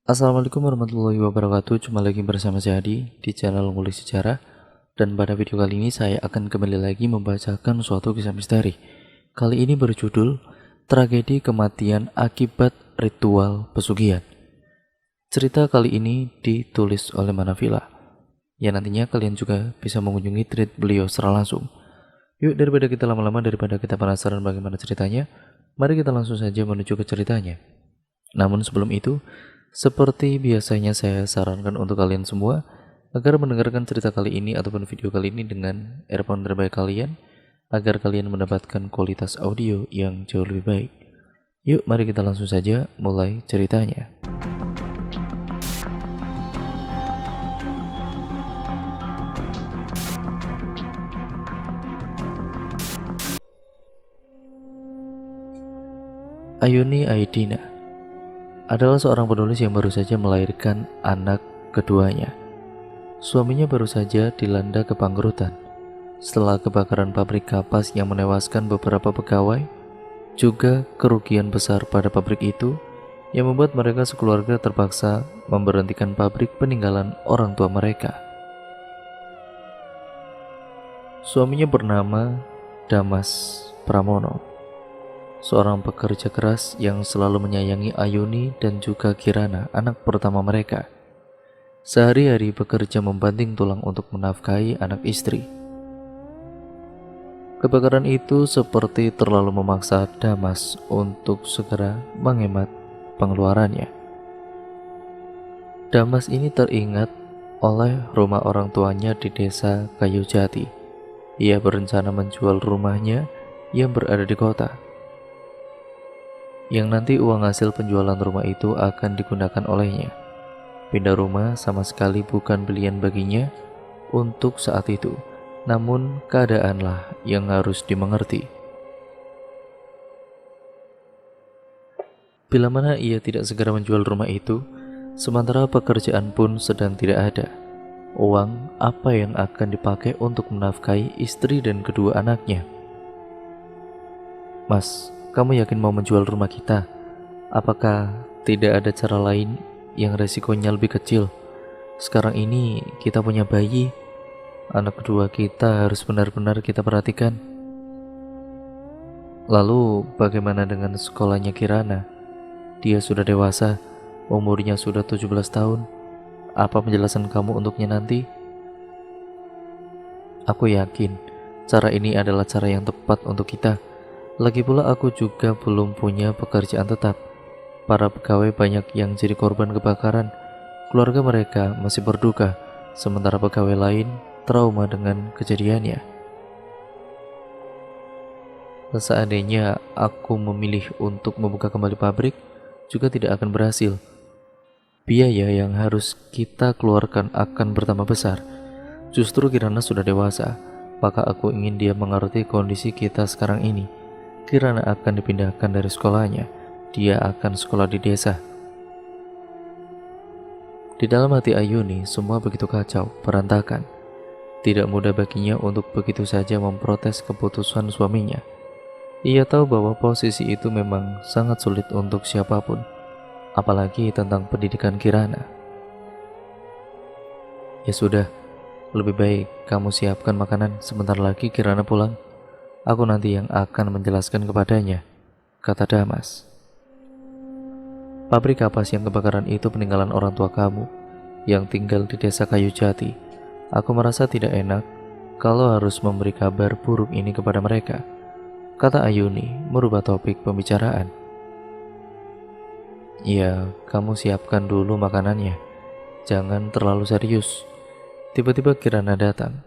Assalamualaikum warahmatullahi wabarakatuh. Jumpa lagi bersama saya Adi di channel Ngulik Sejarah. Dan pada video kali ini saya akan kembali lagi membacakan suatu kisah misteri. Kali ini berjudul Tragedi Kematian Akibat Ritual Pesugihan. Cerita kali ini ditulis oleh Manavila, yang nantinya kalian juga bisa mengunjungi tweet beliau secara langsung. Yuk, daripada kita lama-lama, daripada kita penasaran bagaimana ceritanya, mari kita langsung saja menuju ke ceritanya. Namun sebelum itu, seperti biasanya saya sarankan untuk kalian semua agar mendengarkan cerita kali ini ataupun video kali ini dengan earphone terbaik kalian agar kalian mendapatkan kualitas audio yang jauh lebih baik. Yuk, mari kita langsung saja mulai ceritanya. Ayuni Aidina adalah seorang penulis yang baru saja melahirkan anak keduanya. Suaminya baru saja dilanda kebangkrutan setelah kebakaran pabrik kapas yang menewaskan beberapa pegawai, juga kerugian besar pada pabrik itu yang membuat mereka sekeluarga terpaksa memberhentikan pabrik peninggalan orang tua mereka. Suaminya bernama Damas Pramono, seorang pekerja keras yang selalu menyayangi Ayuni dan juga Kirana, anak pertama mereka. Sehari-hari bekerja membanting tulang untuk menafkahi anak istri. Kebakaran itu seperti terlalu memaksa Damas untuk segera menghemat pengeluarannya. Damas ini teringat oleh rumah orang tuanya di desa Kayu Jati. Ia berencana menjual rumahnya yang berada di kota, yang nanti uang hasil penjualan rumah itu akan digunakan olehnya. Pindah rumah sama sekali bukan pilihan baginya untuk saat itu, namun keadaanlah yang harus dimengerti. Bila mana ia tidak segera menjual rumah itu, sementara pekerjaan pun sedang tidak ada, uang apa yang akan dipakai untuk menafkahi istri dan kedua anaknya? "Mas, kamu yakin mau menjual rumah kita? Apakah tidak ada cara lain yang resikonya lebih kecil? Sekarang ini kita punya bayi, anak kedua kita harus benar-benar kita perhatikan. Lalu bagaimana dengan sekolahnya Kirana? Dia sudah dewasa, umurnya sudah 17 tahun. Apa penjelasan kamu untuknya nanti?" "Aku yakin cara ini adalah cara yang tepat untuk kita. Lagi pula aku juga belum punya pekerjaan tetap. Para pegawai banyak yang jadi korban kebakaran. Keluarga mereka masih berduka, sementara pegawai lain trauma dengan kejadiannya. Seandainya aku memilih untuk membuka kembali pabrik, juga tidak akan berhasil. Biaya yang harus kita keluarkan akan bertambah besar. Justru Kirana sudah dewasa, maka aku ingin dia mengerti kondisi kita sekarang ini. Kirana akan dipindahkan dari sekolahnya. Dia akan sekolah di desa." Di dalam hati Ayuni semua begitu kacau, berantakan. Tidak mudah baginya untuk begitu saja memprotes keputusan suaminya. Ia tahu bahwa posisi itu memang sangat sulit untuk siapapun, apalagi tentang pendidikan Kirana. "Ya sudah, lebih baik kamu siapkan makanan, sebentar lagi Kirana pulang. Aku nanti yang akan menjelaskan kepadanya," kata Damas. "Pabrik kapas yang kebakaran itu peninggalan orang tua kamu yang tinggal di desa Kayu Jati. Aku merasa tidak enak kalau harus memberi kabar buruk ini kepada mereka," kata Ayuni merubah topik pembicaraan. "Ya, kamu siapkan dulu makanannya. Jangan terlalu serius." Tiba-tiba Kirana datang,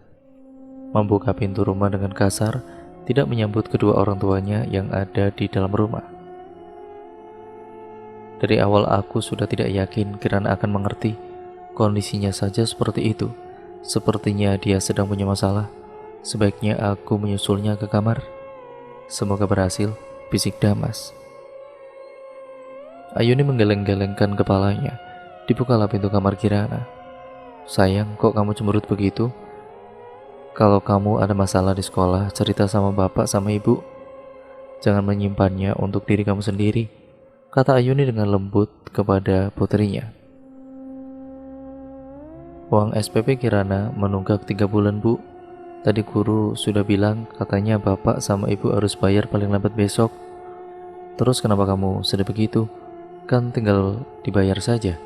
membuka pintu rumah dengan kasar, tidak menyambut kedua orang tuanya yang ada di dalam rumah. Dari awal aku sudah tidak yakin Kirana akan mengerti. Kondisinya saja seperti itu. Sepertinya dia sedang punya masalah. Sebaiknya aku menyusulnya ke kamar. "Semoga berhasil," bisik Damas. Ayuni menggeleng-gelengkan kepalanya. Dibukalah pintu kamar Kirana. "Sayang, kok kamu cemberut begitu? Kalau kamu ada masalah di sekolah, cerita sama bapak sama ibu. Jangan menyimpannya untuk diri kamu sendiri," kata Ayuni dengan lembut kepada putrinya. Uang SPP Kirana menunggak 3 bulan, Bu. Tadi guru sudah bilang katanya bapak sama ibu harus bayar paling lambat besok. Terus kenapa kamu sedih begitu? Kan tinggal dibayar saja.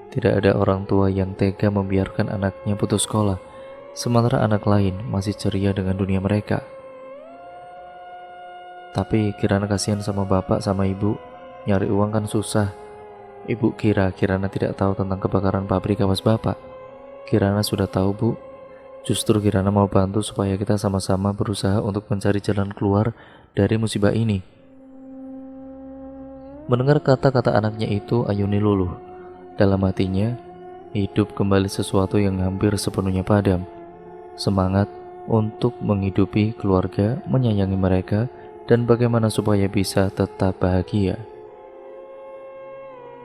Tidak ada orang tua yang tega membiarkan anaknya putus sekolah, sementara anak lain masih ceria dengan dunia mereka. Tapi Kirana kasihan sama bapak sama ibu, nyari uang kan susah. Ibu kira Kirana tidak tahu tentang kebakaran pabrik kapas bapak. Kirana sudah tahu, Bu. Justru Kirana mau bantu supaya kita sama-sama berusaha untuk mencari jalan keluar dari musibah ini. Mendengar kata-kata anaknya itu, Ayuni luluh. Dalam hatinya, hidup kembali sesuatu yang hampir sepenuhnya padam. Semangat untuk menghidupi keluarga, menyayangi mereka, dan bagaimana supaya bisa tetap bahagia.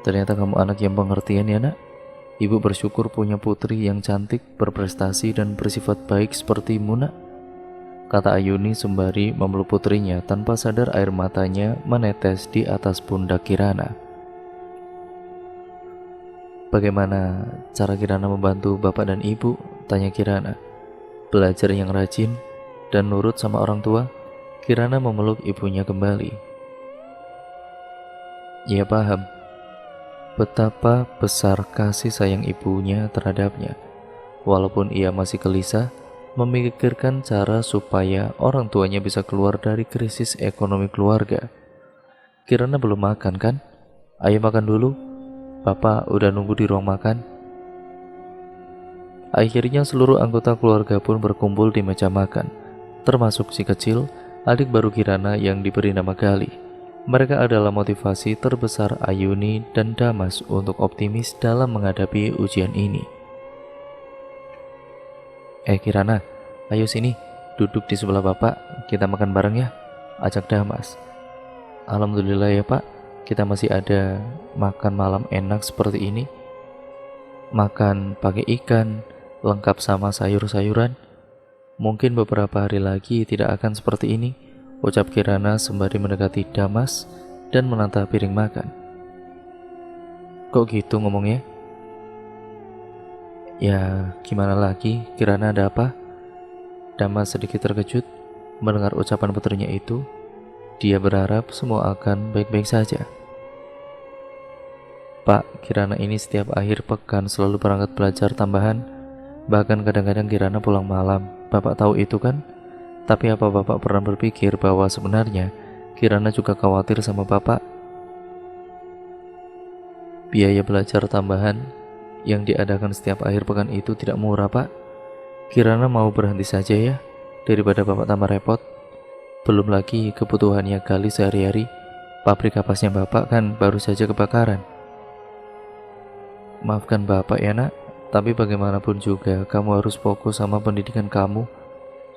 Ternyata kamu anak yang pengertian ya, Nak. Ibu bersyukur punya putri yang cantik, berprestasi, dan bersifat baik seperti Muna, kata Ayuni sembari memeluk putrinya tanpa sadar air matanya menetes di atas pundak Kirana. Bagaimana cara Kirana membantu bapak dan ibu? Tanya Kirana. Belajar yang rajin dan nurut sama orang tua. Kirana memeluk ibunya kembali. Ia paham betapa besar kasih sayang ibunya terhadapnya. Walaupun ia masih gelisah memikirkan cara supaya orang tuanya bisa keluar dari krisis ekonomi keluarga. Kirana belum makan kan? Ayo makan dulu. Bapak udah nunggu di ruang makan. Akhirnya seluruh anggota keluarga pun berkumpul di meja makan, termasuk si kecil, adik baru Kirana yang diberi nama Gali. Mereka adalah motivasi terbesar Ayuni dan Damas untuk optimis dalam menghadapi ujian ini. Kirana, ayo sini, duduk di sebelah bapak, kita makan bareng ya, ajak Damas. Alhamdulillah ya pak, kita masih ada makan malam enak seperti ini. Makan pakai ikan, lengkap sama sayur-sayuran. Mungkin beberapa hari lagi tidak akan seperti ini, ucap Kirana sembari mendekati Damas dan menata piring makan. Kok gitu ngomongnya? Ya, gimana lagi? Kirana ada apa? Damas sedikit terkejut mendengar ucapan putrinya itu. Dia berharap semua akan baik-baik saja. Pak, Kirana ini setiap akhir pekan selalu berangkat belajar tambahan. Bahkan kadang-kadang Kirana pulang malam. Bapak tahu itu kan? Tapi apa Bapak pernah berpikir bahwa sebenarnya Kirana juga khawatir sama Bapak? Biaya belajar tambahan yang diadakan setiap akhir pekan itu tidak murah, Pak. Kirana mau berhenti saja ya, daripada Bapak tambah repot. Belum lagi kebutuhannya Gali sehari-hari. Pabrik kapasnya Bapak kan baru saja kebakaran. Maafkan Bapak ya nak, tapi bagaimanapun juga kamu harus fokus sama pendidikan kamu.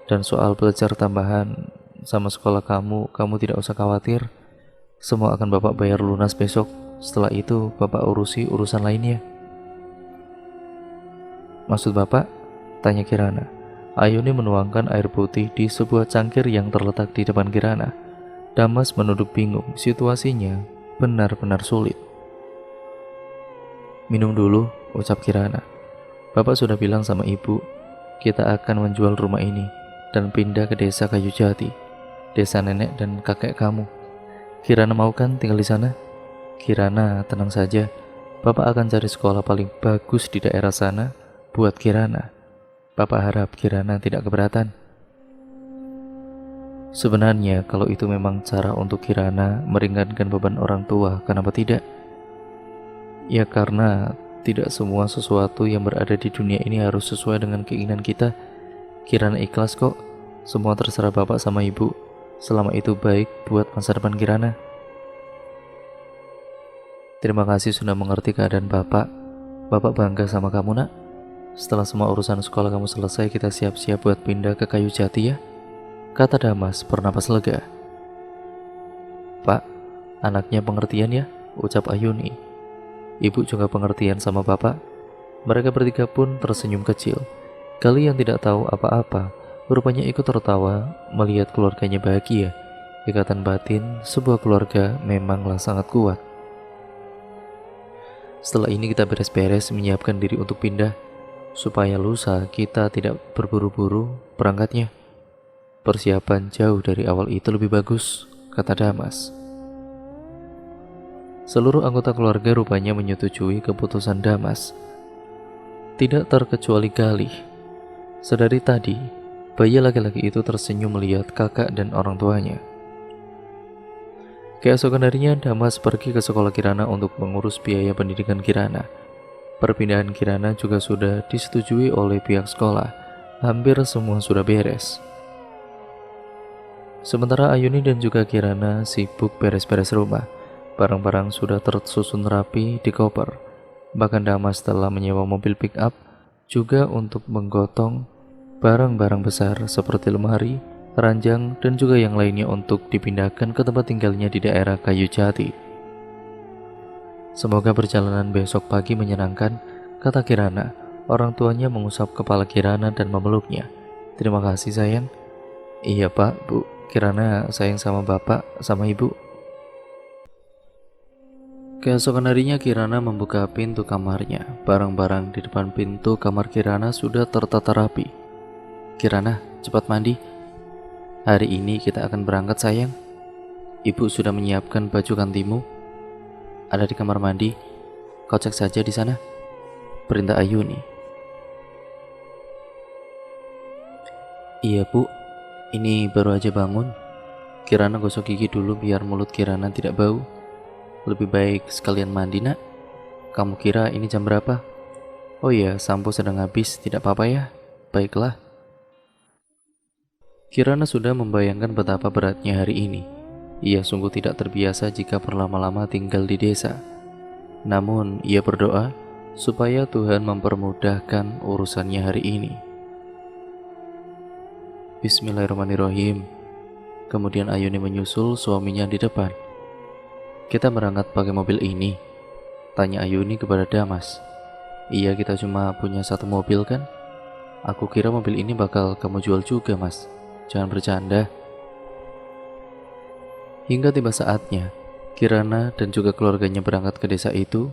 Dan soal belajar tambahan sama sekolah kamu tidak usah khawatir. Semua akan Bapak bayar lunas besok. Setelah itu Bapak urusi urusan lainnya. Maksud Bapak? Tanya Kirana. Ayuni menuangkan air putih di sebuah cangkir yang terletak di depan Kirana. Damas menunduk bingung, situasinya benar-benar sulit. Minum dulu, ucap Kirana. Bapak sudah bilang sama ibu, kita akan menjual rumah ini dan pindah ke desa Kayu Jati, desa nenek dan kakek kamu. Kirana mau kan tinggal di sana? Kirana, tenang saja. Bapak akan cari sekolah paling bagus di daerah sana buat Kirana. Bapak harap Kirana tidak keberatan. Sebenarnya kalau itu memang cara untuk Kirana meringankan beban orang tua, kenapa tidak? Ya karena tidak semua sesuatu yang berada di dunia ini harus sesuai dengan keinginan kita. Kirana ikhlas kok, semua terserah Bapak sama Ibu, selama itu baik buat masa depan Kirana. Terima kasih sudah mengerti keadaan Bapak. Bapak bangga sama kamu nak. Setelah semua urusan sekolah kamu selesai, kita siap-siap buat pindah ke Kayu Jati ya, kata Damas bernapas lega. Pak, anaknya pengertian ya, ucap Ayuni. Ibu juga pengertian sama Bapak. Mereka bertiga pun tersenyum kecil. Gali yang tidak tahu apa-apa, rupanya ikut tertawa melihat keluarganya bahagia. Ikatan batin sebuah keluarga memanglah sangat kuat. Setelah ini kita beres-beres menyiapkan diri untuk pindah. supaya lusa kita tidak berburu-buru berangkatnya. Persiapan jauh dari awal itu lebih bagus, kata Damas. Seluruh anggota keluarga rupanya menyetujui keputusan Damas. Tidak terkecuali Galih. Sedari tadi, bayi laki-laki itu tersenyum melihat kakak dan orang tuanya. Keesokan harinya, Damas pergi ke sekolah Kirana untuk mengurus biaya pendidikan Kirana. Perpindahan Kirana juga sudah disetujui oleh pihak sekolah. Hampir semua sudah beres. Sementara Ayuni dan juga Kirana sibuk beres-beres rumah. Barang-barang sudah tersusun rapi di koper. Bahkan Damas telah menyewa mobil pick-up juga untuk menggotong barang-barang besar seperti lemari, ranjang, dan juga yang lainnya untuk dipindahkan ke tempat tinggalnya di daerah Kayu Jati. Semoga perjalanan besok pagi menyenangkan, kata Kirana. Orang tuanya mengusap kepala Kirana dan memeluknya. Terima kasih sayang. Iya pak, bu. Kirana sayang sama bapak, sama ibu. Keesokan harinya Kirana membuka pintu kamarnya. Barang-barang di depan pintu kamar Kirana sudah tertata rapi. Kirana, cepat mandi. Hari ini kita akan berangkat sayang. Ibu sudah menyiapkan baju gantimu. Ada di kamar mandi. Kau cek saja di sana. Perintah Ayuni. Iya bu, ini baru aja bangun. Kirana gosok gigi dulu biar mulut Kirana tidak bau. Lebih baik sekalian mandi nak. Kamu kira ini jam berapa? Oh iya, sampo sedang habis, tidak apa-apa ya. Baiklah. Kirana sudah membayangkan betapa beratnya hari ini. Ia sungguh tidak terbiasa jika berlama-lama tinggal di desa. Namun ia berdoa supaya Tuhan mempermudahkan urusannya hari ini. Bismillahirrahmanirrahim. Kemudian Ayuni menyusul suaminya di depan. Kita berangkat pakai mobil ini, tanya Ayuni kepada Damas. Iya, kita cuma punya satu mobil kan? Aku kira mobil ini bakal kamu jual juga mas. Jangan bercanda. Hingga tiba saatnya, Kirana dan juga keluarganya berangkat ke desa itu.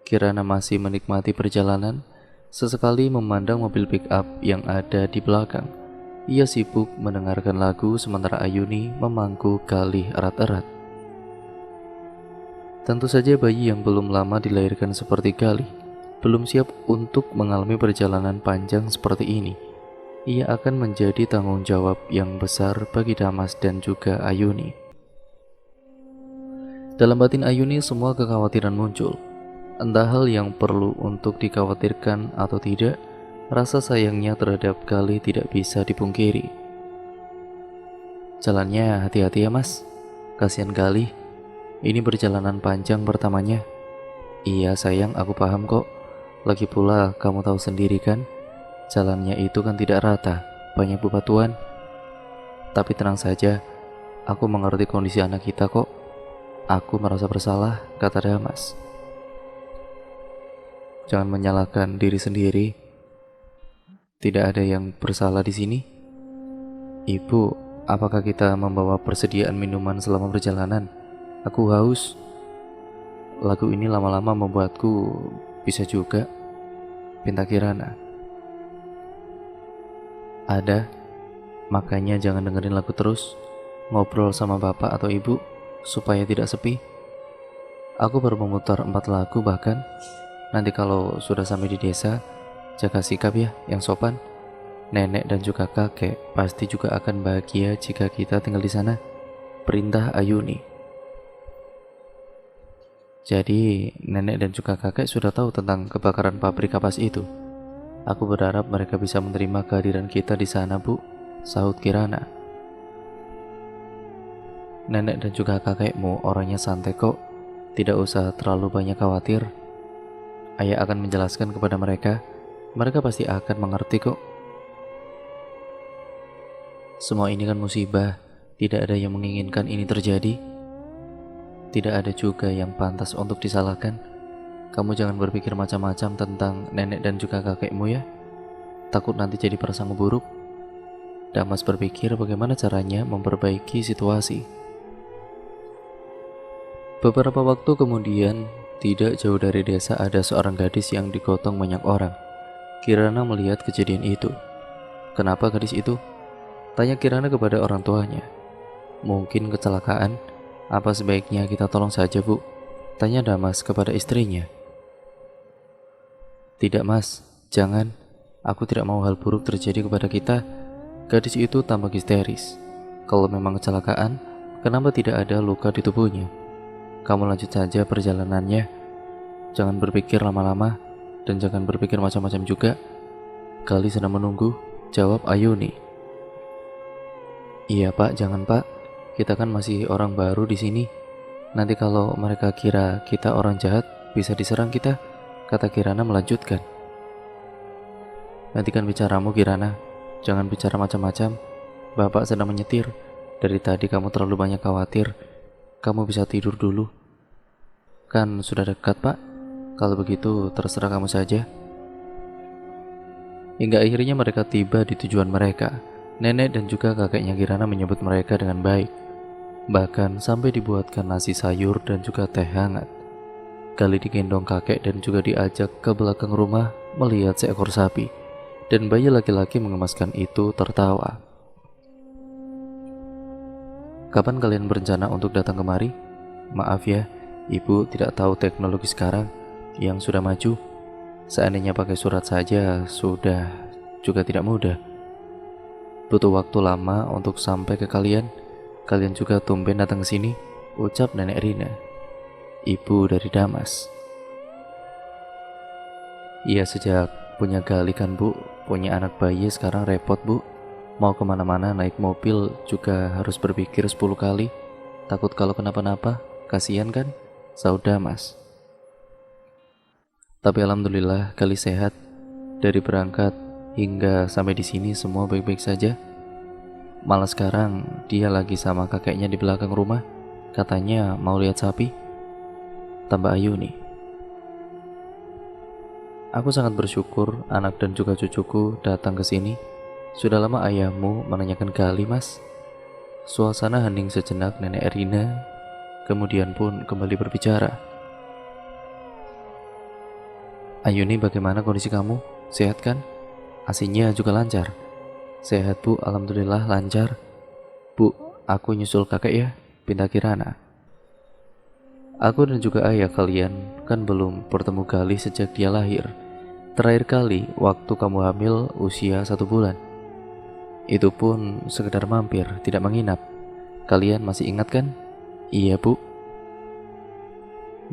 Kirana masih menikmati perjalanan. Sesekali memandang mobil pick-up yang ada di belakang. Ia sibuk mendengarkan lagu sementara Ayuni memangku Galih erat-erat. Tentu saja bayi yang belum lama dilahirkan seperti Galih belum siap untuk mengalami perjalanan panjang seperti ini. Ia akan menjadi tanggung jawab yang besar bagi Damas dan juga Ayuni. Dalam batin Ayuni semua kekhawatiran muncul. Entah hal yang perlu untuk dikhawatirkan atau tidak, rasa sayangnya terhadap Galih tidak bisa dipungkiri. Jalannya hati-hati ya mas, kasihan Galih. Ini perjalanan panjang pertamanya. Iya sayang, aku paham kok. Lagi pula kamu tahu sendiri kan, jalannya itu kan tidak rata, banyak bebatuan. Tapi tenang saja, aku mengerti kondisi anak kita kok. Aku merasa bersalah, kata Damas. Jangan menyalahkan diri sendiri. Tidak ada yang bersalah di sini. Ibu, apakah kita membawa persediaan minuman selama perjalanan? Aku haus. Lagu ini lama-lama membuatku bisa juga, pinta Kirana. Ada, makanya jangan dengerin lagu terus. Ngobrol sama bapak atau ibu supaya tidak sepi. Aku baru memutar 4 lagu bahkan. Nanti kalau sudah sampai di desa, jaga sikap ya yang sopan. Nenek dan juga kakek pasti juga akan bahagia jika kita tinggal di sana. Perintah Ayuni. Jadi, nenek dan juga kakek sudah tahu tentang kebakaran pabrik kapas itu. Aku berharap mereka bisa menerima kehadiran kita di sana, Bu, sahut Kirana. Nenek dan juga kakekmu orangnya santai kok. Tidak usah terlalu banyak khawatir. Ayah akan menjelaskan kepada mereka. Mereka pasti akan mengerti kok. Semua ini kan musibah. Tidak ada yang menginginkan ini terjadi. Tidak ada juga yang pantas untuk disalahkan. Kamu jangan berpikir macam-macam tentang nenek dan juga kakekmu ya. Takut nanti jadi prasangka buruk. Damas berpikir bagaimana caranya memperbaiki situasi. Beberapa waktu kemudian, tidak jauh dari desa ada seorang gadis yang digotong banyak orang. Kirana melihat kejadian itu. Kenapa gadis itu? Tanya Kirana kepada orang tuanya. Mungkin kecelakaan. Apa sebaiknya kita tolong saja, Bu? Tanya Damas kepada istrinya. Tidak, Mas. Jangan. Aku tidak mau hal buruk terjadi kepada kita. Gadis itu tampak histeris. Kalau memang kecelakaan, kenapa tidak ada luka di tubuhnya? Kamu lanjut saja perjalanannya. Jangan berpikir lama-lama dan jangan berpikir macam-macam juga. Kali sedang menunggu, jawab Ayuni. Iya, Pak, jangan, Pak. Kita kan masih orang baru di sini. Nanti kalau mereka kira kita orang jahat, bisa diserang kita, kata Kirana melanjutkan. Nantikan bicaramu, Kirana. Jangan bicara macam-macam. Bapak sedang menyetir. Dari tadi kamu terlalu banyak khawatir. Kamu bisa tidur dulu. Kan sudah dekat, Pak. Kalau begitu, terserah kamu saja. Hingga akhirnya mereka tiba di tujuan mereka. Nenek dan juga kakeknya Kirana menyebut mereka dengan baik. Bahkan sampai dibuatkan nasi sayur dan juga teh hangat. Kali digendong kakek dan juga diajak ke belakang rumah melihat seekor sapi. Dan bayi laki-laki mengemaskan itu tertawa. Kapan kalian berencana untuk datang kemari? Maaf ya, Ibu tidak tahu teknologi sekarang yang sudah maju. Seandainya pakai surat saja sudah juga tidak mudah. Butuh waktu lama untuk sampai ke kalian. Kalian juga tumben datang ke sini, ucap Nenek Rina, ibu dari Damas. Iya, sejak punya Gali kan, Bu. Punya anak bayi sekarang repot, Bu. Mau kemana-mana naik mobil juga harus berpikir 10 kali. Takut kalau kenapa-napa, kasihan kan? Sahut Damas. Tapi alhamdulillah Gali sehat. Dari berangkat hingga sampai di sini semua baik-baik saja. Malah sekarang dia lagi sama kakeknya di belakang rumah. Katanya mau lihat sapi. Tambah Ayuni. Aku sangat bersyukur anak dan juga cucuku datang ke sini. Sudah lama ayahmu menanyakan Gali, Mas. Suasana hening sejenak. Nenek Rina kemudian pun kembali berbicara. Ayuni, bagaimana kondisi kamu? Sehat kan? Asinya juga lancar? Sehat, Bu, alhamdulillah lancar. Bu, aku nyusul kakek ya, pinta Kirana. Aku dan juga ayah kalian kan belum bertemu Gali sejak dia lahir. Terakhir kali waktu kamu hamil usia 1 bulan. Itu pun sekedar mampir, tidak menginap. Kalian masih ingat kan? Iya, Bu.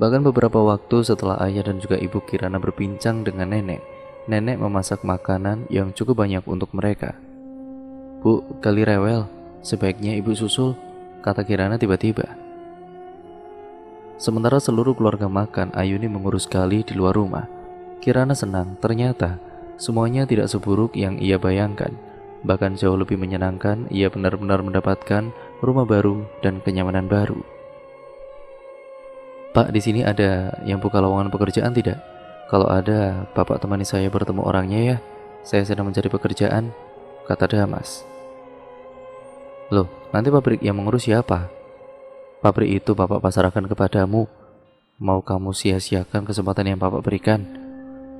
Bahkan beberapa waktu setelah ayah dan juga ibu Kirana berbincang dengan nenek memasak makanan yang cukup banyak untuk mereka. Bu, Gali rewel, sebaiknya ibu susul, kata Kirana tiba-tiba. Sementara seluruh keluarga makan, Ayuni mengurus Gali di luar rumah. Kirana senang, ternyata semuanya tidak seburuk yang ia bayangkan. Bahkan jauh lebih menyenangkan, ia benar-benar mendapatkan rumah baru dan kenyamanan baru. Pak, di sini ada yang buka lowongan pekerjaan tidak? Kalau ada, Bapak temani saya bertemu orangnya ya. Saya sedang mencari pekerjaan, kata Damas. Loh, nanti pabrik yang mengurus siapa? Pabrik itu Bapak pasarkan kepadamu. Mau kamu sia-siakan kesempatan yang Bapak berikan?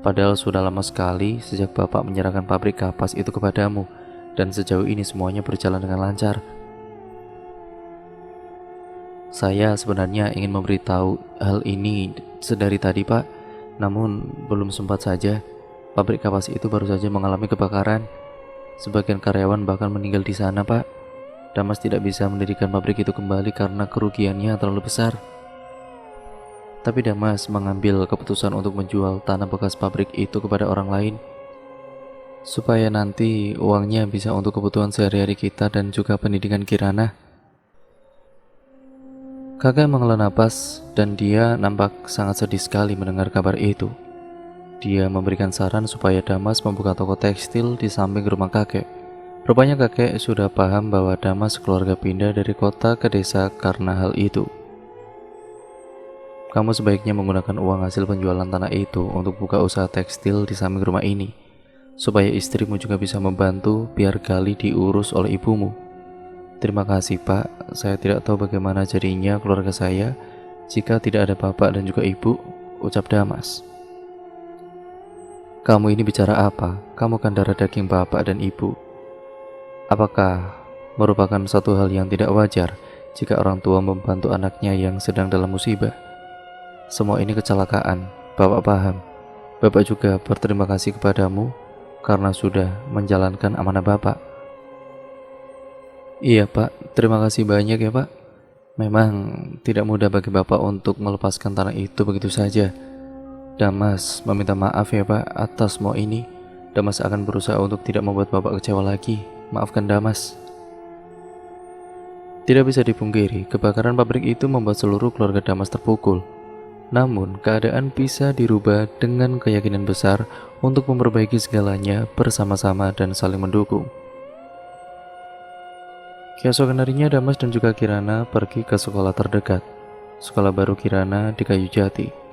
Padahal sudah lama sekali sejak Bapak menyerahkan pabrik kapas itu kepadamu. Dan sejauh ini semuanya berjalan dengan lancar. Saya sebenarnya ingin memberitahu hal ini sedari tadi, Pak. Namun belum sempat saja. Pabrik kapas itu baru saja mengalami kebakaran. Sebagian karyawan bahkan meninggal di sana, Pak. Damas tidak bisa mendirikan pabrik itu kembali karena kerugiannya terlalu besar. Tapi Damas mengambil keputusan untuk menjual tanah bekas pabrik itu kepada orang lain, supaya nanti uangnya bisa untuk kebutuhan sehari-hari kita dan juga pendidikan Kirana. Kakek menghela napas dan dia nampak sangat sedih sekali mendengar kabar itu. Dia memberikan saran supaya Damas membuka toko tekstil di samping rumah kakek. Rupanya kakek sudah paham bahwa Damas keluarga pindah dari kota ke desa karena hal itu. Kamu sebaiknya menggunakan uang hasil penjualan tanah itu untuk buka usaha tekstil di samping rumah ini, supaya istrimu juga bisa membantu biar Gali diurus oleh ibumu. Terima kasih, Pak. Saya tidak tahu bagaimana jadinya keluarga saya jika tidak ada bapak dan juga ibu, ucap Damas. Kamu ini bicara apa? Kamu kan darah daging bapak dan ibu. Apakah merupakan satu hal yang tidak wajar jika orang tua membantu anaknya yang sedang dalam musibah? Semua ini kecelakaan, Bapak paham. Bapak juga berterima kasih kepadamu karena sudah menjalankan amanah Bapak. Iya Pak, terima kasih banyak ya Pak. Memang tidak mudah bagi Bapak untuk melepaskan tanah itu begitu saja. Damas meminta maaf ya Pak atas semua ini. Damas akan berusaha untuk tidak membuat Bapak kecewa lagi. Maafkan Damas. Tidak bisa dipungkiri, kebakaran pabrik itu membuat seluruh keluarga Damas terpukul. Namun, keadaan bisa dirubah dengan keyakinan besar untuk memperbaiki segalanya bersama-sama dan saling mendukung. Keesokan harinya Damas dan juga Kirana pergi ke sekolah terdekat. Sekolah baru Kirana di Kayu Jati.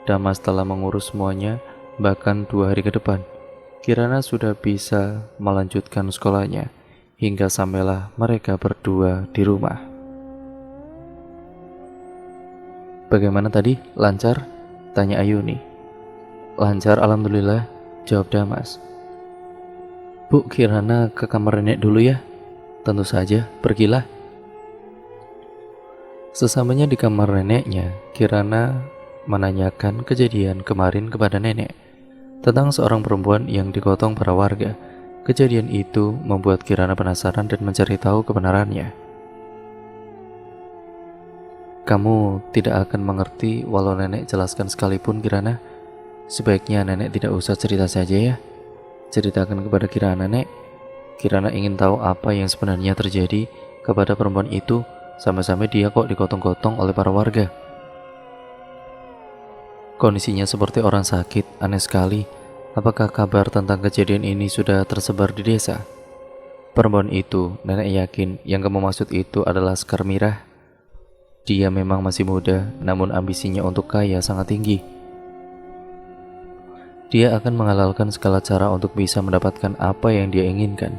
Damas telah mengurus semuanya, bahkan 2 hari ke depan. Kirana sudah bisa melanjutkan sekolahnya, hingga sampailah mereka berdua di rumah. Bagaimana tadi? Lancar? Tanya Ayuni. Lancar, alhamdulillah, jawab Damas. Bu, Kirana ke kamar nenek dulu ya. Tentu saja, pergilah. Sesamanya di kamar neneknya, Kirana menanyakan kejadian kemarin kepada nenek tentang seorang perempuan yang digotong para warga. Kejadian itu membuat Kirana penasaran dan mencari tahu kebenarannya. Kamu tidak akan mengerti walau nenek jelaskan sekalipun, Kirana. Sebaiknya nenek tidak usah cerita saja ya. Ceritakan kepada Kirana, Nek. Kirana ingin tahu apa yang sebenarnya terjadi kepada perempuan itu, sampai-sampai dia kok digotong-gotong oleh para warga. Kondisinya seperti orang sakit, aneh sekali. Apakah kabar tentang kejadian ini sudah tersebar di desa? Perempuan itu, nenek yakin yang kamu maksud itu adalah Sekar Mirah. Dia memang masih muda, namun ambisinya untuk kaya sangat tinggi. Dia akan menghalalkan segala cara untuk bisa mendapatkan apa yang dia inginkan.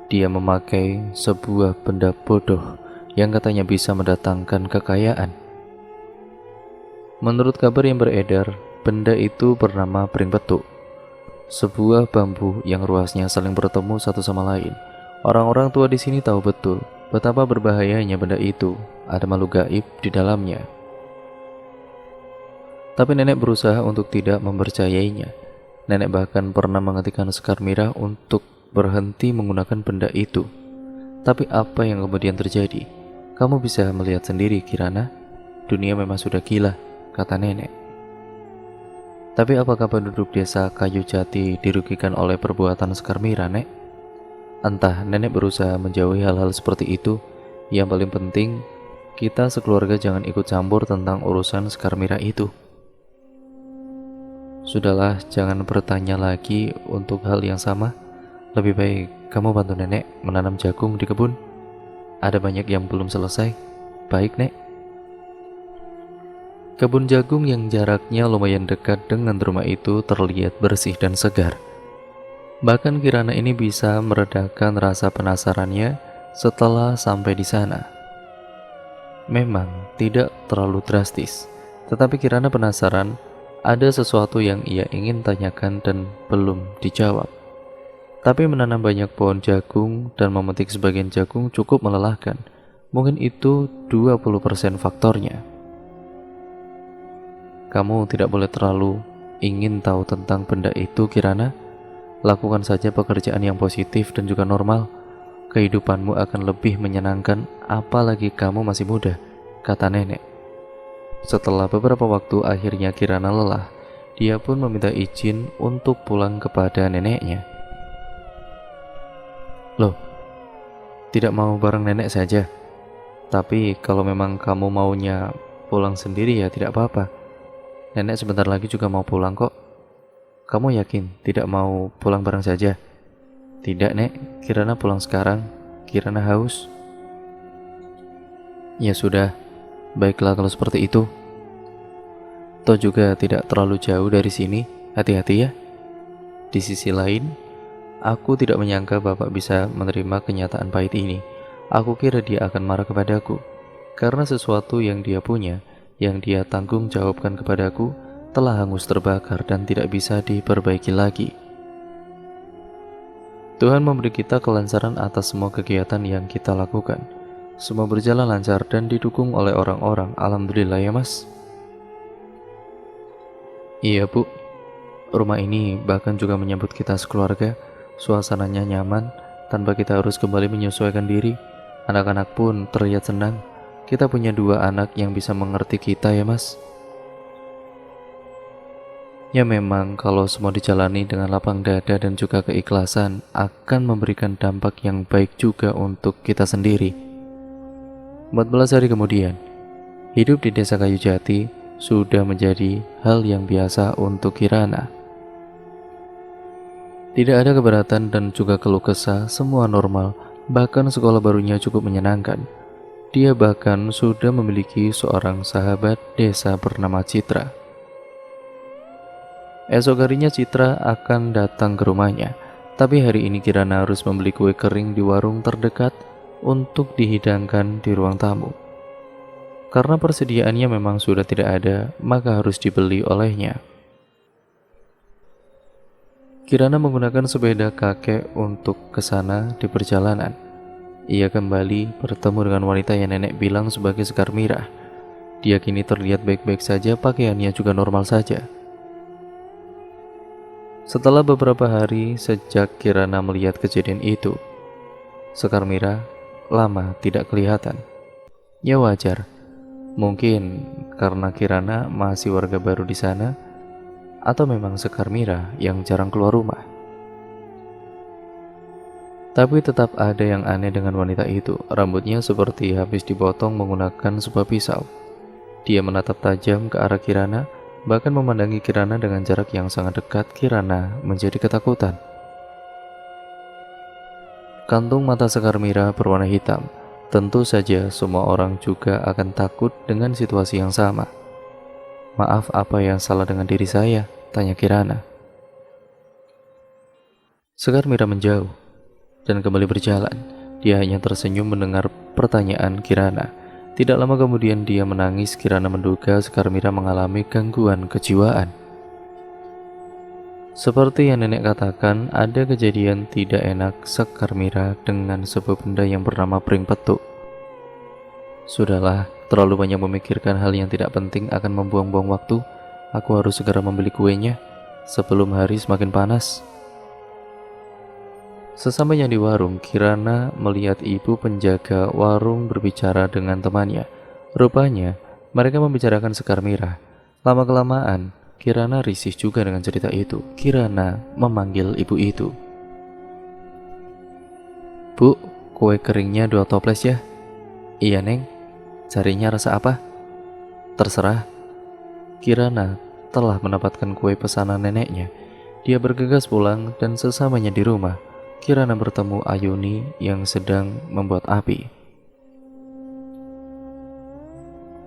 Dia memakai sebuah benda bodoh yang katanya bisa mendatangkan kekayaan. Menurut kabar yang beredar, benda itu bernama Pring Petuk, sebuah bambu yang ruasnya saling bertemu satu sama lain. Orang-orang tua di sini tahu betul betapa berbahayanya benda itu. Ada makhluk gaib di dalamnya. Tapi nenek berusaha untuk tidak mempercayainya. Nenek bahkan pernah menghentikan Sekar Mirah untuk berhenti menggunakan benda itu. Tapi apa yang kemudian terjadi? Kamu bisa melihat sendiri, Kirana. Dunia memang sudah gila, kata nenek. Tapi apakah penduduk desa Kayu Jati dirugikan oleh perbuatan Sekar Mirah, Nek? Entah, nenek berusaha menjauhi hal-hal seperti itu. Yang paling penting, kita sekeluarga jangan ikut campur tentang urusan Sekar Mirah itu. Sudahlah, jangan bertanya lagi untuk hal yang sama. Lebih baik kamu bantu nenek menanam jagung di kebun. Ada banyak yang belum selesai. Baik, Nek. Kebun jagung yang jaraknya lumayan dekat dengan rumah itu terlihat bersih dan segar. Bahkan Kirana ini bisa meredakan rasa penasarannya setelah sampai di sana. Memang tidak terlalu drastis, tetapi Kirana penasaran ada sesuatu yang ia ingin tanyakan dan belum dijawab. Tapi menanam banyak pohon jagung dan memetik sebagian jagung cukup melelahkan. Mungkin itu 20% faktornya. Kamu tidak boleh terlalu ingin tahu tentang benda itu, Kirana. Lakukan saja pekerjaan yang positif dan juga normal. Kehidupanmu akan lebih menyenangkan, apalagi kamu masih muda, kata nenek. Setelah beberapa waktu, akhirnya Kirana lelah. Dia pun meminta izin untuk pulang kepada neneknya. Loh, tidak mau bareng nenek saja? Tapi kalau memang kamu maunya pulang sendiri ya tidak apa-apa. Nenek sebentar lagi juga mau pulang kok. Kamu yakin tidak mau pulang bareng saja? Tidak, Nek. Kirana pulang sekarang. Kirana haus. Ya sudah, baiklah kalau seperti itu. Toh juga tidak terlalu jauh dari sini. Hati-hati ya. Di sisi lain, aku tidak menyangka Bapak bisa menerima kenyataan pahit ini. Aku kira dia akan marah kepadaku karena sesuatu yang dia punya, yang dia tanggung jawabkan kepadaku, telah hangus terbakar dan tidak bisa diperbaiki lagi. Tuhan memberi kita kelancaran atas semua kegiatan yang kita lakukan. Semua berjalan lancar dan didukung oleh orang-orang. Alhamdulillah ya mas. Iya bu, rumah ini bahkan juga menyambut kita sekeluarga. Suasananya nyaman, tanpa kita harus kembali menyesuaikan diri. Anak-anak pun terlihat senang. Kita punya 2 anak yang bisa mengerti kita ya mas. Ya memang kalau semua dijalani dengan lapang dada dan juga keikhlasan akan memberikan dampak yang baik juga untuk kita sendiri. 14 hari kemudian, hidup di desa Kayu Jati sudah menjadi hal yang biasa untuk Kirana. Tidak ada keberatan dan juga keluh kesah, semua normal, bahkan sekolah barunya cukup menyenangkan. Dia bahkan sudah memiliki seorang sahabat desa bernama Citra. Esok harinya Citra akan datang ke rumahnya, tapi hari ini Kirana harus membeli kue kering di warung terdekat untuk dihidangkan di ruang tamu. Karena persediaannya memang sudah tidak ada, maka harus dibeli olehnya. Kirana menggunakan sepeda kakek untuk ke sana di perjalanan. Ia kembali bertemu dengan wanita yang nenek bilang sebagai Sekar Mirah. Dia kini terlihat baik-baik saja, pakaiannya juga normal saja. Setelah beberapa hari sejak Kirana melihat kejadian itu, Sekar Mirah lama tidak kelihatan. Ya wajar, mungkin karena Kirana masih warga baru di sana, atau memang Sekar Mirah yang jarang keluar rumah. Tapi tetap ada yang aneh dengan wanita itu. Rambutnya seperti habis dipotong menggunakan sebuah pisau. Dia menatap tajam ke arah Kirana, bahkan memandangi Kirana dengan jarak yang sangat dekat. Kirana menjadi ketakutan. Kantung mata Sekar Mirah berwarna hitam. Tentu saja semua orang juga akan takut dengan situasi yang sama. Maaf, apa yang salah dengan diri saya? Tanya Kirana. Sekar Mirah menjauh dan kembali berjalan. Dia hanya tersenyum mendengar pertanyaan Kirana. Tidak lama kemudian dia menangis. Kirana menduga Sekar Mirah mengalami gangguan kejiwaan. Seperti yang nenek katakan, ada kejadian tidak enak Sekar Mirah dengan sebuah benda yang bernama pring petuk. Sudahlah, terlalu banyak memikirkan hal yang tidak penting akan membuang-buang waktu. Aku harus segera membeli kuenya sebelum hari semakin panas. Sesampainya di warung, Kirana melihat ibu penjaga warung berbicara dengan temannya. Rupanya, mereka membicarakan Sekar Mirah. Lama-kelamaan, Kirana risih juga dengan cerita itu. Kirana memanggil ibu itu. Bu, kue keringnya 2 toples ya? Iya neng, carinya rasa apa? Terserah. Kirana telah mendapatkan kue pesanan neneknya. Dia bergegas pulang dan sesamanya di rumah, Kirana bertemu Ayuni yang sedang membuat api.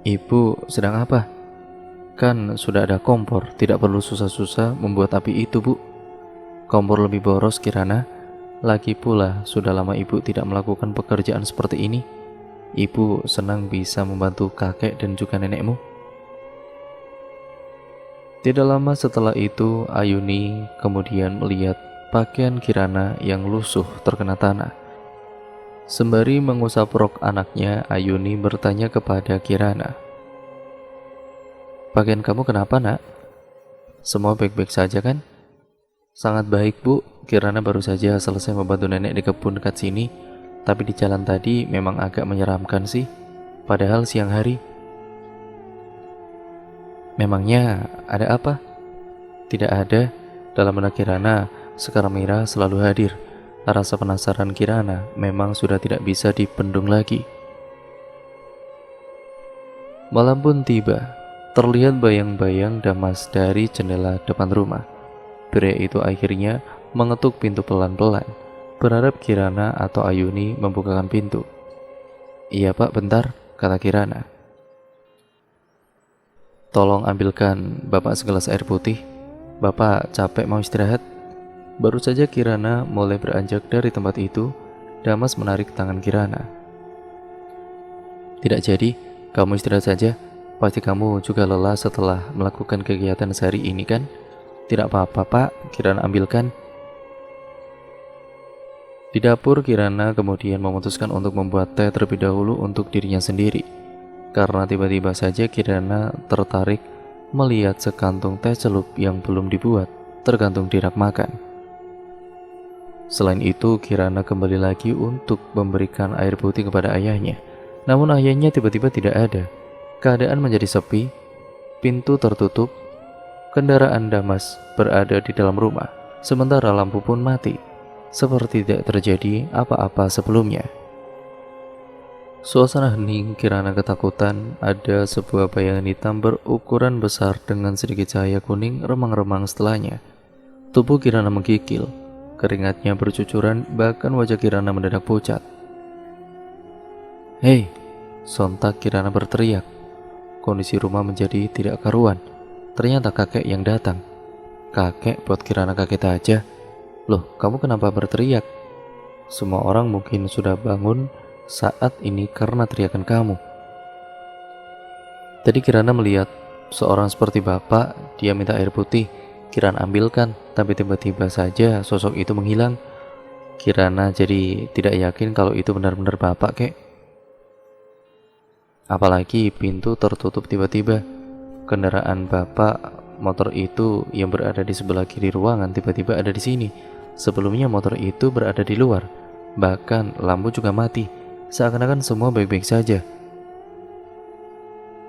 Ibu sedang apa? Kan sudah ada kompor, tidak perlu susah-susah membuat api itu bu. Kompor lebih boros Kirana. Lagi pula sudah lama ibu tidak melakukan pekerjaan seperti ini. Ibu senang bisa membantu kakek dan juga nenekmu. Tidak lama setelah itu, Ayuni kemudian melihat pakaian Kirana yang lusuh terkena tanah. Sembari mengusap rok anaknya, Ayuni bertanya kepada Kirana, "Pakaian kamu kenapa nak? Semua baik-baik saja kan?" "Sangat baik bu, Kirana baru saja selesai membantu nenek di kebun dekat sini. Tapi di jalan tadi memang agak menyeramkan sih, padahal siang hari." "Memangnya ada apa?" "Tidak ada." Dalam benak Kirana, Sekar Mirah selalu hadir. Rasa penasaran Kirana memang sudah tidak bisa dibendung lagi. Malam pun tiba. Terlihat bayang-bayang Damas dari jendela depan rumah. Pria itu akhirnya mengetuk pintu pelan-pelan, berharap Kirana atau Ayuni membukakan pintu. "Iya pak, bentar," kata Kirana. "Tolong ambilkan bapak segelas air putih. Bapak capek mau istirahat." Baru saja Kirana mulai beranjak dari tempat itu, Damas menarik tangan Kirana. "Tidak jadi, kamu istirahat saja. Pasti kamu juga lelah setelah melakukan kegiatan sehari ini kan? Tidak apa-apa Pak, Kirana ambilkan. Di dapur, Kirana kemudian memutuskan untuk membuat teh terlebih dahulu untuk dirinya sendiri. Karena tiba-tiba saja Kirana tertarik melihat sekantung teh celup yang belum dibuat, tergantung di rak makan. Selain itu, Kirana kembali lagi untuk memberikan air putih kepada ayahnya. Namun ayahnya tiba-tiba tidak ada. Keadaan menjadi sepi, pintu tertutup, kendaraan Damas berada di dalam rumah, sementara lampu pun mati, seperti tidak terjadi apa-apa sebelumnya. Suasana hening, Kirana ketakutan. Ada sebuah bayangan hitam berukuran besar dengan sedikit cahaya kuning remang-remang setelahnya. Tubuh Kirana menggigil, keringatnya bercucuran, bahkan wajah Kirana mendadak pucat. "Hei!" Sontak Kirana berteriak. Kondisi rumah menjadi tidak karuan. Ternyata kakek yang datang. Kakek buat Kirana kaget aja. "Loh, kamu kenapa berteriak?" Semua orang mungkin sudah bangun saat ini karena teriakan kamu. Tadi Kirana melihat seorang seperti bapak, dia minta air putih. Kirana ambilkan, tapi tiba-tiba saja sosok itu menghilang. Kirana jadi tidak yakin kalau itu benar-benar bapak, kek. Apalagi pintu tertutup tiba-tiba. Kendaraan bapak, motor itu yang berada di sebelah kiri ruangan tiba-tiba ada di sini. Sebelumnya motor itu berada di luar. Bahkan lampu juga mati. Seakan-akan semua baik-baik saja.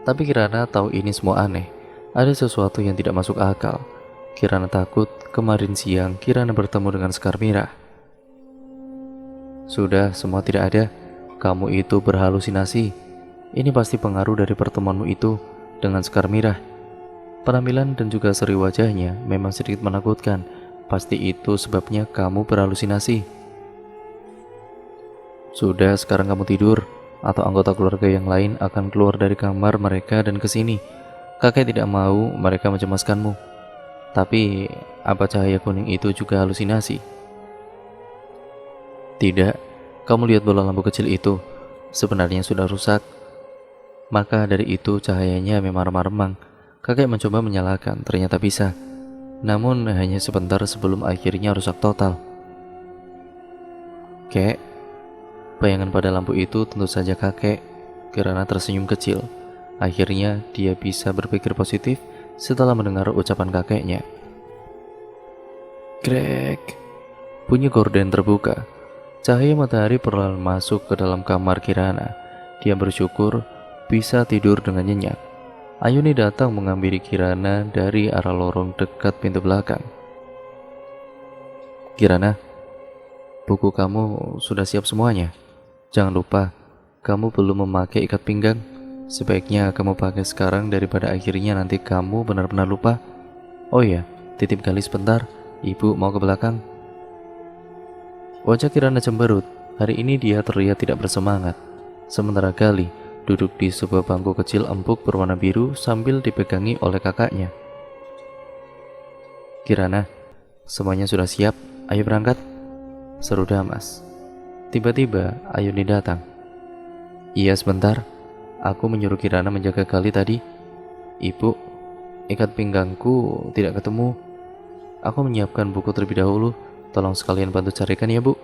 Tapi Kirana tahu ini semua aneh. Ada sesuatu yang tidak masuk akal. Kirana takut kemarin siang Kirana bertemu dengan Sekar Mirah. Sudah, semua tidak ada. Kamu itu berhalusinasi. Ini pasti pengaruh dari pertemuanmu itu dengan Sekar Mirah. Penampilan dan juga seri wajahnya memang sedikit menakutkan. Pasti itu sebabnya kamu berhalusinasi. Sudah, sekarang kamu tidur, atau anggota keluarga yang lain akan keluar dari kamar mereka dan kesini. Kakek tidak mau mereka mencemaskanmu. Tapi, apa cahaya kuning itu juga halusinasi? Tidak, kamu lihat bola lampu kecil itu. Sebenarnya sudah rusak. Maka dari itu cahayanya memang remang-remang. Kakek mencoba menyalakan, ternyata bisa. Namun hanya sebentar sebelum akhirnya rusak total. Kek, bayangan pada lampu itu tentu saja kakek. Kirana tersenyum kecil. Akhirnya dia bisa berpikir positif setelah mendengar ucapan kakeknya. Krek, bunyi gorden terbuka. Cahaya matahari perlahan masuk ke dalam kamar Kirana. Dia bersyukur bisa tidur dengan nyenyak. Ayuni datang menghampiri Kirana dari arah lorong dekat pintu belakang. Kirana, buku kamu sudah siap semuanya. Jangan lupa, kamu belum memakai ikat pinggang. Sebaiknya kamu pakai sekarang daripada akhirnya nanti kamu benar-benar lupa. Oh ya, titip Gali sebentar. Ibu mau ke belakang. Wajah Kirana cemberut. Hari ini dia terlihat tidak bersemangat. Sementara Gali duduk di sebuah bangku kecil empuk berwarna biru sambil dipegangi oleh kakaknya. Kirana, semuanya sudah siap, ayo berangkat, seru Damas. Tiba-tiba Ayuni datang. Iya sebentar, aku menyuruh Kirana menjaga Gali tadi. Ibu, ikat pinggangku tidak ketemu. Aku menyiapkan buku terlebih dahulu, tolong sekalian bantu carikan ya bu.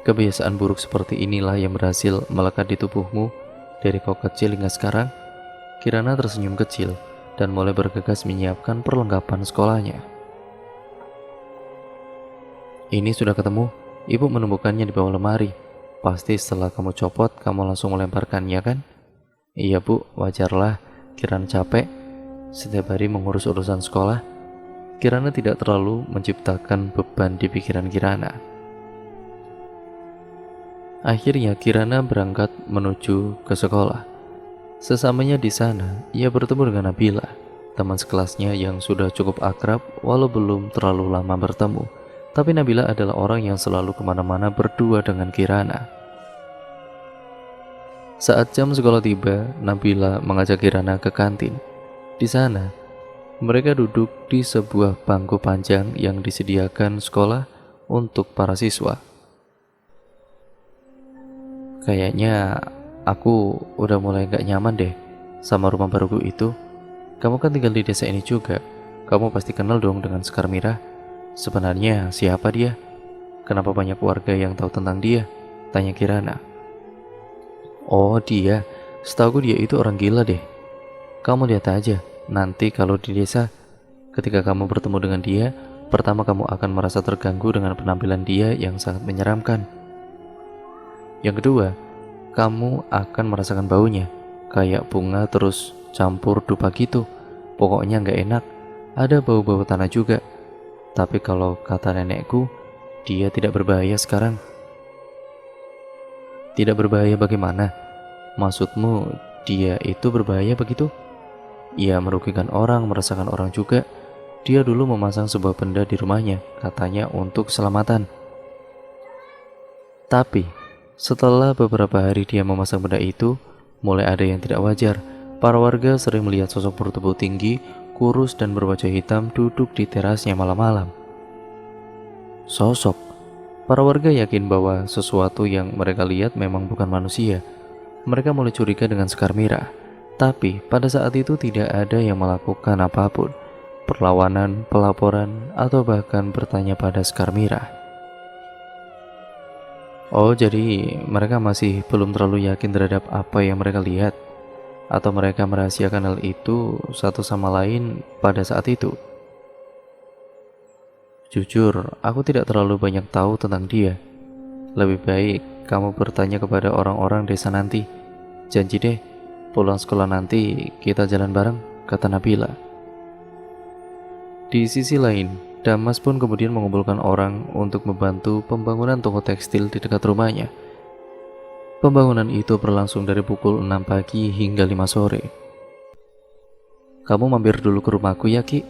Kebiasaan buruk seperti inilah yang berhasil melekat di tubuhmu dari kau kecil hingga sekarang. Kirana tersenyum kecil dan mulai bergegas menyiapkan perlengkapan sekolahnya. Ini sudah ketemu, ibu menemukannya di bawah lemari. Pasti setelah kamu copot, kamu langsung melemparkannya kan? Iya bu, wajarlah. Kirana capek setiap hari mengurus urusan sekolah. Kirana tidak terlalu menciptakan beban di pikiran Kirana. Akhirnya Kirana berangkat menuju ke sekolah. Sesamanya di sana, ia bertemu dengan Nabila, teman sekelasnya yang sudah cukup akrab walau belum terlalu lama bertemu. Tapi Nabila adalah orang yang selalu kemana-mana berdua dengan Kirana. Saat jam sekolah tiba, Nabila mengajak Kirana ke kantin. Di sana, mereka duduk di sebuah bangku panjang yang disediakan sekolah untuk para siswa. Kayaknya Aku udah mulai gak nyaman deh sama rumah baruku itu. Kamu kan tinggal di desa ini juga. Kamu pasti kenal dong dengan Sekar Mirah. Sebenarnya siapa dia? Kenapa banyak warga yang tahu tentang dia? Tanya Kirana. Oh dia, setahu dia itu orang gila deh. Kamu lihat aja, nanti kalau di desa, ketika kamu bertemu dengan dia, pertama kamu akan merasa terganggu dengan penampilan dia yang sangat menyeramkan. Yang kedua, kamu akan merasakan baunya, kayak bunga terus campur dupa gitu. Pokoknya nggak enak, ada bau-bau tanah juga. Tapi kalau kata nenekku, dia tidak berbahaya sekarang. Tidak berbahaya bagaimana? Maksudmu dia itu berbahaya begitu? Ia merugikan orang, meresahkan orang juga. Dia dulu memasang sebuah benda di rumahnya, katanya untuk keselamatan. Tapi, setelah beberapa hari dia memasang benda itu, mulai ada yang tidak wajar. Para warga sering melihat sosok bertubuh tinggi, kurus dan berwajah hitam duduk di terasnya malam-malam. Sosok. Para warga yakin bahwa sesuatu yang mereka lihat memang bukan manusia. Mereka mulai curiga dengan Sekar Mirah. Tapi pada saat itu tidak ada yang melakukan apapun, perlawanan, pelaporan, atau bahkan bertanya pada Sekar Mirah. Oh, jadi mereka masih belum terlalu yakin terhadap apa yang mereka lihat, atau mereka merahasiakan hal itu satu sama lain pada saat itu. Jujur, aku tidak terlalu banyak tahu tentang dia. Lebih baik kamu bertanya kepada orang-orang desa nanti. Janji deh, pulang sekolah nanti kita jalan bareng, kata Nabila. Di sisi lain, Damas pun kemudian mengumpulkan orang untuk membantu pembangunan toko tekstil di dekat rumahnya. Pembangunan itu berlangsung dari pukul 6 pagi hingga 5 sore. Kamu mampir dulu ke rumahku ya Ki,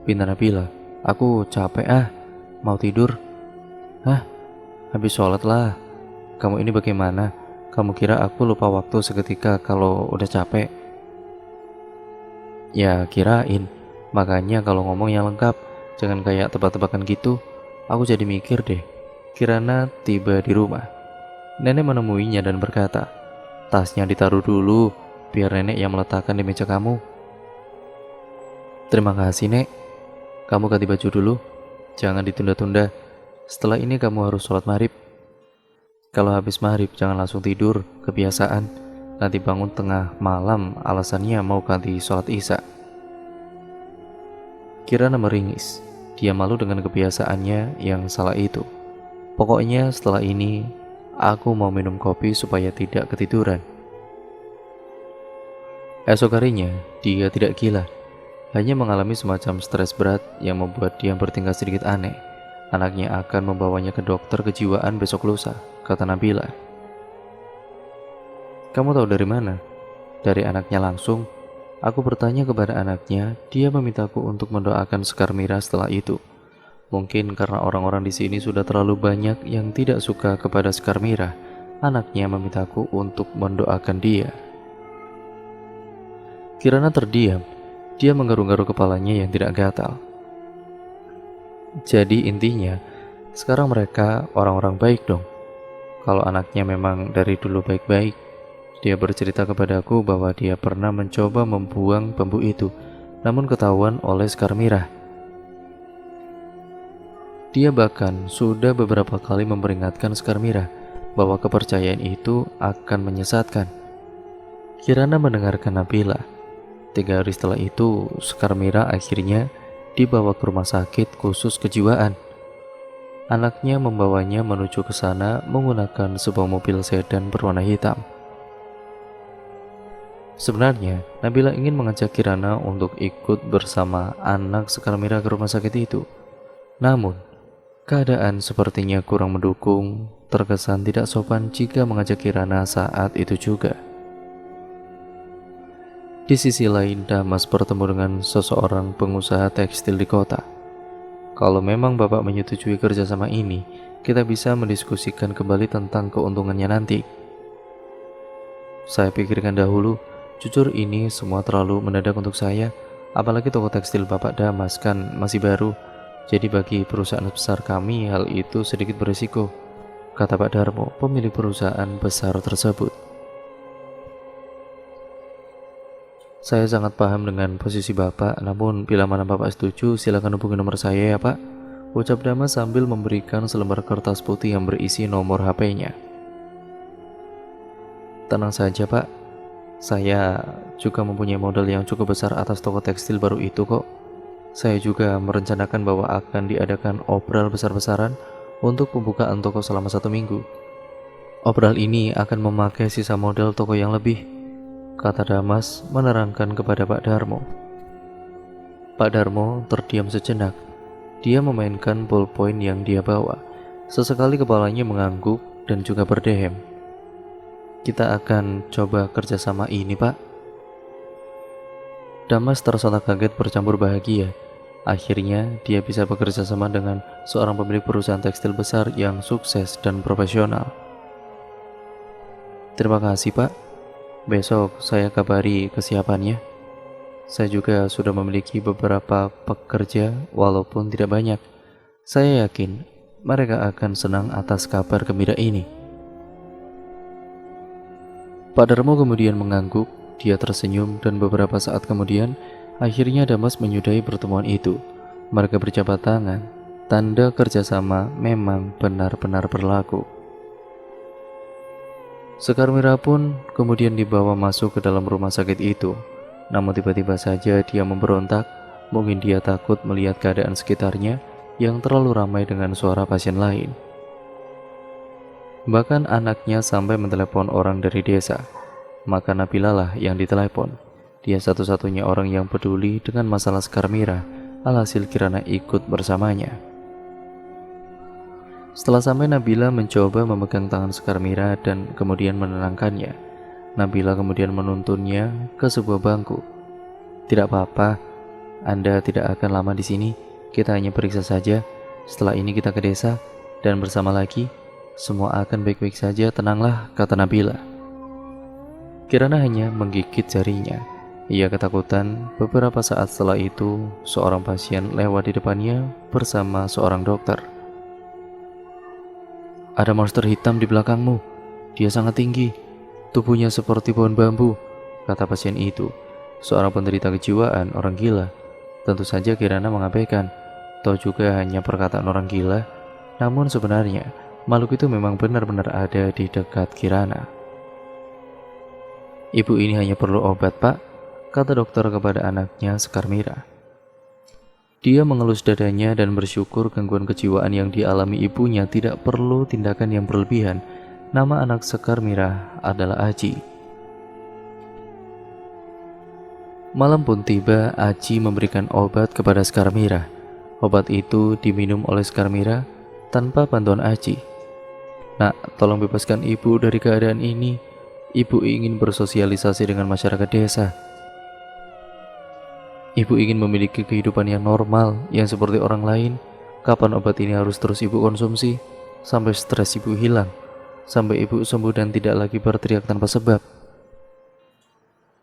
pinta Nabila. Aku capek mau tidur. Habis sholat lah. Kamu ini bagaimana? Kamu kira aku lupa waktu seketika kalau udah capek? Ya kirain, makanya kalau ngomong yang lengkap, jangan kayak tebak-tebakan gitu. Aku jadi mikir deh. Kirana tiba di rumah. Nenek menemuinya dan berkata, tasnya ditaruh dulu, biar nenek yang meletakkan di meja kamu. Terima kasih Nek. Kamu ganti baju dulu, jangan ditunda-tunda. Setelah ini kamu harus sholat maghrib. Kalau habis maghrib jangan langsung tidur, kebiasaan. Nanti bangun tengah malam alasannya mau ganti sholat isya. Kirana meringis. Dia malu dengan kebiasaannya yang salah itu. Pokoknya setelah ini aku mau minum kopi supaya tidak ketiduran. Esok harinya dia tidak gila, hanya mengalami semacam stres berat yang membuat dia bertingkah sedikit aneh. Anaknya akan membawanya ke dokter kejiwaan besok lusa, kata Nabila. Kamu tahu dari mana? Dari anaknya langsung. Aku bertanya kepada anaknya, dia memintaku untuk mendoakan Sekar Mirah setelah itu. Mungkin karena orang-orang di sini sudah terlalu banyak yang tidak suka kepada Sekar Mirah, anaknya memintaku untuk mendoakan dia. Kirana terdiam. Dia menggaruk-garuk kepalanya yang tidak gatal. Jadi intinya, sekarang mereka orang-orang baik dong. Kalau anaknya memang dari dulu baik-baik. Dia bercerita kepadaku bahwa dia pernah mencoba membuang bambu itu, namun ketahuan oleh Sekar Mirah. Dia bahkan sudah beberapa kali memperingatkan Sekar Mirah bahwa kepercayaan itu akan menyesatkan. Kirana mendengarkan Nabila. 3 hari setelah itu, Sekar Mirah akhirnya dibawa ke rumah sakit khusus kejiwaan. Anaknya membawanya menuju ke sana menggunakan sebuah mobil sedan berwarna hitam. Sebenarnya, Nabila ingin mengajak Kirana untuk ikut bersama anak Sekar Mirah ke rumah sakit itu. Namun, keadaan sepertinya kurang mendukung, terkesan tidak sopan jika mengajak Kirana saat itu juga. Di sisi lain, Damas bertemu dengan seseorang pengusaha tekstil di kota. Kalau memang Bapak menyetujui kerjasama ini, kita bisa mendiskusikan kembali tentang keuntungannya nanti. Saya pikirkan dahulu, jujur ini semua terlalu mendadak untuk saya, apalagi toko tekstil Bapak Damas kan masih baru, jadi bagi perusahaan besar kami hal itu sedikit berisiko, kata Pak Darmo, pemilik perusahaan besar tersebut. Saya sangat paham dengan posisi Bapak, namun bila mana Bapak setuju, silakan hubungi nomor saya ya Pak. Ucap Damas sambil memberikan selembar kertas putih yang berisi nomor HP-nya. Tenang saja Pak, saya juga mempunyai modal yang cukup besar atas toko tekstil baru itu kok. Saya juga merencanakan bahwa akan diadakan obral besar-besaran untuk pembukaan toko selama 1 minggu. Obral ini akan memakai sisa modal toko yang lebih, kata Damas menerangkan kepada Pak Darmo. Pak Darmo terdiam sejenak. Dia memainkan ballpoint yang dia bawa. Sesekali kepalanya mengangguk dan juga berdehem. Kita akan coba kerjasama ini, Pak. Damas tersontak kaget bercampur bahagia. Akhirnya dia bisa bekerja sama dengan seorang pemilik perusahaan tekstil besar yang sukses dan profesional. Terima kasih, Pak. Besok saya kabari kesiapannya. Saya juga sudah memiliki beberapa pekerja walaupun tidak banyak. Saya yakin mereka akan senang atas kabar gembira ini. Pak Darmo kemudian mengangguk, dia tersenyum dan beberapa saat kemudian akhirnya Damas menyudahi pertemuan itu. Mereka berjabat tangan, tanda kerjasama memang benar-benar berlaku. Sekar Mira pun kemudian dibawa masuk ke dalam rumah sakit itu. Namun tiba-tiba saja dia memberontak, mungkin dia takut melihat keadaan sekitarnya yang terlalu ramai dengan suara pasien lain. Bahkan anaknya sampai mentelepon orang dari desa, maka Nabila lah yang ditelepon. Dia satu-satunya orang yang peduli dengan masalah Sekar Mira, alhasil Kirana ikut bersamanya. Setelah sampai, Nabila mencoba memegang tangan Sekar Mira dan kemudian menenangkannya. Nabila kemudian menuntunnya ke sebuah bangku. Tidak apa-apa, Anda tidak akan lama di sini. Kita hanya periksa saja. Setelah ini kita ke desa dan bersama lagi. Semua akan baik-baik saja, tenanglah, kata Nabila. Kirana hanya menggigit jarinya. Ia ketakutan. Beberapa saat setelah itu, seorang pasien lewat di depannya bersama seorang dokter. Ada monster hitam di belakangmu. Dia sangat tinggi. Tubuhnya seperti pohon bambu, kata pasien itu. Seorang penderita kejiwaan, orang gila. Tentu saja Kirana mengabaikan. Tahu juga hanya perkataan orang gila. Namun sebenarnya, makhluk itu memang benar-benar ada di dekat Kirana. Ibu ini hanya perlu obat, Pak, kata dokter kepada anaknya Sekar Mira. Dia mengelus dadanya dan bersyukur gangguan kejiwaan yang dialami ibunya tidak perlu tindakan yang berlebihan. Nama anak Sekar Mira adalah Aji. Malam pun tiba, Aji memberikan obat kepada Sekar Mira. Obat itu diminum oleh Sekar Mira tanpa bantuan Aji. Nak, tolong bebaskan ibu dari keadaan ini. Ibu ingin bersosialisasi dengan masyarakat desa. Ibu ingin memiliki kehidupan yang normal, yang seperti orang lain. Kapan obat ini harus terus ibu konsumsi? Sampai stres ibu hilang. Sampai ibu sembuh dan tidak lagi berteriak tanpa sebab.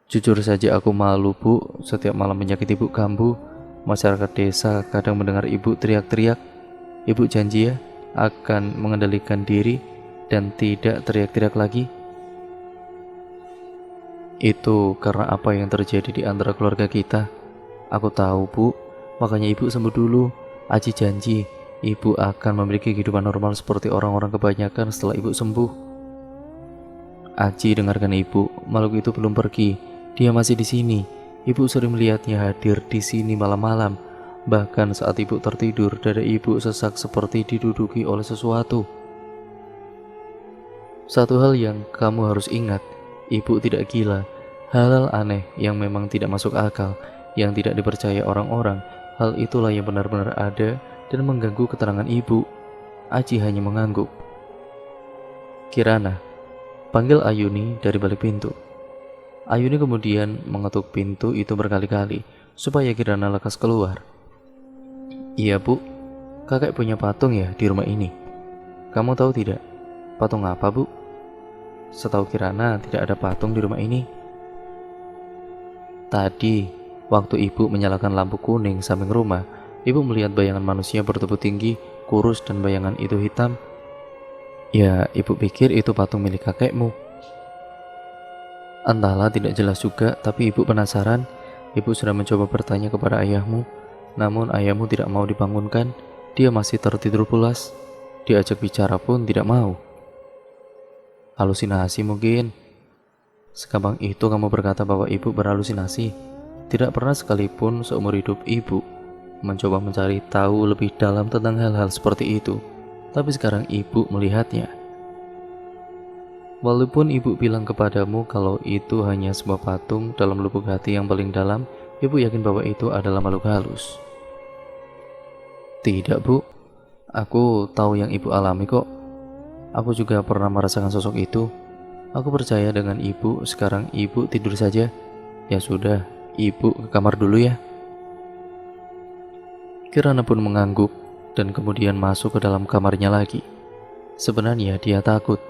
Jujur saja aku malu, Bu. Setiap malam menyakiti ibu kambuh. Masyarakat desa kadang mendengar ibu teriak-teriak. Ibu janji ya akan mengendalikan diri dan tidak teriak-teriak lagi. Itu karena apa yang terjadi di antara keluarga kita. Aku tahu, Bu. Makanya ibu sembuh dulu. Aji janji ibu akan memiliki kehidupan normal seperti orang-orang kebanyakan setelah ibu sembuh. Aji, dengarkan ibu. Makhluk itu belum pergi. Dia masih di sini. Ibu sering melihatnya hadir di sini malam-malam. Bahkan saat ibu tertidur, dada ibu sesak seperti diduduki oleh sesuatu. Satu hal yang kamu harus ingat, ibu tidak gila. Hal-hal aneh yang memang tidak masuk akal, yang tidak dipercaya orang-orang, hal itulah yang benar-benar ada dan mengganggu keterangan ibu. Aji hanya mengangguk. Kirana, panggil Ayuni dari balik pintu. Ayuni kemudian mengetuk pintu itu berkali-kali supaya Kirana lekas keluar. Iya, Bu, kakek punya patung ya di rumah ini. Kamu tahu tidak? Patung apa, Bu? Setahu Kirana tidak ada patung di rumah ini. Tadi, waktu ibu menyalakan lampu kuning samping rumah, ibu melihat bayangan manusia bertubuh tinggi, kurus dan bayangan itu hitam. Ya, ibu pikir itu patung milik kakekmu. Entahlah, tidak jelas juga, tapi ibu penasaran. Ibu sudah mencoba bertanya kepada ayahmu, namun ayahmu tidak mau dibangunkan. Dia masih tertidur pulas. Diajak bicara pun tidak mau. Halusinasi mungkin. Segampang itu kamu berkata bahwa ibu berhalusinasi. Tidak pernah sekalipun seumur hidup ibu mencoba mencari tahu lebih dalam tentang hal-hal seperti itu. Tapi sekarang ibu melihatnya. Walaupun ibu bilang kepadamu kalau itu hanya sebuah patung, dalam lubuk hati yang paling dalam, ibu yakin bahwa itu adalah makhluk halus. Tidak, Bu. Aku tahu yang ibu alami kok. Aku juga pernah merasakan sosok itu. Aku percaya dengan ibu. Sekarang ibu tidur saja. Ya sudah, ibu ke kamar dulu ya. Kirana pun mengangguk dan kemudian masuk ke dalam kamarnya lagi. Sebenarnya dia takut,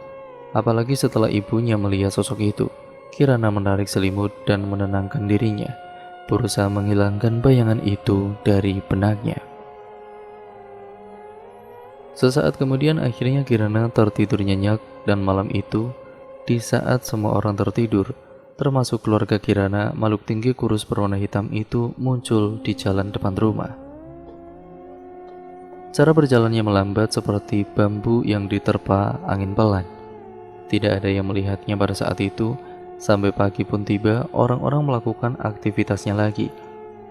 apalagi setelah ibunya melihat sosok itu. Kirana menarik selimut dan menenangkan dirinya, berusaha menghilangkan bayangan itu dari benaknya. Sesaat kemudian akhirnya Kirana tertidur nyenyak, dan malam itu, di saat semua orang tertidur, termasuk keluarga Kirana, makhluk tinggi kurus berwarna hitam itu muncul di jalan depan rumah. Cara berjalannya melambat seperti bambu yang diterpa angin pelan. Tidak ada yang melihatnya pada saat itu. Sampai pagi pun tiba, orang-orang melakukan aktivitasnya lagi.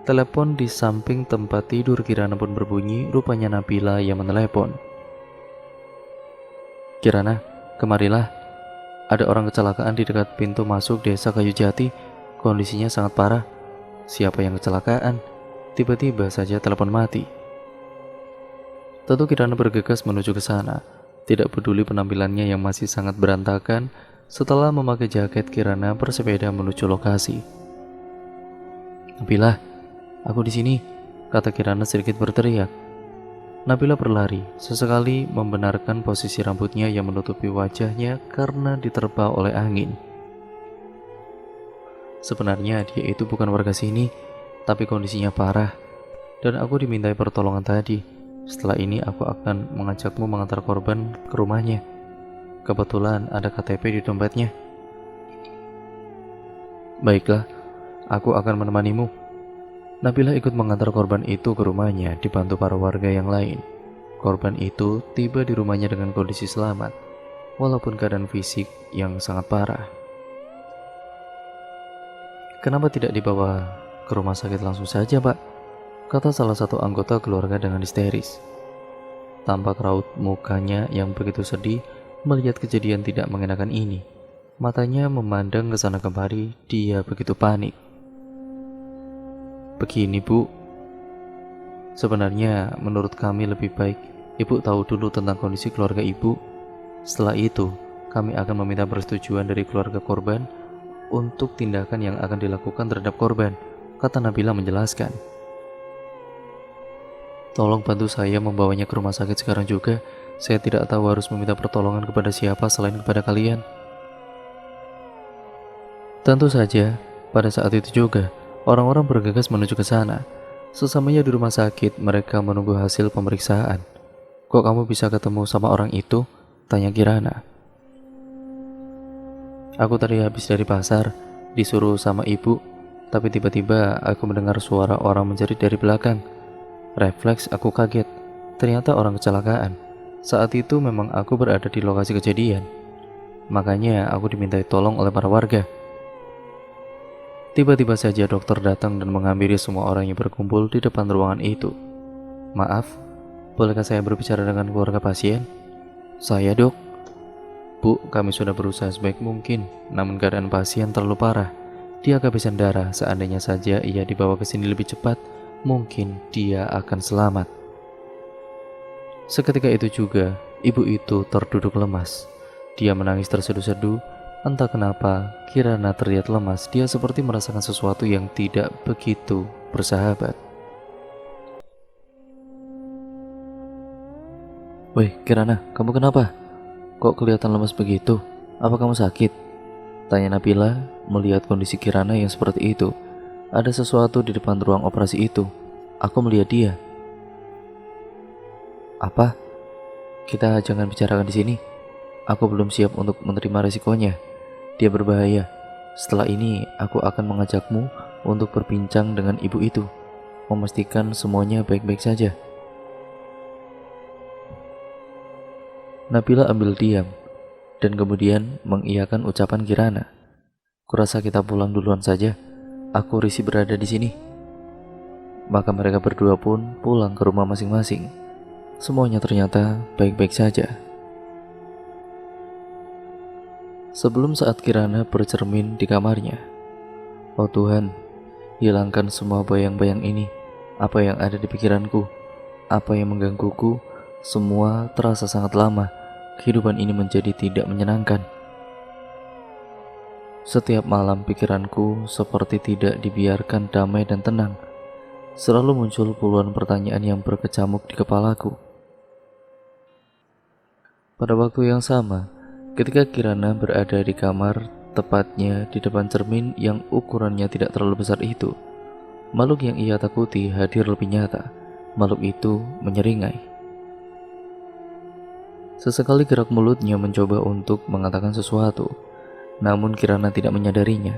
Telepon di samping tempat tidur Kirana pun berbunyi, rupanya Nabila yang menelepon. Kirana, kemarilah. Ada orang kecelakaan di dekat pintu masuk desa Kayu Jati. Kondisinya sangat parah. Siapa yang kecelakaan? Tiba-tiba saja telepon mati. Tentu Kirana bergegas menuju ke sana. Tidak peduli penampilannya yang masih sangat berantakan. Setelah memakai jaket, Kirana bersepeda menuju lokasi. Nabila, aku di sini, kata Kirana sedikit berteriak. Nabila berlari, sesekali membenarkan posisi rambutnya yang menutupi wajahnya karena diterpa oleh angin. Sebenarnya dia itu bukan warga sini, tapi kondisinya parah, dan aku dimintai pertolongan tadi. Setelah ini aku akan mengajakmu mengantar korban ke rumahnya. Kebetulan ada KTP di dompetnya. Baiklah, aku akan menemanimu. Nabila ikut mengantar korban itu ke rumahnya, dibantu para warga yang lain. Korban itu tiba di rumahnya dengan kondisi selamat, walaupun keadaan fisik yang sangat parah. Kenapa tidak dibawa ke rumah sakit langsung saja, Pak? Kata salah satu anggota keluarga dengan histeris. Tampak raut mukanya yang begitu sedih melihat kejadian tidak mengenakan ini. Matanya memandang ke sana kemari, dia begitu panik. Begini, Bu. Sebenarnya menurut kami lebih baik Ibu tahu dulu tentang kondisi keluarga Ibu. Setelah itu, kami akan meminta persetujuan dari keluarga korban untuk tindakan yang akan dilakukan terhadap korban, kata Nabila menjelaskan. Tolong bantu saya membawanya ke rumah sakit sekarang juga. Saya tidak tahu harus meminta pertolongan kepada siapa selain kepada kalian. Tentu saja, pada saat itu juga, orang-orang bergegas menuju ke sana. Sesamanya di rumah sakit, mereka menunggu hasil pemeriksaan. Kok kamu bisa ketemu sama orang itu? Tanya Kirana. Aku tadi habis dari pasar, disuruh sama ibu, tapi tiba-tiba aku mendengar suara orang menjerit dari belakang. Refleks aku kaget, ternyata orang kecelakaan. Saat itu memang aku berada di lokasi kejadian. Makanya aku dimintai tolong oleh para warga. Tiba-tiba saja dokter datang dan menghampiri semua orang yang berkumpul di depan ruangan itu. Maaf, bolehkah saya berbicara dengan keluarga pasien? Saya, Dok. Bu, kami sudah berusaha sebaik mungkin, namun keadaan pasien terlalu parah. Dia kehabisan darah, seandainya saja ia dibawa ke sini lebih cepat, mungkin dia akan selamat. Seketika itu juga, ibu itu terduduk lemas. Dia menangis terseduh-seduh. Entah kenapa, Kirana terlihat lemas. Dia seperti merasakan sesuatu yang tidak begitu bersahabat. Woi, Kirana, kamu kenapa? Kok kelihatan lemas begitu? Apa kamu sakit? Tanya Nabila melihat kondisi Kirana yang seperti itu. Ada sesuatu di depan ruang operasi itu. Aku melihat dia. Apa? Kita jangan bicarakan di sini. Aku belum siap untuk menerima resikonya. Dia berbahaya. Setelah ini, aku akan mengajakmu untuk berbincang dengan ibu itu, memastikan semuanya baik-baik saja. Nabila ambil diam, dan kemudian mengiyakan ucapan Kirana. Kurasa kita pulang duluan saja, aku risih berada di sini. Maka mereka berdua pun pulang ke rumah masing-masing. Semuanya ternyata baik-baik saja. Sebelum saat Kirana bercermin di kamarnya, oh Tuhan, hilangkan semua bayang-bayang ini. Apa yang ada di pikiranku, apa yang menggangguku, semua terasa sangat lama. Kehidupan ini menjadi tidak menyenangkan. Setiap malam pikiranku seperti tidak dibiarkan damai dan tenang. Selalu muncul puluhan pertanyaan yang berkecamuk di kepalaku. Pada waktu yang sama, ketika Kirana berada di kamar, tepatnya di depan cermin yang ukurannya tidak terlalu besar itu, makhluk yang ia takuti hadir lebih nyata. Makhluk itu menyeringai. Sesekali gerak mulutnya mencoba untuk mengatakan sesuatu, namun Kirana tidak menyadarinya.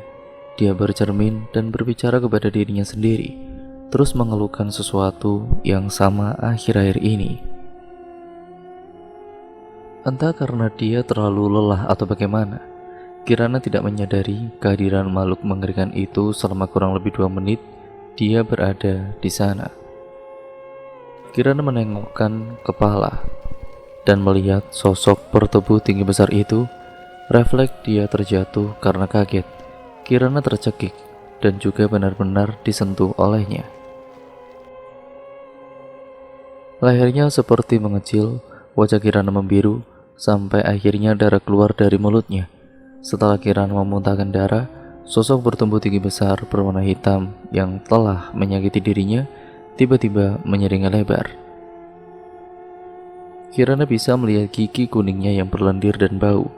Dia bercermin dan berbicara kepada dirinya sendiri, terus mengeluhkan sesuatu yang sama akhir-akhir ini. Entah karena dia terlalu lelah atau bagaimana, Kirana tidak menyadari kehadiran makhluk mengerikan itu. Selama kurang lebih 2 menit dia berada di sana. Kirana menengokkan kepala dan melihat sosok bertubuh tinggi besar itu. Refleks dia terjatuh karena kaget. Kirana tercekik dan juga benar-benar disentuh olehnya. Lehernya seperti mengecil, wajah Kirana membiru, sampai akhirnya darah keluar dari mulutnya. Setelah Kirana memuntahkan darah, sosok bertubuh tinggi besar berwarna hitam yang telah menyakiti dirinya tiba-tiba menyeringai lebar. Kirana bisa melihat gigi kuningnya yang berlendir dan bau.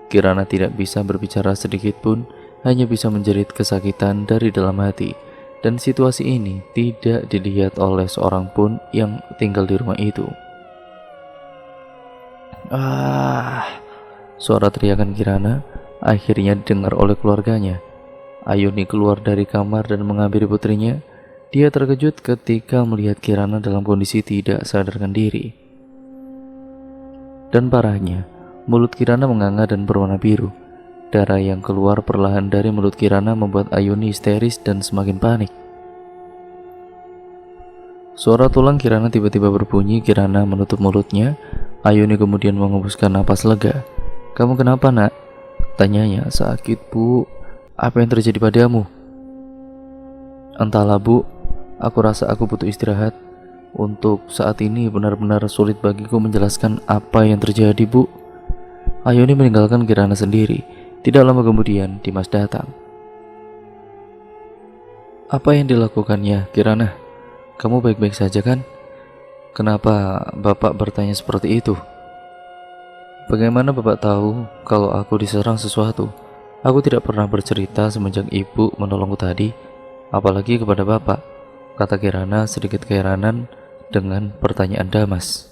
Kirana tidak bisa berbicara sedikit pun, hanya bisa menjerit kesakitan dari dalam hati. Dan situasi ini tidak dilihat oleh seorang pun yang tinggal di rumah itu. Suara teriakan Kirana akhirnya didengar oleh keluarganya. Ayuni keluar dari kamar dan menghampiri putrinya. Dia terkejut ketika melihat Kirana dalam kondisi tidak sadarkan diri. Dan parahnya, mulut Kirana menganga dan berwarna biru. Darah yang keluar perlahan dari mulut Kirana membuat Ayuni histeris dan semakin panik. Suara tulang Kirana tiba-tiba berbunyi. Kirana menutup mulutnya. Ayuni kemudian mengembuskan napas lega. "Kamu kenapa, nak?" tanyanya. "Sakit, Bu." "Apa yang terjadi padamu?" "Entahlah, Bu. Aku rasa aku butuh istirahat. Untuk saat ini benar-benar sulit bagiku menjelaskan apa yang terjadi, Bu." Ayuni meninggalkan Kirana sendiri. Tidak lama kemudian Dimas datang. "Apa yang dilakukannya, Kirana? Kamu baik-baik saja kan? Kenapa Bapak bertanya seperti itu?" "Bagaimana Bapak tahu kalau aku diserang sesuatu? Aku tidak pernah bercerita semenjak Ibu menolongku tadi, apalagi kepada Bapak," kata Kirana sedikit keheranan dengan pertanyaan Damas.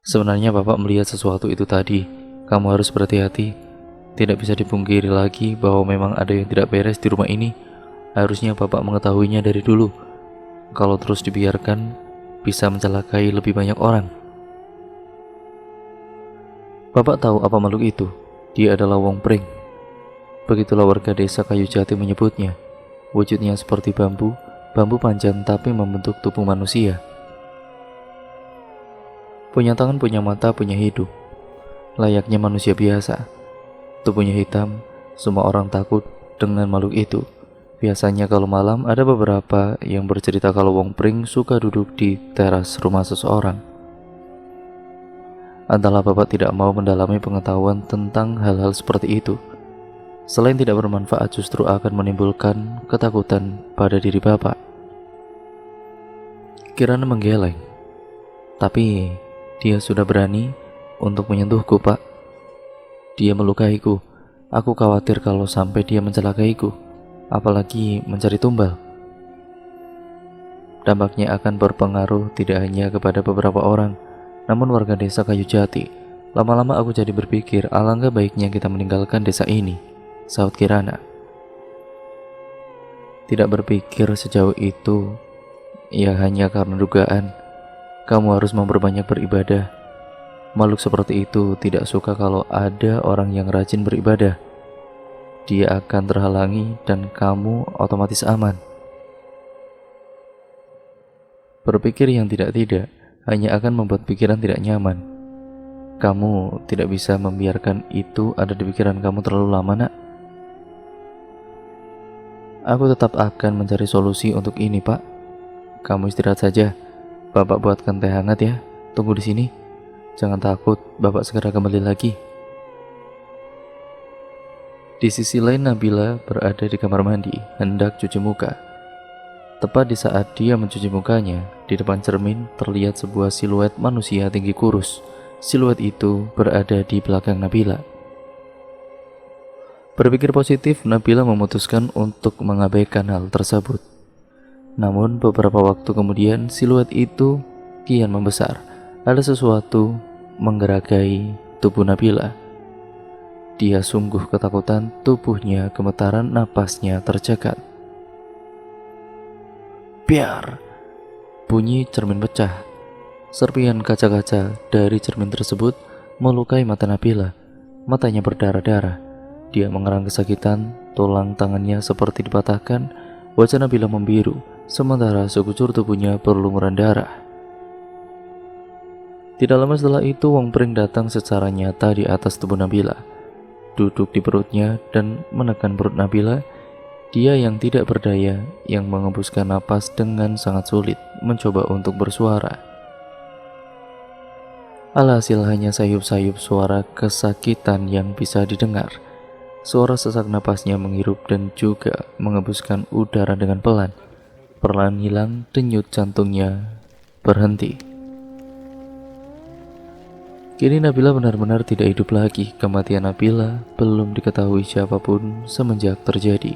"Sebenarnya Bapak melihat sesuatu itu tadi. Kamu harus berhati-hati. Tidak bisa dipungkiri lagi bahwa memang ada yang tidak beres di rumah ini. Harusnya Bapak mengetahuinya dari dulu. Kalau terus dibiarkan, bisa mencelakai lebih banyak orang." "Bapak tahu apa makhluk itu? Dia adalah Wong Pring. Begitulah warga desa Kayu Jati menyebutnya. Wujudnya seperti bambu panjang tapi membentuk tubuh manusia. Punya tangan, punya mata, punya hidup. Layaknya manusia biasa. Tubuhnya hitam. Semua orang takut dengan makhluk itu. Biasanya kalau malam ada beberapa yang bercerita kalau Wong Pring suka duduk di teras rumah seseorang. Entahlah Bapak tidak mau mendalami pengetahuan tentang hal-hal seperti itu. Selain tidak bermanfaat, justru akan menimbulkan ketakutan pada diri Bapak." Kirana menggeleng. "Tapi dia sudah berani untuk menyentuhku, Pak. Dia melukaiku. Aku khawatir kalau sampai dia mencelakaiku, apalagi mencari tumbal. Dampaknya akan berpengaruh tidak hanya kepada beberapa orang, namun warga desa Kayu Jati. Lama-lama aku jadi berpikir, alangkah baiknya kita meninggalkan desa ini." sahut Kirana. Tidak berpikir sejauh itu, ya hanya karena dugaan. Kamu harus memperbanyak beribadah. Makhluk seperti itu tidak suka kalau ada orang yang rajin beribadah. Dia akan terhalangi dan kamu otomatis aman. Berpikir yang tidak-tidak hanya akan membuat pikiran tidak nyaman. Kamu tidak bisa membiarkan itu ada di pikiran kamu terlalu lama, nak. Aku tetap akan mencari solusi untuk ini, Pak. Kamu istirahat saja. Bapak buatkan teh hangat ya. Tunggu di sini. Jangan takut, Bapak segera kembali lagi. Di sisi lain, Nabila berada di kamar mandi, hendak cuci muka. Tepat di saat dia mencuci mukanya, di depan cermin terlihat sebuah siluet manusia tinggi kurus. Siluet itu berada di belakang Nabila. Berpikir positif, Nabila memutuskan untuk mengabaikan hal tersebut. Namun beberapa waktu kemudian, siluet itu kian membesar. Ada sesuatu menggeragai tubuh Nabila. Dia sungguh ketakutan, tubuhnya gemetaran, napasnya tercekat. Biar! Bunyi cermin pecah. Serpihan kaca-kaca dari cermin tersebut melukai mata Nabila. Matanya berdarah-darah. Dia mengerang kesakitan, tulang tangannya seperti dipatahkan, wajah Nabila membiru, sementara sekujur tubuhnya berlumuran darah. Tidak lama setelah itu, Wong Pring datang secara nyata di atas tubuh Nabila, duduk di perutnya dan menekan perut Nabila. Dia yang tidak berdaya, yang mengembuskan napas dengan sangat sulit, mencoba untuk bersuara. Alhasil hanya sayup-sayup suara kesakitan yang bisa didengar. Suara sesak napasnya menghirup dan juga mengembuskan udara dengan pelan. Perlahan hilang, denyut jantungnya berhenti. Kini Nabila benar-benar tidak hidup lagi. Kematian Nabila belum diketahui siapapun semenjak terjadi.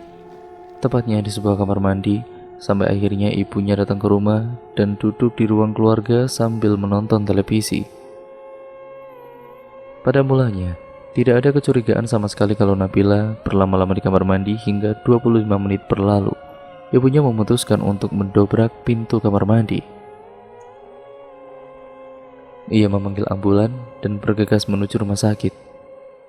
Tepatnya di sebuah kamar mandi, sampai akhirnya ibunya datang ke rumah dan duduk di ruang keluarga sambil menonton televisi. Pada mulanya, tidak ada kecurigaan sama sekali kalau Nabila berlama-lama di kamar mandi hingga 25 menit berlalu. Ibunya memutuskan untuk mendobrak pintu kamar mandi. Ia memanggil ambulan dan bergegas menuju rumah sakit.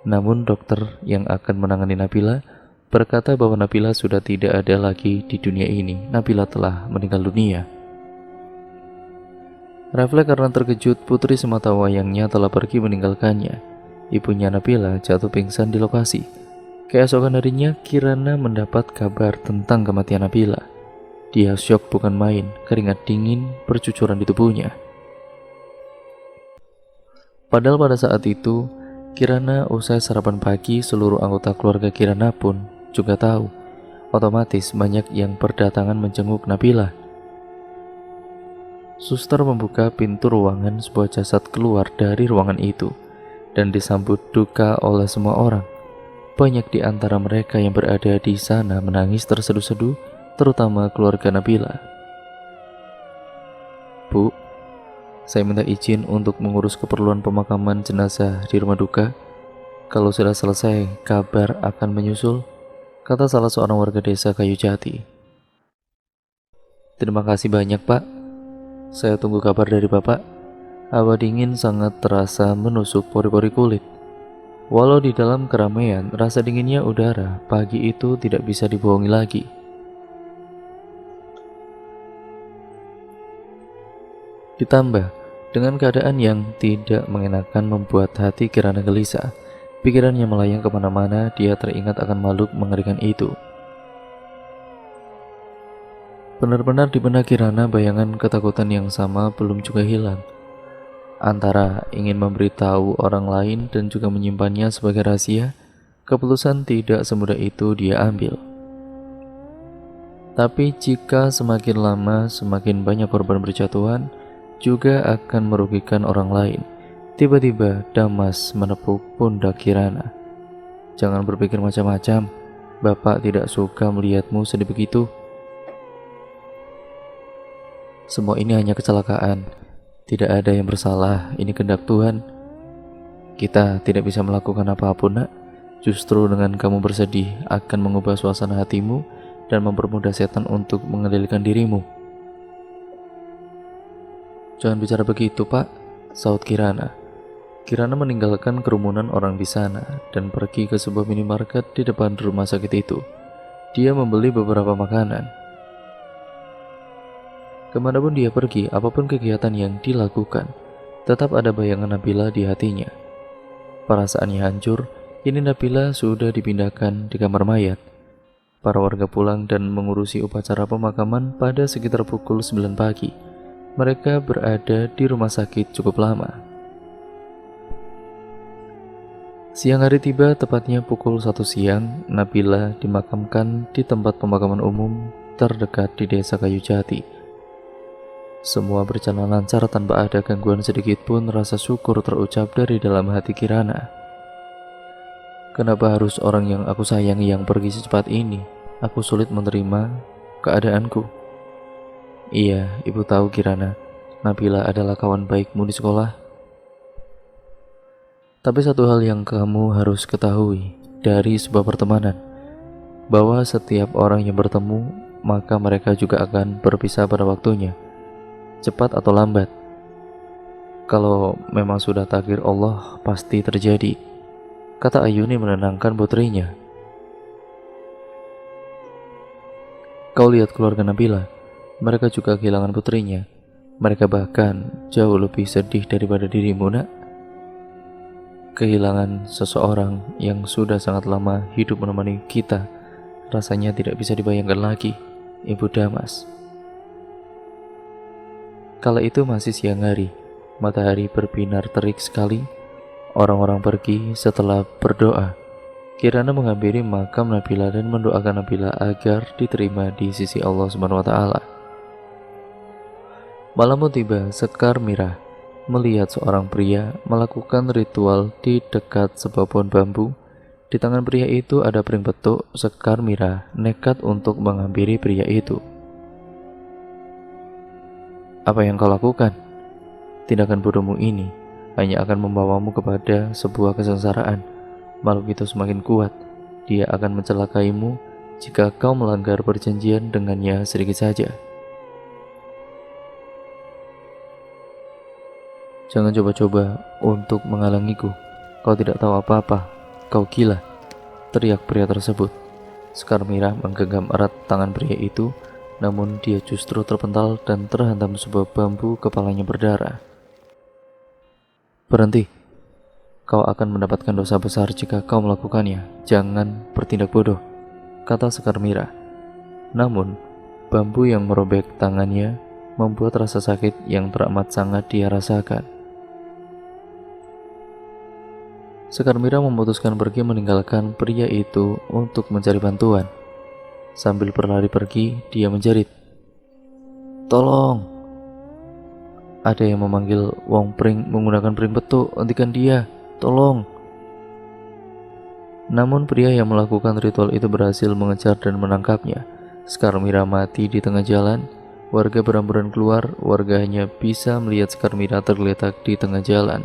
Namun dokter yang akan menangani Nabila berkata bahwa Nabila sudah tidak ada lagi di dunia ini. Nabila telah meninggal dunia. Refleks karena terkejut, putri semata wayangnya telah pergi meninggalkannya. Ibunya Nabila jatuh pingsan di lokasi. Keesokan harinya, Kirana mendapat kabar tentang kematian Nabila. Dia syok bukan main, keringat dingin bercucuran di tubuhnya. Padahal pada saat itu, Kirana usai sarapan pagi, seluruh anggota keluarga Kirana pun juga tahu. Otomatis banyak yang berdatangan menjenguk Nabila. Suster membuka pintu ruangan, sebuah jasad keluar dari ruangan itu dan disambut duka oleh semua orang. Banyak di antara mereka yang berada di sana menangis terseduh-seduh, terutama keluarga Nabila. Bu, saya minta izin untuk mengurus keperluan pemakaman jenazah di rumah duka. Kalau sudah selesai, kabar akan menyusul, kata salah seorang warga desa Kayu Jati. Terima kasih banyak, Pak. Saya tunggu kabar dari Bapak. Hawa dingin sangat terasa menusuk pori-pori kulit. Walau di dalam keramaian, rasa dinginnya udara pagi itu tidak bisa dibohongi lagi. Ditambah dengan keadaan yang tidak mengenakan membuat hati Kirana gelisah. Pikirannya melayang kemana-mana, dia teringat akan makhluk mengerikan itu. Benar-benar di benak Kirana bayangan ketakutan yang sama belum juga hilang. Antara ingin memberitahu orang lain dan juga menyimpannya sebagai rahasia, keputusan tidak semudah itu dia ambil. Tapi jika semakin lama semakin banyak korban berjatuhan, juga akan merugikan orang lain. Tiba-tiba Damas menepuk pundak Kirana. Jangan berpikir macam-macam. Bapak tidak suka melihatmu sedih begitu. Semua ini hanya kecelakaan. Tidak ada yang bersalah. Ini kehendak Tuhan. Kita tidak bisa melakukan apapun, nak. Justru dengan kamu bersedih akan mengubah suasana hatimu dan mempermudah setan untuk mengendalikan dirimu. Jangan bicara begitu, Pak, saut Kirana. Kirana meninggalkan kerumunan orang di sana dan pergi ke sebuah minimarket di depan rumah sakit itu. Dia membeli beberapa makanan. Kemanapun dia pergi, apapun kegiatan yang dilakukan, tetap ada bayangan Nabila di hatinya. Perasaannya hancur, kini Nabila sudah dipindahkan di kamar mayat. Para warga pulang dan mengurusi upacara pemakaman pada sekitar pukul 9 pagi. Mereka berada di rumah sakit cukup lama. Siang hari tiba, tepatnya pukul 1 siang, Nabila dimakamkan di tempat pemakaman umum terdekat di desa Kayu Jati. Semua berjalan lancar tanpa ada gangguan sedikit pun. Rasa syukur terucap dari dalam hati Kirana. Kenapa harus orang yang aku sayangi yang pergi secepat ini? Aku sulit menerima keadaanku. Iya, ibu tahu Kirana, Nabila adalah kawan baikmu di sekolah. Tapi satu hal yang kamu harus ketahui dari sebuah pertemanan, bahwa setiap orang yang bertemu, maka mereka juga akan berpisah pada waktunya, cepat atau lambat. Kalau memang sudah takdir Allah, pasti terjadi, kata Ayuni menenangkan putrinya. Kau lihat keluarga Nabila, mereka juga kehilangan putrinya. Mereka bahkan jauh lebih sedih daripada dirimu, nak. Kehilangan seseorang yang sudah sangat lama hidup menemani kita, rasanya tidak bisa dibayangkan lagi, Ibu Damas. Kala itu masih siang hari, matahari berbinar terik sekali. Orang-orang pergi setelah berdoa. Kirana menghampiri makam Nabila dan mendoakan Nabila agar diterima di sisi Allah SWT. Malam pun tiba. Sekar Mirah melihat seorang pria melakukan ritual di dekat sebuah pohon bambu. Di tangan pria itu ada piring petuk. Sekar Mirah nekat untuk menghampiri pria itu. Apa yang kau lakukan? Tindakan bodohmu ini hanya akan membawamu kepada sebuah kesengsaraan. Makhluk itu semakin kuat. Dia akan mencelakaimu jika kau melanggar perjanjian dengannya sedikit saja. Jangan coba-coba untuk menghalangiku. Kau tidak tahu apa-apa. Kau gila, teriak pria tersebut. Sekar Mirah menggenggam erat tangan pria itu, namun dia justru terpental dan terhantam sebuah bambu, kepalanya berdarah. Berhenti. Kau akan mendapatkan dosa besar jika kau melakukannya. Jangan bertindak bodoh, kata Sekar Mirah. Namun, bambu yang merobek tangannya membuat rasa sakit yang teramat sangat dia rasakan. Sekar Mirah memutuskan pergi meninggalkan pria itu untuk mencari bantuan. Sambil berlari pergi, dia menjerit, "Tolong!" Ada yang memanggil Wong Pring menggunakan piring petuk. "Hentikan dia! Tolong!" Namun pria yang melakukan ritual itu berhasil mengejar dan menangkapnya. Sekar Mirah mati di tengah jalan. Warga beramburan keluar. Warga hanya bisa melihat Sekar Mirah tergeletak di tengah jalan.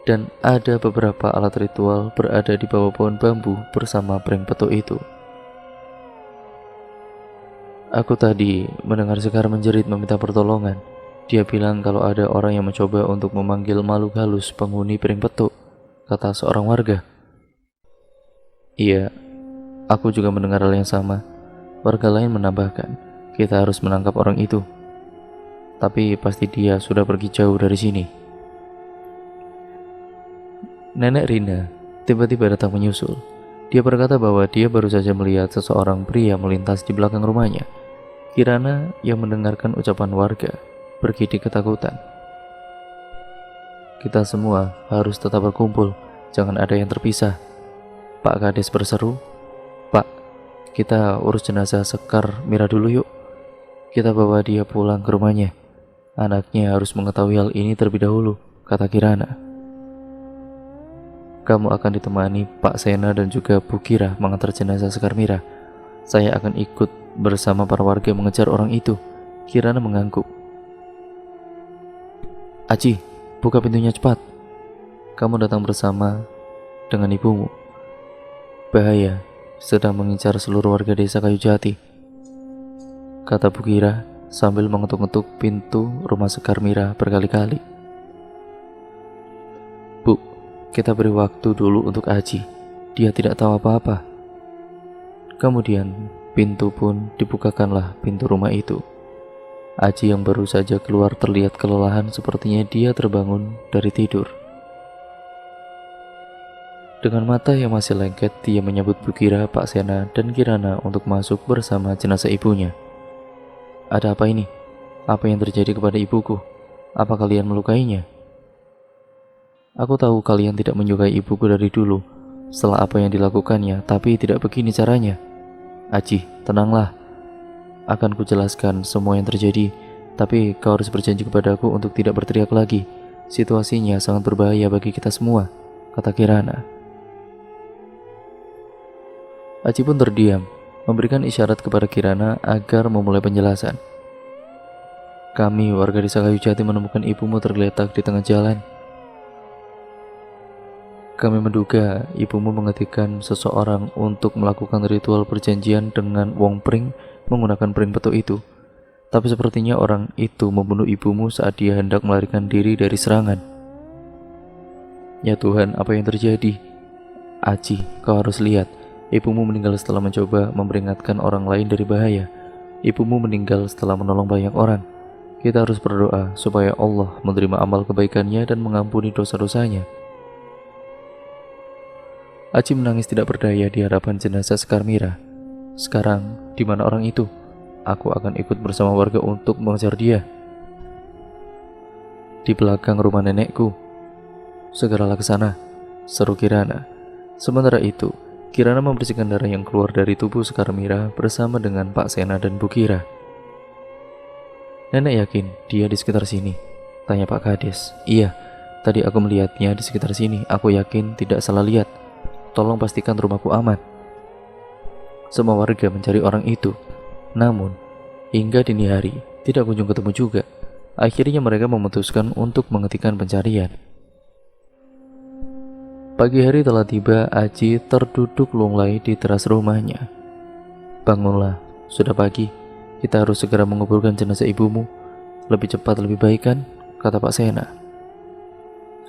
Dan ada beberapa alat ritual berada di bawah pohon bambu bersama piring petuk itu. Aku tadi mendengar Sekar menjerit meminta pertolongan. Dia bilang kalau ada orang yang mencoba untuk memanggil makhluk halus penghuni piring petuk, kata seorang warga. Iya, aku juga mendengar hal yang sama. Warga lain menambahkan, kita harus menangkap orang itu. Tapi pasti dia sudah pergi jauh dari sini. Nenek Rina tiba-tiba datang menyusul. Dia berkata bahwa dia baru saja melihat seseorang pria melintas di belakang rumahnya. Kirana yang mendengarkan ucapan warga bergidik ketakutan. Kita semua harus tetap berkumpul, jangan ada yang terpisah, Pak Kades berseru. Pak, kita urus jenazah Sekar Mirah dulu yuk. Kita bawa dia pulang ke rumahnya. Anaknya harus mengetahui hal ini terlebih dahulu, kata Kirana. Kamu akan ditemani Pak Sena dan juga Bu Kira mengantar jenazah Sekar Mirah. Saya akan ikut bersama para warga mengejar orang itu, Kirana mengangguk. Aji, buka pintunya cepat. Kamu datang bersama dengan ibumu. Bahaya sedang mengincar seluruh warga desa Kayu Jati, kata Bukira sambil mengetuk-ngetuk pintu rumah Sekar Mira berkali-kali. Bu, kita beri waktu dulu untuk Aji. Dia tidak tahu apa-apa. Kemudian pintu pun dibukakanlah pintu rumah itu. Aji yang baru saja keluar terlihat kelelahan, sepertinya dia terbangun dari tidur. Dengan mata yang masih lengket, dia menyambut Bukira, Pak Sena, dan Kirana untuk masuk bersama jenazah ibunya. Ada apa ini? Apa yang terjadi kepada ibuku? Apa kalian melukainya? Aku tahu kalian tidak menyukai ibuku dari dulu, setelah apa yang dilakukannya, tapi tidak begini caranya. Aji, tenanglah. Akan kujelaskan semua yang terjadi, tapi kau harus berjanji kepadaku untuk tidak berteriak lagi. Situasinya sangat berbahaya bagi kita semua, kata Kirana. Aji pun terdiam, memberikan isyarat kepada Kirana agar memulai penjelasan. Kami warga desa Kayu Jati menemukan ibumu tergeletak di tengah jalan. Kami menduga ibumu mengetikkan seseorang untuk melakukan ritual perjanjian dengan Wong Pring menggunakan pring petuk itu. Tapi sepertinya orang itu membunuh ibumu saat dia hendak melarikan diri dari serangan. Ya Tuhan, apa yang terjadi? Aji, kau harus lihat. Ibumu meninggal setelah mencoba memperingatkan orang lain dari bahaya. Ibumu meninggal setelah menolong banyak orang. Kita harus berdoa supaya Allah menerima amal kebaikannya dan mengampuni dosa-dosanya. Aji menangis tidak berdaya di hadapan jenazah Sekar Mira. Sekarang, di mana orang itu? Aku akan ikut bersama warga untuk mengejar dia. Di belakang rumah nenekku. Segeralah ke sana, seru Kirana. Sementara itu, Kirana membersihkan darah yang keluar dari tubuh Sekar Mira bersama dengan Pak Sena dan Bukira. Nenek yakin dia di sekitar sini? Tanya Pak Kades. Iya, tadi aku melihatnya di sekitar sini. Aku yakin tidak salah lihat. Tolong pastikan rumahku aman. Semua warga mencari orang itu. Namun, hingga dini hari tidak kunjung ketemu juga. Akhirnya mereka memutuskan untuk menghentikan pencarian. Pagi hari telah tiba. Aji terduduk lunglai di teras rumahnya. Bangunlah, sudah pagi. Kita harus segera menguburkan jenazah ibumu. Lebih cepat lebih baik kan? Kata Pak Sena.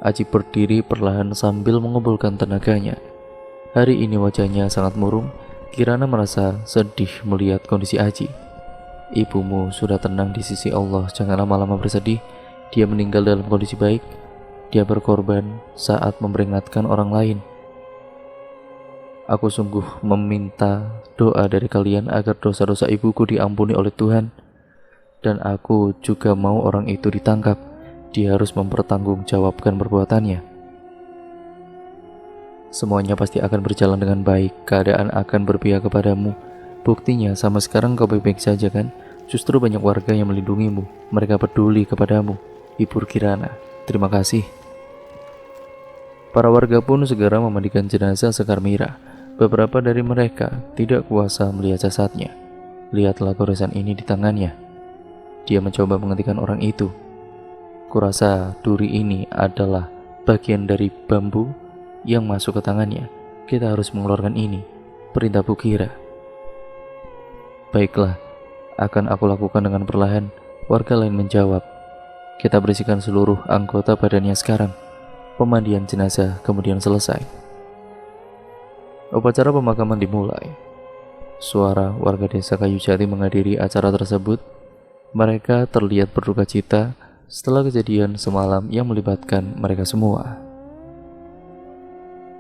Aji berdiri perlahan sambil mengumpulkan tenaganya. Hari ini wajahnya sangat murung. Kirana merasa sedih melihat kondisi Aji. Ibumu sudah tenang di sisi Allah. Jangan lama-lama bersedih. Dia meninggal dalam kondisi baik. Dia berkorban saat memperingatkan orang lain. Aku sungguh meminta doa dari kalian agar dosa-dosa ibuku diampuni oleh Tuhan. Dan aku juga mau orang itu ditangkap. Dia harus mempertanggungjawabkan perbuatannya. Semuanya pasti akan berjalan dengan baik. Keadaan akan berpihak kepadamu. Buktinya sama sekarang kau baik-baik saja kan? Justru banyak warga yang melindungimu. Mereka peduli kepadamu. Ibu Kirana, terima kasih. Para warga pun segera memandikan jenazah Sekar Mira. Beberapa dari mereka tidak kuasa melihat jasadnya. Lihatlah goresan ini di tangannya. Dia mencoba menghentikan orang itu. Kurasa duri ini adalah bagian dari bambu yang masuk ke tangannya. Kita harus mengeluarkan ini, perintah Bukira. Baiklah, akan aku lakukan dengan perlahan. Warga lain menjawab. Kita bersihkan seluruh anggota badannya sekarang. Pemandian jenazah kemudian selesai. Upacara pemakaman dimulai. Suara warga desa Kayu Jati menghadiri acara tersebut. Mereka terlihat berduka cita setelah kejadian semalam yang melibatkan mereka semua.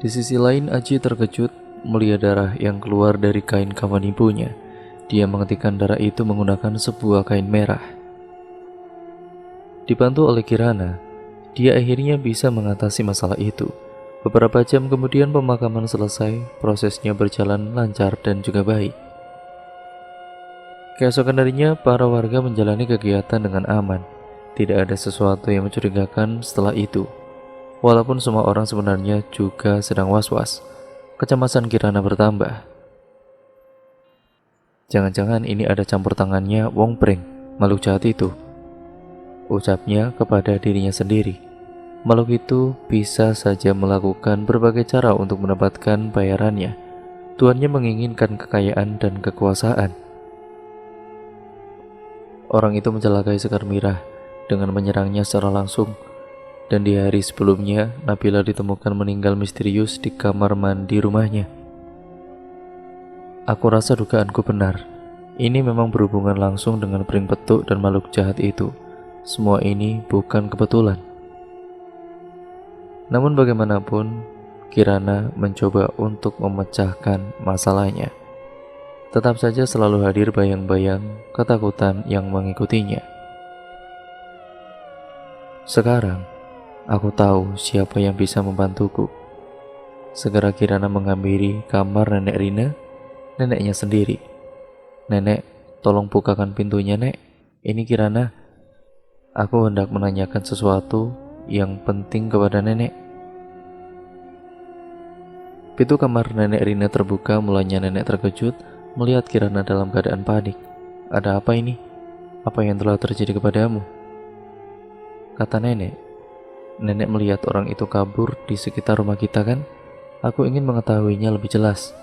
Di sisi lain, Aji terkejut melihat darah yang keluar dari kain kafan ibunya. Dia menghentikan darah itu menggunakan sebuah kain merah. Dibantu oleh Kirana, dia akhirnya bisa mengatasi masalah itu. Beberapa jam kemudian pemakaman selesai, prosesnya berjalan lancar dan juga baik. Keesokan harinya, para warga menjalani kegiatan dengan aman. Tidak ada sesuatu yang mencurigakan setelah itu. Walaupun semua orang sebenarnya juga sedang was-was, kecemasan Kirana bertambah. Jangan-jangan ini ada campur tangannya Wong Pring, makhluk jahat itu, ucapnya kepada dirinya sendiri. Makhluk itu bisa saja melakukan berbagai cara untuk mendapatkan bayarannya. Tuannya menginginkan kekayaan dan kekuasaan. Orang itu mencelakai Sekar Mirah dengan menyerangnya secara langsung. Dan di hari sebelumnya, Nabila ditemukan meninggal misterius di kamar mandi rumahnya. Aku rasa dugaanku benar. Ini memang berhubungan langsung dengan pring petuk dan makhluk jahat itu. Semua ini bukan kebetulan. Namun bagaimanapun, Kirana mencoba untuk memecahkan masalahnya. Tetap saja selalu hadir bayang-bayang ketakutan yang mengikutinya. Sekarang, aku tahu siapa yang bisa membantuku. Segera Kirana menghampiri kamar nenek Rina, neneknya sendiri. Nenek, tolong bukakan pintunya, Nek. Ini Kirana. Aku hendak menanyakan sesuatu yang penting kepada nenek. Pintu kamar nenek Rina terbuka, mulanya nenek terkejut melihat Kirana dalam keadaan panik. Ada apa ini? Apa yang telah terjadi kepadamu? Kata nenek. Nenek melihat orang itu kabur di sekitar rumah kita kan? Aku ingin mengetahuinya lebih jelas.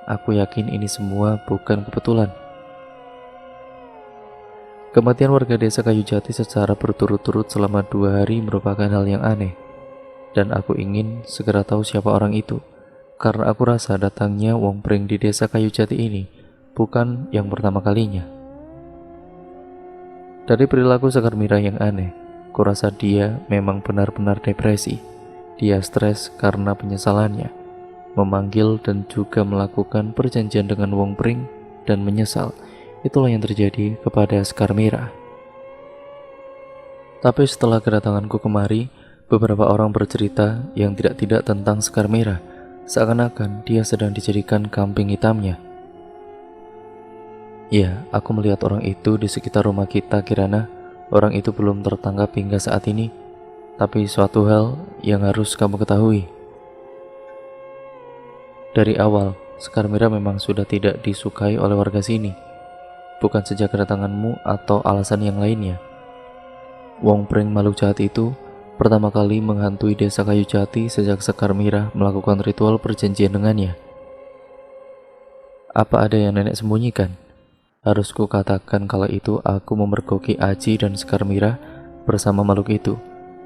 Aku yakin ini semua bukan kebetulan. Kematian warga desa Kayu Jati secara berturut-turut selama 2 hari merupakan hal yang aneh. Dan aku ingin segera tahu siapa orang itu. Karena aku rasa datangnya Wong Pring di desa Kayu Jati ini bukan yang pertama kalinya. Dari perilaku Sekar Mirah yang aneh, kurasa dia memang benar-benar depresi. Dia stres karena penyesalannya, memanggil dan juga melakukan perjanjian dengan Wong Pring dan menyesal. Itulah yang terjadi kepada Sekar Mirah. Tapi setelah kedatanganku kemari, beberapa orang bercerita yang tidak-tidak tentang Sekar Mirah, seakan-akan dia sedang dijadikan kambing hitamnya. Ya, aku melihat orang itu di sekitar rumah kita, Kirana. Orang itu belum tertangkap hingga saat ini. Tapi suatu hal yang harus kamu ketahui. Dari awal, Sekar Mirah memang sudah tidak disukai oleh warga sini. Bukan sejak kedatanganmu atau alasan yang lainnya. Wong Pring makhluk jahat itu pertama kali menghantui desa Kayu Jati sejak Sekar Mirah melakukan ritual perjanjian dengannya. Apa ada yang nenek sembunyikan? Harus ku katakan kalau itu aku memergoki Aji dan Sekar Mirah bersama makhluk itu.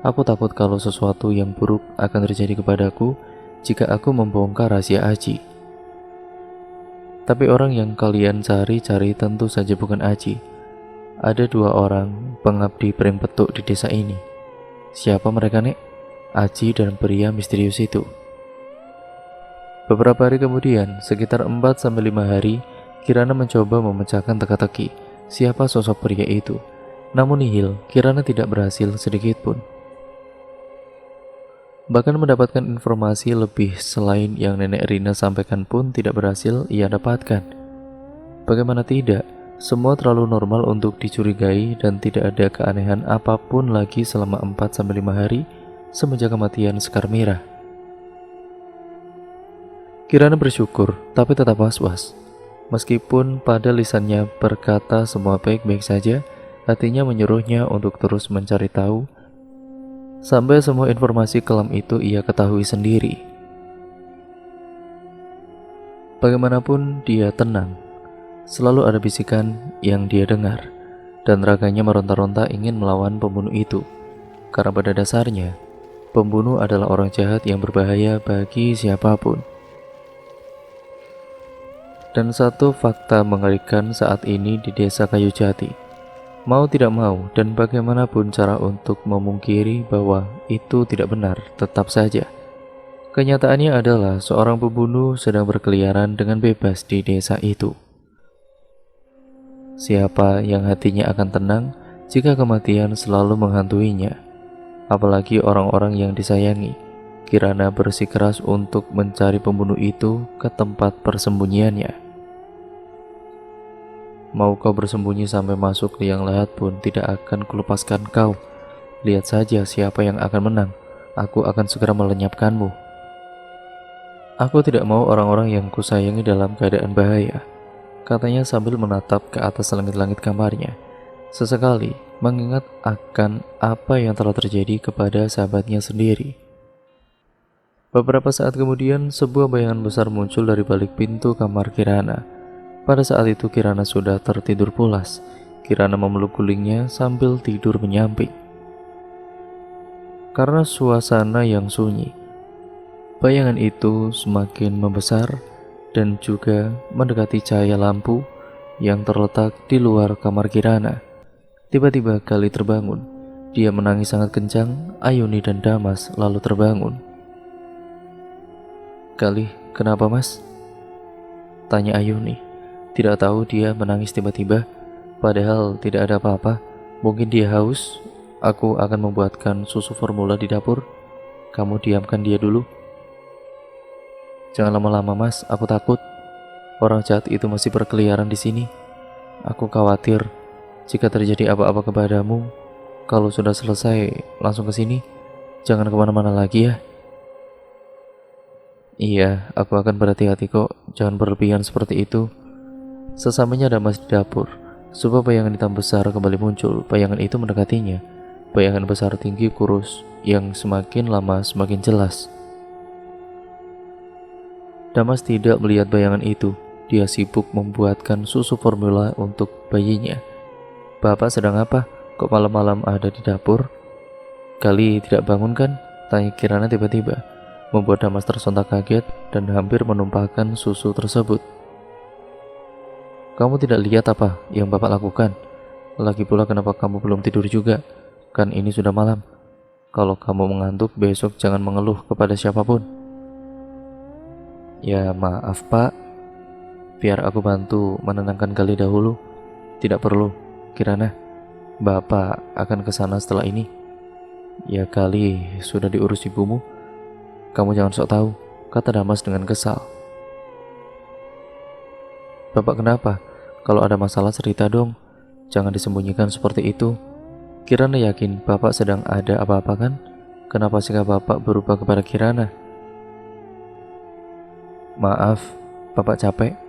Aku takut kalau sesuatu yang buruk akan terjadi kepadaku jika aku membongkar rahasia Aji. Tapi orang yang kalian cari-cari tentu saja bukan Aji. Ada 2 orang pengabdi pring petuk di desa ini. Siapa mereka, Nek? Aji dan pria misterius itu. Beberapa hari kemudian, sekitar 4-5 hari, Kirana mencoba memecahkan teka-teki siapa sosok pria itu. Namun nihil, Kirana tidak berhasil sedikit pun. Bahkan mendapatkan informasi lebih selain yang nenek Rina sampaikan pun tidak berhasil ia dapatkan. Bagaimana tidak, semua terlalu normal untuk dicurigai dan tidak ada keanehan apapun lagi selama 4-5 hari semenjak kematian Sekar Mirah. Kirana bersyukur, tapi tetap was-was. Meskipun pada lisannya berkata semua baik-baik saja, hatinya menyuruhnya untuk terus mencari tahu sampai semua informasi kelam itu ia ketahui sendiri. Bagaimanapun dia tenang. Selalu ada bisikan yang dia dengar, dan raganya meronta-ronta ingin melawan pembunuh itu. Karena pada dasarnya, pembunuh adalah orang jahat yang berbahaya bagi siapapun. Dan satu fakta mengerikan saat ini di desa Kayu Jati. Mau tidak mau dan bagaimanapun cara untuk memungkiri bahwa itu tidak benar, tetap saja. Kenyataannya adalah seorang pembunuh sedang berkeliaran dengan bebas di desa itu. Siapa yang hatinya akan tenang jika kematian selalu menghantuinya? Apalagi orang-orang yang disayangi. Kirana bersikeras untuk mencari pembunuh itu ke tempat persembunyiannya. Mau kau bersembunyi sampai masuk liang lahat pun tidak akan kulepaskan kau. Lihat saja siapa yang akan menang. Aku akan segera melenyapkanmu. Aku tidak mau orang-orang yang kusayangi dalam keadaan bahaya, katanya sambil menatap ke atas langit-langit kamarnya. Sesekali mengingat akan apa yang telah terjadi kepada sahabatnya sendiri. Beberapa saat kemudian, sebuah bayangan besar muncul dari balik pintu kamar Kirana. Pada saat itu Kirana sudah tertidur pulas. Kirana memeluk gulingnya sambil tidur menyamping. Karena suasana yang sunyi, bayangan itu semakin membesar dan juga mendekati cahaya lampu yang terletak di luar kamar Kirana. Tiba-tiba Gali terbangun. Dia menangis sangat kencang. Ayuni dan Damas lalu terbangun. "Gali, kenapa mas?" tanya Ayuni. Tidak tahu, dia menangis tiba-tiba. Padahal tidak ada apa-apa. Mungkin dia haus. Aku akan membuatkan susu formula di dapur. Kamu diamkan dia dulu. Jangan lama-lama mas, aku takut. Orang jahat itu masih berkeliaran di sini. Aku khawatir jika terjadi apa-apa kepadamu. Kalau sudah selesai, langsung ke sini. Jangan kemana-mana lagi ya. Iya, aku akan berhati-hati kok. Jangan berlebihan seperti itu. Sesamanya Damas di dapur, sebuah bayangan hitam besar kembali muncul. Bayangan itu mendekatinya. Bayangan besar tinggi kurus yang semakin lama semakin jelas. Damas tidak melihat bayangan itu. Dia sibuk membuatkan susu formula untuk bayinya. "Bapak sedang apa? Kok malam-malam ada di dapur?" "Kali tidak bangun kan?" tanya Kirana tiba-tiba, membuat Damas tersontak kaget dan hampir menumpahkan susu tersebut. "Kamu tidak lihat apa yang Bapak lakukan? Lagi pula kenapa kamu belum tidur juga? Kan ini sudah malam. Kalau kamu mengantuk besok jangan mengeluh kepada siapapun." "Ya maaf Pak, biar aku bantu menenangkan Gali dahulu." "Tidak perlu, Kirana. Bapak akan ke sana setelah ini." "Ya Gali, sudah diurus ibumu. Kamu jangan sok tahu," kata Damas dengan kesal. "Bapak kenapa? Kalau ada masalah cerita dong. Jangan disembunyikan seperti itu." Kirana yakin Bapak sedang ada apa-apa kan? Kenapa sikap Bapak berubah kepada Kirana? "Maaf, Bapak capek.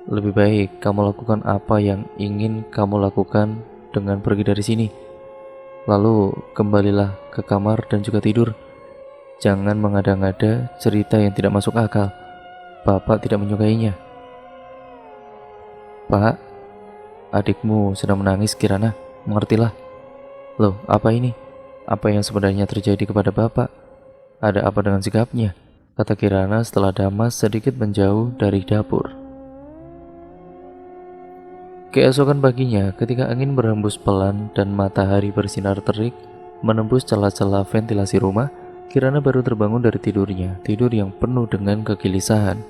Lebih baik kamu lakukan apa yang ingin kamu lakukan dengan pergi dari sini. Lalu kembalilah ke kamar dan juga tidur. Jangan mengada-ngada cerita yang tidak masuk akal. Bapak tidak menyukainya." "Pak, adikmu sedang menangis Kirana. Mengertilah." "Loh, apa ini? Apa yang sebenarnya terjadi kepada Bapak? Ada apa dengan sikapnya?" kata Kirana setelah Damas sedikit menjauh dari dapur. Keesokan paginya, ketika angin berhembus pelan dan matahari bersinar terik menembus celah-celah ventilasi rumah, Kirana baru terbangun dari tidurnya, tidur yang penuh dengan kegelisahan.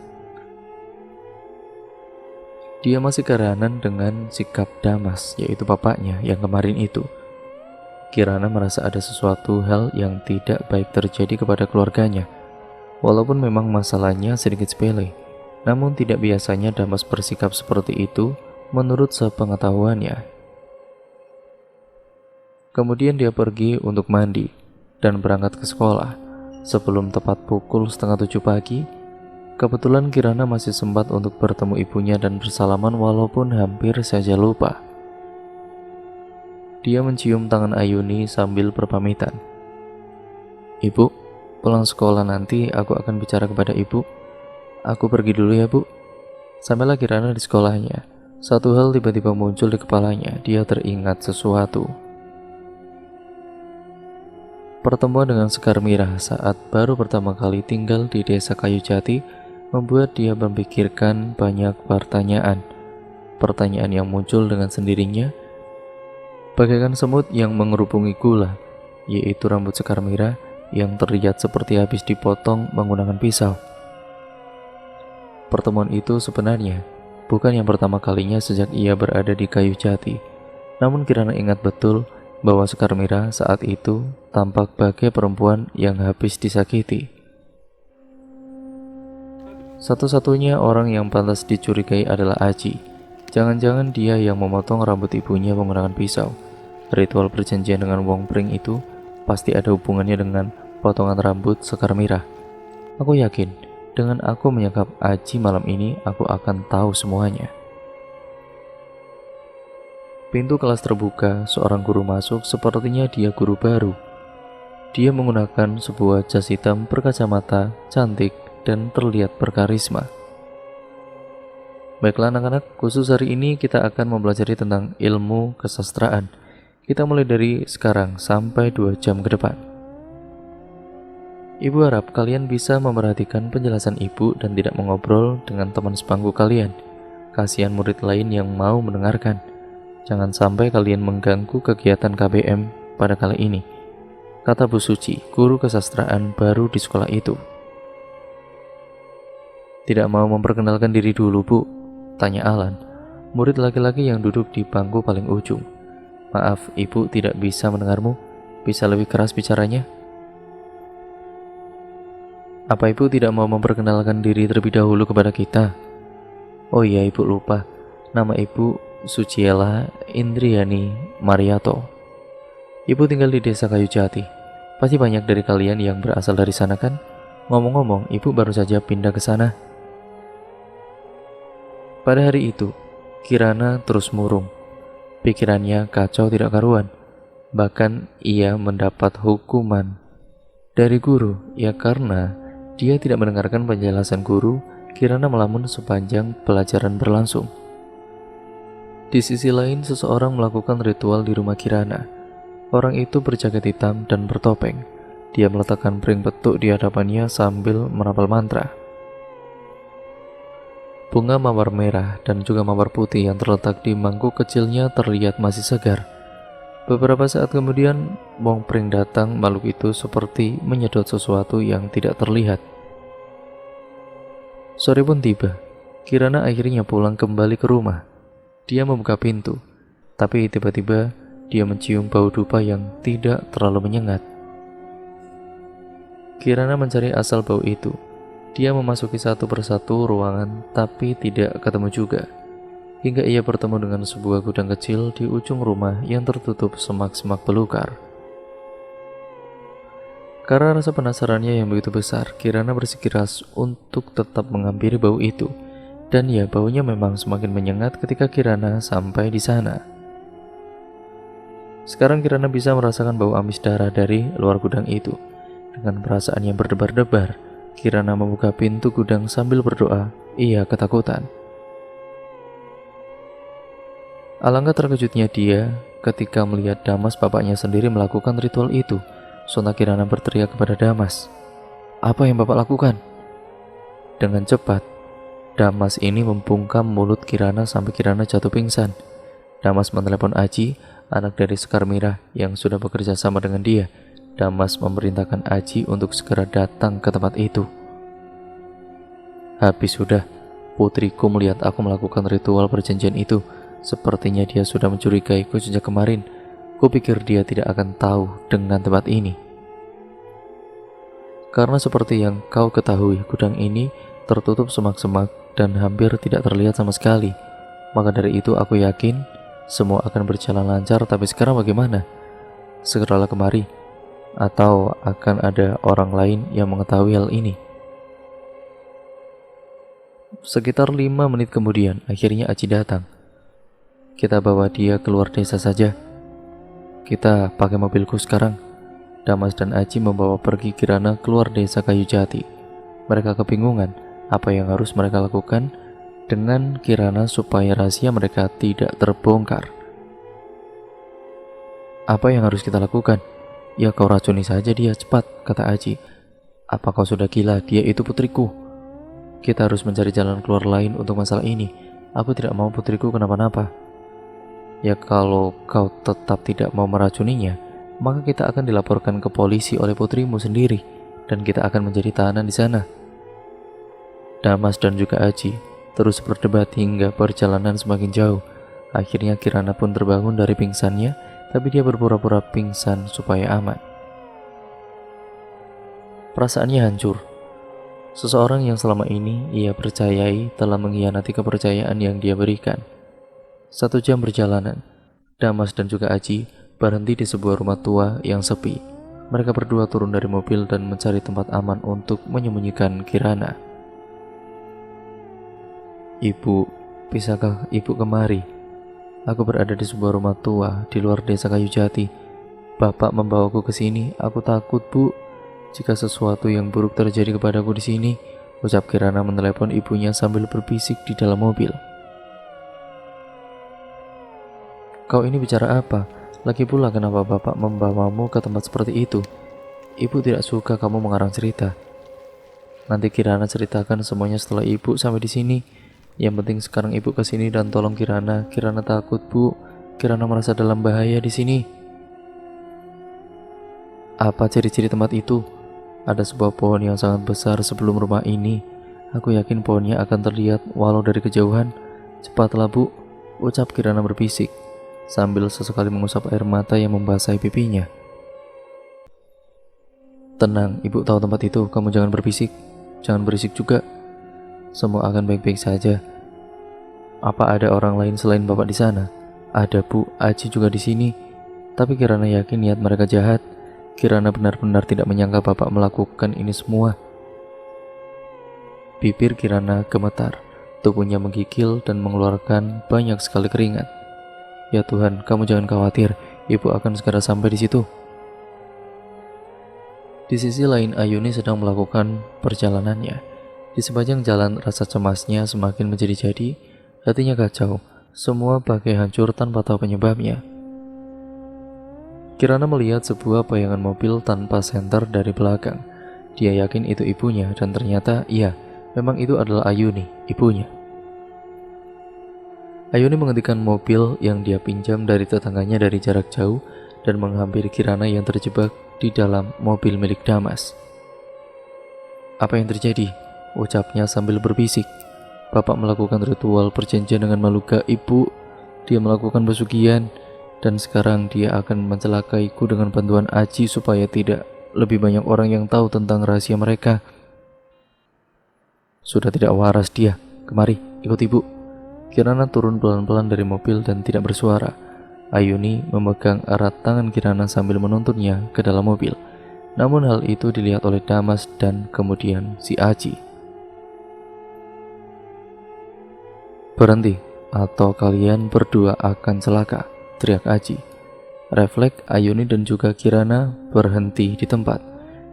Dia masih keheranan dengan sikap Damas, yaitu bapaknya yang kemarin itu. Kirana merasa ada sesuatu hal yang tidak baik terjadi kepada keluarganya. Walaupun memang masalahnya sedikit sepele, namun tidak biasanya Damas bersikap seperti itu menurut sepengetahuannya. Kemudian dia pergi untuk mandi dan berangkat ke sekolah. Sebelum tepat pukul 6:30 pagi, kebetulan Kirana masih sempat untuk bertemu ibunya dan bersalaman walaupun hampir saja lupa. Dia mencium tangan Ayuni sambil berpamitan. "Ibu, pulang sekolah nanti aku akan bicara kepada ibu. Aku pergi dulu ya bu." Sampailah Kirana di sekolahnya, satu hal tiba-tiba muncul di kepalanya. Dia teringat sesuatu. Pertemuan dengan Sekar Mirah saat baru pertama kali tinggal di desa Kayu Jati membuat dia memikirkan banyak pertanyaan. Pertanyaan yang muncul dengan sendirinya bagaikan semut yang mengerubungi gula, yaitu rambut Sekar Mirah yang terlihat seperti habis dipotong menggunakan pisau. Pertemuan itu sebenarnya bukan yang pertama kalinya sejak ia berada di Kayu Jati. Namun Kirana ingat betul bahwa Sekar Mirah saat itu tampak bagai perempuan yang habis disakiti. Satu-satunya orang yang pantas dicurigai adalah Aji. Jangan-jangan dia yang memotong rambut ibunya menggunakan pisau. Ritual perjanjian dengan Wong Pring itu pasti ada hubungannya dengan potongan rambut Sekar Mirah. Aku yakin dengan aku menyekap Aji malam ini, aku akan tahu semuanya. Pintu kelas terbuka, seorang guru masuk, sepertinya dia guru baru. Dia menggunakan sebuah jas hitam berkacamata, cantik, dan terlihat berkarisma. Baiklah anak-anak, khusus hari ini kita akan mempelajari tentang ilmu kesastraan. Kita mulai dari sekarang sampai 2 jam ke depan. Ibu harap kalian bisa memperhatikan penjelasan ibu dan tidak mengobrol dengan teman sebangku kalian. Kasihan murid lain yang mau mendengarkan. Jangan sampai kalian mengganggu kegiatan KBM pada kali ini, kata Bu Suci, guru kesastraan baru di sekolah itu. Tidak mau memperkenalkan diri dulu, Bu? Tanya Alan, murid laki-laki yang duduk di bangku paling ujung. Maaf, ibu tidak bisa mendengarmu. Bisa lebih keras bicaranya? Apa ibu tidak mau memperkenalkan diri terlebih dahulu kepada kita? Oh iya, ibu lupa. Nama ibu Suciela Indriani Mariato. Ibu tinggal di desa Kayu Jati. Pasti banyak dari kalian yang berasal dari sana kan? Ngomong-ngomong, ibu baru saja pindah ke sana. Pada hari itu, Kirana terus murung. Pikirannya kacau tidak karuan. Bahkan ia mendapat hukuman dari guru, ya karena dia tidak mendengarkan penjelasan guru. Kirana melamun sepanjang pelajaran berlangsung. Di sisi lain, seseorang melakukan ritual di rumah Kirana. Orang itu berjaket hitam dan bertopeng. Dia meletakkan piring petuk di hadapannya sambil merapal mantra. Bunga mawar merah dan juga mawar putih yang terletak di mangkuk kecilnya terlihat masih segar. Beberapa saat kemudian, Mong Pring datang. Makhluk itu seperti menyedot sesuatu yang tidak terlihat. Sore pun tiba. Kirana akhirnya pulang kembali ke rumah. Dia membuka pintu, tapi tiba-tiba dia mencium bau dupa yang tidak terlalu menyengat. Kirana mencari asal bau itu. Dia memasuki satu persatu ruangan, tapi tidak ketemu juga. Hingga ia bertemu dengan sebuah gudang kecil di ujung rumah yang tertutup semak-semak belukar. Karena rasa penasarannya yang begitu besar, Kirana bersikeras untuk tetap menghampiri bau itu. Dan ya, baunya memang semakin menyengat ketika Kirana sampai di sana. Sekarang Kirana bisa merasakan bau amis darah dari luar gudang itu. Dengan perasaan yang berdebar-debar, Kirana membuka pintu gudang sambil berdoa. Ia ketakutan. Alangkah terkejutnya dia ketika melihat Damas bapaknya sendiri melakukan ritual itu. Sontak Kirana berteriak kepada Damas, "Apa yang bapak lakukan?" Dengan cepat, Damas ini membungkam mulut Kirana sampai Kirana jatuh pingsan. Damas menelepon Aji, anak dari Sekar Mirah yang sudah bekerja sama dengan dia. Damas memerintahkan Aji untuk segera datang ke tempat itu. Habis sudah, putriku melihat aku melakukan ritual perjanjian itu. Sepertinya dia sudah mencurigaiku sejak kemarin. Kupikir dia tidak akan tahu dengan tempat ini. Karena seperti yang kau ketahui, gudang ini tertutup semak-semak dan hampir tidak terlihat sama sekali. Maka dari itu aku yakin semua akan berjalan lancar. Tapi sekarang bagaimana? Segeralah kemari, atau akan ada orang lain yang mengetahui hal ini. Sekitar 5 menit kemudian, akhirnya Aji datang. Kita bawa dia keluar desa saja. Kita pakai mobilku sekarang. Damas dan Aji membawa pergi Kirana keluar desa Kayu Jati. Mereka kebingungan apa yang harus mereka lakukan dengan Kirana supaya rahasia mereka tidak terbongkar. Apa yang harus kita lakukan? Ya kau racuni saja dia, cepat, kata Aji. Apa kau sudah gila? Dia itu putriku. Kita harus mencari jalan keluar lain untuk masalah ini. Aku tidak mau putriku kenapa-napa. Ya kalau kau tetap tidak mau meracuninya, maka kita akan dilaporkan ke polisi oleh putrimu sendiri, dan kita akan menjadi tahanan di sana. Damas dan juga Aji terus berdebat hingga perjalanan semakin jauh. Akhirnya Kirana pun terbangun dari pingsannya, tapi dia berpura-pura pingsan supaya aman. Perasaannya hancur. Seseorang yang selama ini ia percayai telah mengkhianati kepercayaan yang dia berikan. 1 jam perjalanan, Damas dan juga Aji berhenti di sebuah rumah tua yang sepi. Mereka berdua turun dari mobil dan mencari tempat aman untuk menyembunyikan Kirana. Ibu, bisakah ibu kemari? Aku berada di sebuah rumah tua di luar desa Kayu Jati. Bapak membawaku ke sini. Aku takut, Bu, jika sesuatu yang buruk terjadi kepadaku di sini, ucap Kirana menelepon ibunya sambil berbisik di dalam mobil. Kau ini bicara apa? Lagi pula kenapa Bapak membawamu ke tempat seperti itu? Ibu tidak suka kamu mengarang cerita. Nanti Kirana ceritakan semuanya setelah ibu sampai di sini. Yang penting sekarang ibu ke sini dan tolong Kirana. Kirana takut, Bu. Kirana merasa dalam bahaya di sini. Apa ciri-ciri tempat itu? Ada sebuah pohon yang sangat besar sebelum rumah ini. Aku yakin pohonnya akan terlihat walau dari kejauhan. Cepatlah, Bu, ucap Kirana berbisik sambil sesekali mengusap air mata yang membasahi pipinya. Tenang, ibu tahu tempat itu. Kamu jangan berbisik. Jangan berisik juga. Semua akan baik-baik saja. Apa ada orang lain selain Bapak di sana? Ada, Bu. Aji juga di sini. Tapi Kirana yakin niat mereka jahat. Kirana benar-benar tidak menyangka Bapak melakukan ini semua. Bibir Kirana gemetar. Tubuhnya menggigil dan mengeluarkan banyak sekali keringat. Ya Tuhan, kamu jangan khawatir. Ibu akan segera sampai di situ. Di sisi lain, Ayuni sedang melakukan perjalanannya. Di sepanjang jalan, rasa cemasnya semakin menjadi-jadi. Hatinya kacau. Semua bagai hancur tanpa tahu penyebabnya. Kirana melihat sebuah bayangan mobil tanpa senter dari belakang. Dia yakin itu ibunya, dan ternyata iya, memang itu adalah Ayuni, ibunya. Ayuni menghentikan mobil yang dia pinjam dari tetangganya dari jarak jauh dan menghampiri Kirana yang terjebak di dalam mobil milik Damas. Apa yang terjadi? Ucapnya sambil berbisik. Bapak melakukan ritual perjanjian dengan makhluk gaib, Bu. Dia melakukan pesugihan dan sekarang dia akan mencelakaiku dengan bantuan Aji supaya tidak lebih banyak orang yang tahu tentang rahasia mereka. Sudah tidak waras dia. Kemari, ikut ibu. Kirana turun pelan-pelan dari mobil dan tidak bersuara. Ayuni memegang erat tangan Kirana sambil menuntunnya ke dalam mobil. Namun hal itu dilihat oleh Damas dan kemudian si Aji. Berhenti, atau kalian berdua akan celaka, teriak Aji. Refleks Ayuni dan juga Kirana berhenti di tempat.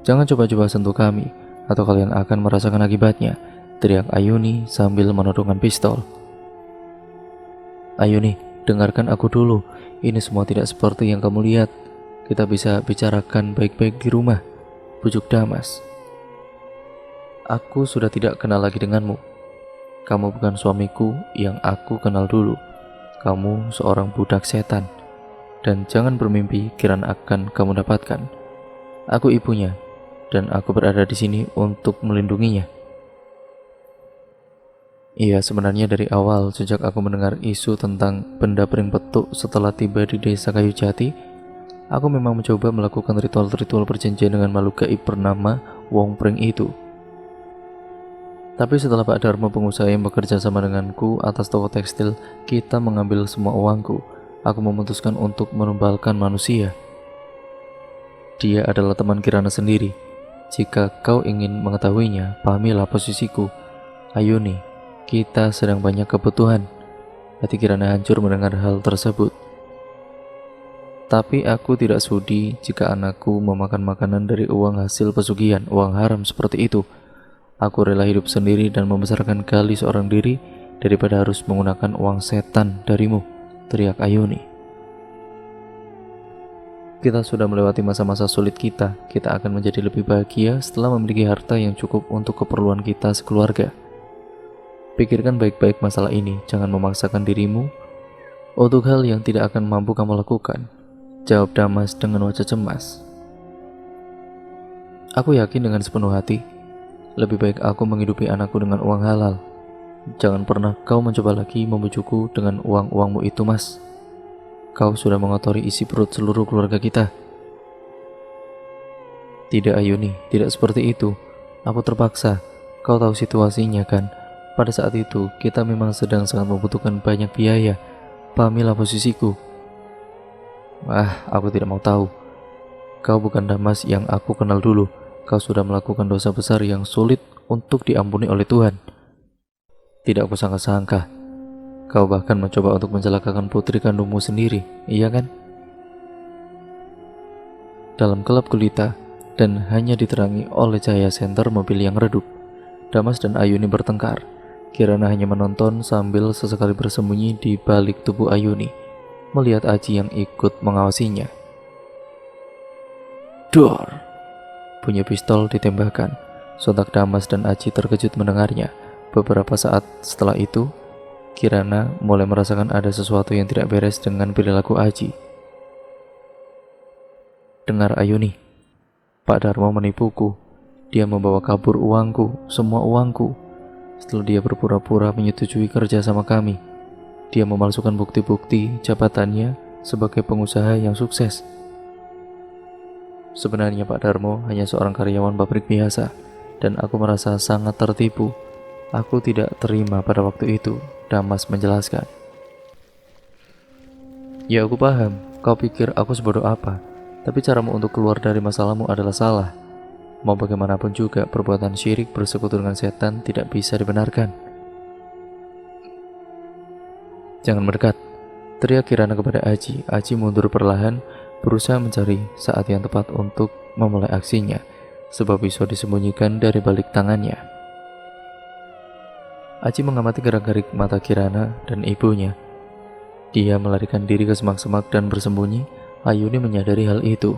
Jangan coba-coba sentuh kami, atau kalian akan merasakan akibatnya, teriak Ayuni sambil menodongkan pistol. Ayuni, dengarkan aku dulu. Ini semua tidak seperti yang kamu lihat. Kita bisa bicarakan baik-baik di rumah, bujuk Damas. Aku sudah tidak kenal lagi denganmu. Kamu bukan suamiku yang aku kenal dulu. Kamu seorang budak setan. Dan jangan bermimpi kiraan akan kamu dapatkan. Aku ibunya, dan aku berada di sini untuk melindunginya. Iya, sebenarnya dari awal sejak aku mendengar isu tentang benda pering petuk setelah tiba di desa Kayu Jati, aku memang mencoba melakukan ritual-ritual perjanjian dengan makhluk gaib bernama Wong Pring itu. Tapi setelah Pak Dharma pengusaha yang bekerja sama denganku atas toko tekstil kita mengambil semua uangku, aku memutuskan untuk menumbalkan manusia. Dia adalah teman Kirana sendiri. Jika kau ingin mengetahuinya, pahamilah posisiku. Ayuni, kita sedang banyak kebutuhan. Hati Kirana hancur mendengar hal tersebut. Tapi aku tidak sudi jika anakku memakan makanan dari uang hasil pesugihan, uang haram seperti itu. Aku rela hidup sendiri dan membesarkan Gali seorang diri daripada harus menggunakan uang setan darimu, teriak Ayuni. Kita sudah melewati masa-masa sulit kita. Kita akan menjadi lebih bahagia setelah memiliki harta yang cukup untuk keperluan kita sekeluarga. Pikirkan baik-baik masalah ini, jangan memaksakan dirimu untuk hal yang tidak akan mampu kamu lakukan, jawab Damas dengan wajah cemas. Aku yakin dengan sepenuh hati, lebih baik aku menghidupi anakku dengan uang halal. Jangan pernah kau mencoba lagi membujukku dengan uang-uangmu itu, Mas. Kau sudah mengotori isi perut seluruh keluarga kita. Tidak, Ayuni, tidak seperti itu. Aku terpaksa. Kau tahu situasinya kan? Pada saat itu, kita memang sedang sangat membutuhkan banyak biaya. Pahamilah posisiku. Aku tidak mau tahu. Kau bukan Damas yang aku kenal dulu. Kau sudah melakukan dosa besar yang sulit untuk diampuni oleh Tuhan. Tidak aku sangka-sangka. Kau bahkan mencoba untuk mencelakakan putri kandungmu sendiri, iya kan? dalam gelap gulita dan hanya diterangi oleh cahaya senter mobil yang redup. Damas dan Ayuni bertengkar. Kirana hanya menonton sambil sesekali bersembunyi di balik tubuh Ayuni, melihat Aji yang ikut mengawasinya. Dor! Bunyi pistol ditembakkan. Sontak Damas dan Aji terkejut mendengarnya. Beberapa saat setelah itu, Kirana mulai merasakan ada sesuatu yang tidak beres dengan perilaku Aji. Dengar Ayuni, Pak Darmo menipuku. Dia membawa kabur uangku, semua uangku. Setelah dia berpura-pura menyetujui kerja sama kami, dia memalsukan bukti-bukti jabatannya sebagai pengusaha yang sukses. Sebenarnya Pak Darmo hanya seorang karyawan pabrik biasa, dan aku merasa sangat tertipu. Aku tidak terima pada waktu itu, Damas menjelaskan. Ya, aku paham, kau pikir aku sebodoh apa, tapi caramu untuk keluar dari masalahmu adalah salah. Mau bagaimanapun juga, perbuatan syirik bersekutu dengan setan tidak bisa dibenarkan. Jangan mendekat, teriak Kirana kepada Aji. Aji mundur perlahan, berusaha mencari saat yang tepat untuk memulai aksinya, sebab pisau disembunyikan dari balik tangannya. Aji mengamati gerak-gerik mata Kirana dan ibunya. Dia melarikan diri ke semak-semak dan bersembunyi. Ayuni menyadari hal itu.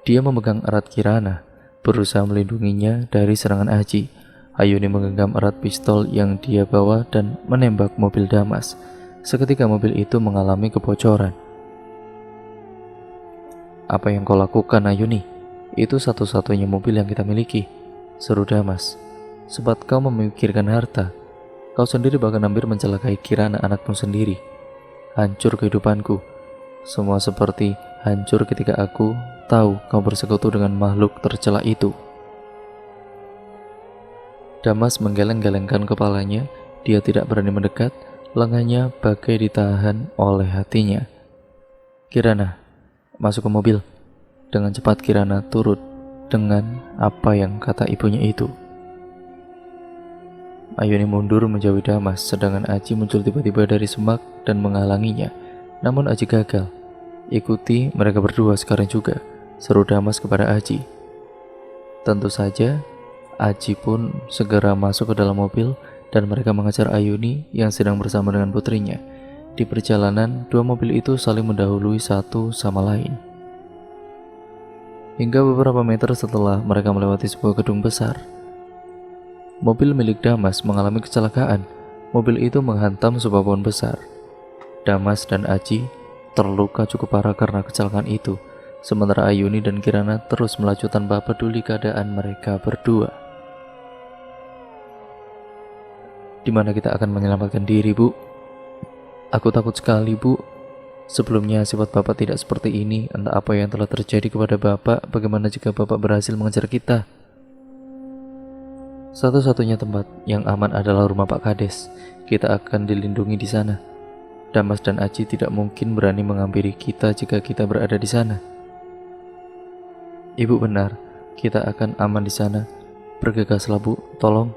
Dia memegang erat Kirana, berusaha melindunginya dari serangan Aji. Ayuni menggenggam erat pistol yang dia bawa dan menembak mobil Damas. Seketika mobil itu mengalami kebocoran. Apa yang kau lakukan, Ayuni? Itu satu-satunya mobil yang kita miliki, seru Damas. Sempat kau memikirkan harta. Kau sendiri bahkan hampir mencelakai Kirana, anakmu sendiri. Hancur kehidupanku. Semua seperti hancur ketika aku tahu kau bersekutu dengan makhluk tercela itu. Damas menggeleng-gelengkan kepalanya. Dia tidak berani mendekat. Lengannya bagai ditahan oleh hatinya. Kirana, masuk ke mobil. Dengan cepat Kirana turut dengan apa yang kata ibunya itu. Ayuni mundur menjauhi Damas, sedangkan Aji muncul tiba-tiba dari semak dan menghalanginya. Namun Aji gagal. Ikuti mereka berdua sekarang juga, seru Damas kepada Aji. Tentu saja, Aji pun segera masuk ke dalam mobil dan mereka mengejar Ayuni yang sedang bersama dengan putrinya. Di perjalanan, dua mobil itu saling mendahului satu sama lain. Hingga beberapa meter setelah mereka melewati sebuah gedung besar, mobil milik Damas mengalami kecelakaan. Mobil itu menghantam sebuah pohon besar. Damas dan Aji terluka cukup parah karena kecelakaan itu, sementara Ayuni dan Kirana terus melaju tanpa peduli keadaan mereka berdua. Di mana kita akan menyelamatkan diri, Bu? Aku takut sekali, Bu. Sebelumnya sifat Bapak tidak seperti ini. Entah apa yang telah terjadi kepada Bapak. Bagaimana jika Bapak berhasil mengejar kita? Satu-satunya tempat yang aman adalah rumah Pak Kades. Kita akan dilindungi di sana. Damas dan Aji tidak mungkin berani menghampiri kita jika kita berada di sana. Ibu benar, kita akan aman di sana. Bergegaslah, Bu, tolong.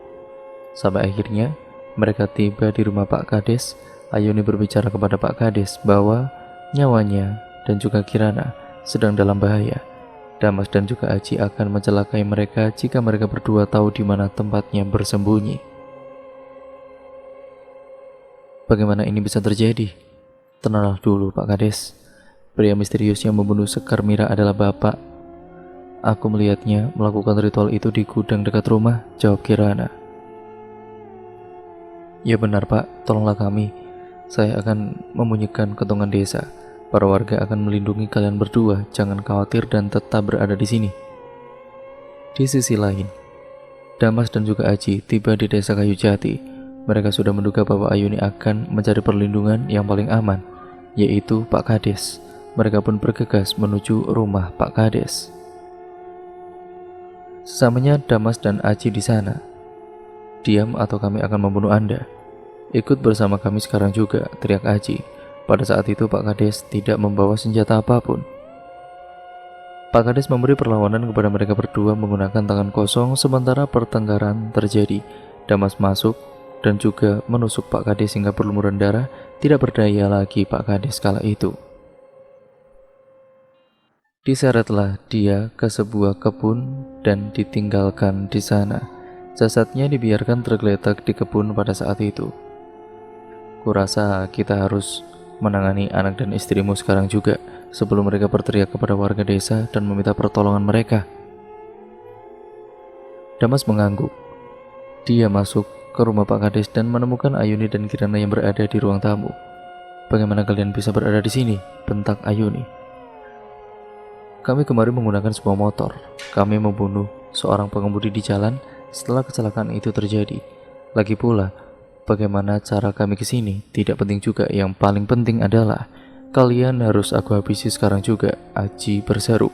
Sampai akhirnya mereka tiba di rumah Pak Kades. Ayuni berbicara kepada Pak Kades bahwa nyawanya dan juga Kirana sedang dalam bahaya. Damas dan juga Aji akan mencelakai mereka jika mereka berdua tahu di mana tempatnya bersembunyi. Bagaimana ini bisa terjadi? Tenanglah dulu, Pak Kades. Pria misterius yang membunuh Sekar Mira adalah Bapak. Aku melihatnya melakukan ritual itu di gudang dekat rumah, jawab Kirana. Ya benar, Pak, tolonglah kami. Saya akan membunyikan ketongan desa. Para warga akan melindungi kalian berdua. Jangan khawatir dan tetap berada di sini. Di sisi lain, Damas dan juga Aji tiba di desa Kayu Jati. Mereka sudah menduga bahwa Ayuni akan mencari perlindungan yang paling aman, yaitu Pak Kades. Mereka pun bergegas menuju rumah Pak Kades. Sesamanya Damas dan Aji di sana. Diam atau kami akan membunuh Anda. Ikut bersama kami sekarang juga, teriak Aji. Pada saat itu Pak Kades tidak membawa senjata apapun. Pak Kades memberi perlawanan kepada mereka berdua menggunakan tangan kosong sementara pertengkaran terjadi. Damas masuk dan juga menusuk Pak Kades hingga berlumuran darah. Tidak berdaya lagi Pak Kades kala itu. Diseretlah dia ke sebuah kebun dan ditinggalkan di sana. Jasadnya dibiarkan tergeletak di kebun pada saat itu. Kurasa kita harus menangani anak dan istrimu sekarang juga, sebelum mereka berteriak kepada warga desa dan meminta pertolongan mereka. Damas mengangguk. Dia masuk ke rumah Pak Kades dan menemukan Ayuni dan Kirana yang berada di ruang tamu. "Bagaimana kalian bisa berada di sini?" bentak Ayuni. "Kami kemarin menggunakan sebuah motor. Kami membunuh seorang pengemudi di jalan setelah kecelakaan itu terjadi. Lagi pula, bagaimana cara kami ke sini tidak penting juga. Yang paling penting adalah kalian harus aku habisi sekarang juga," Aji berseru.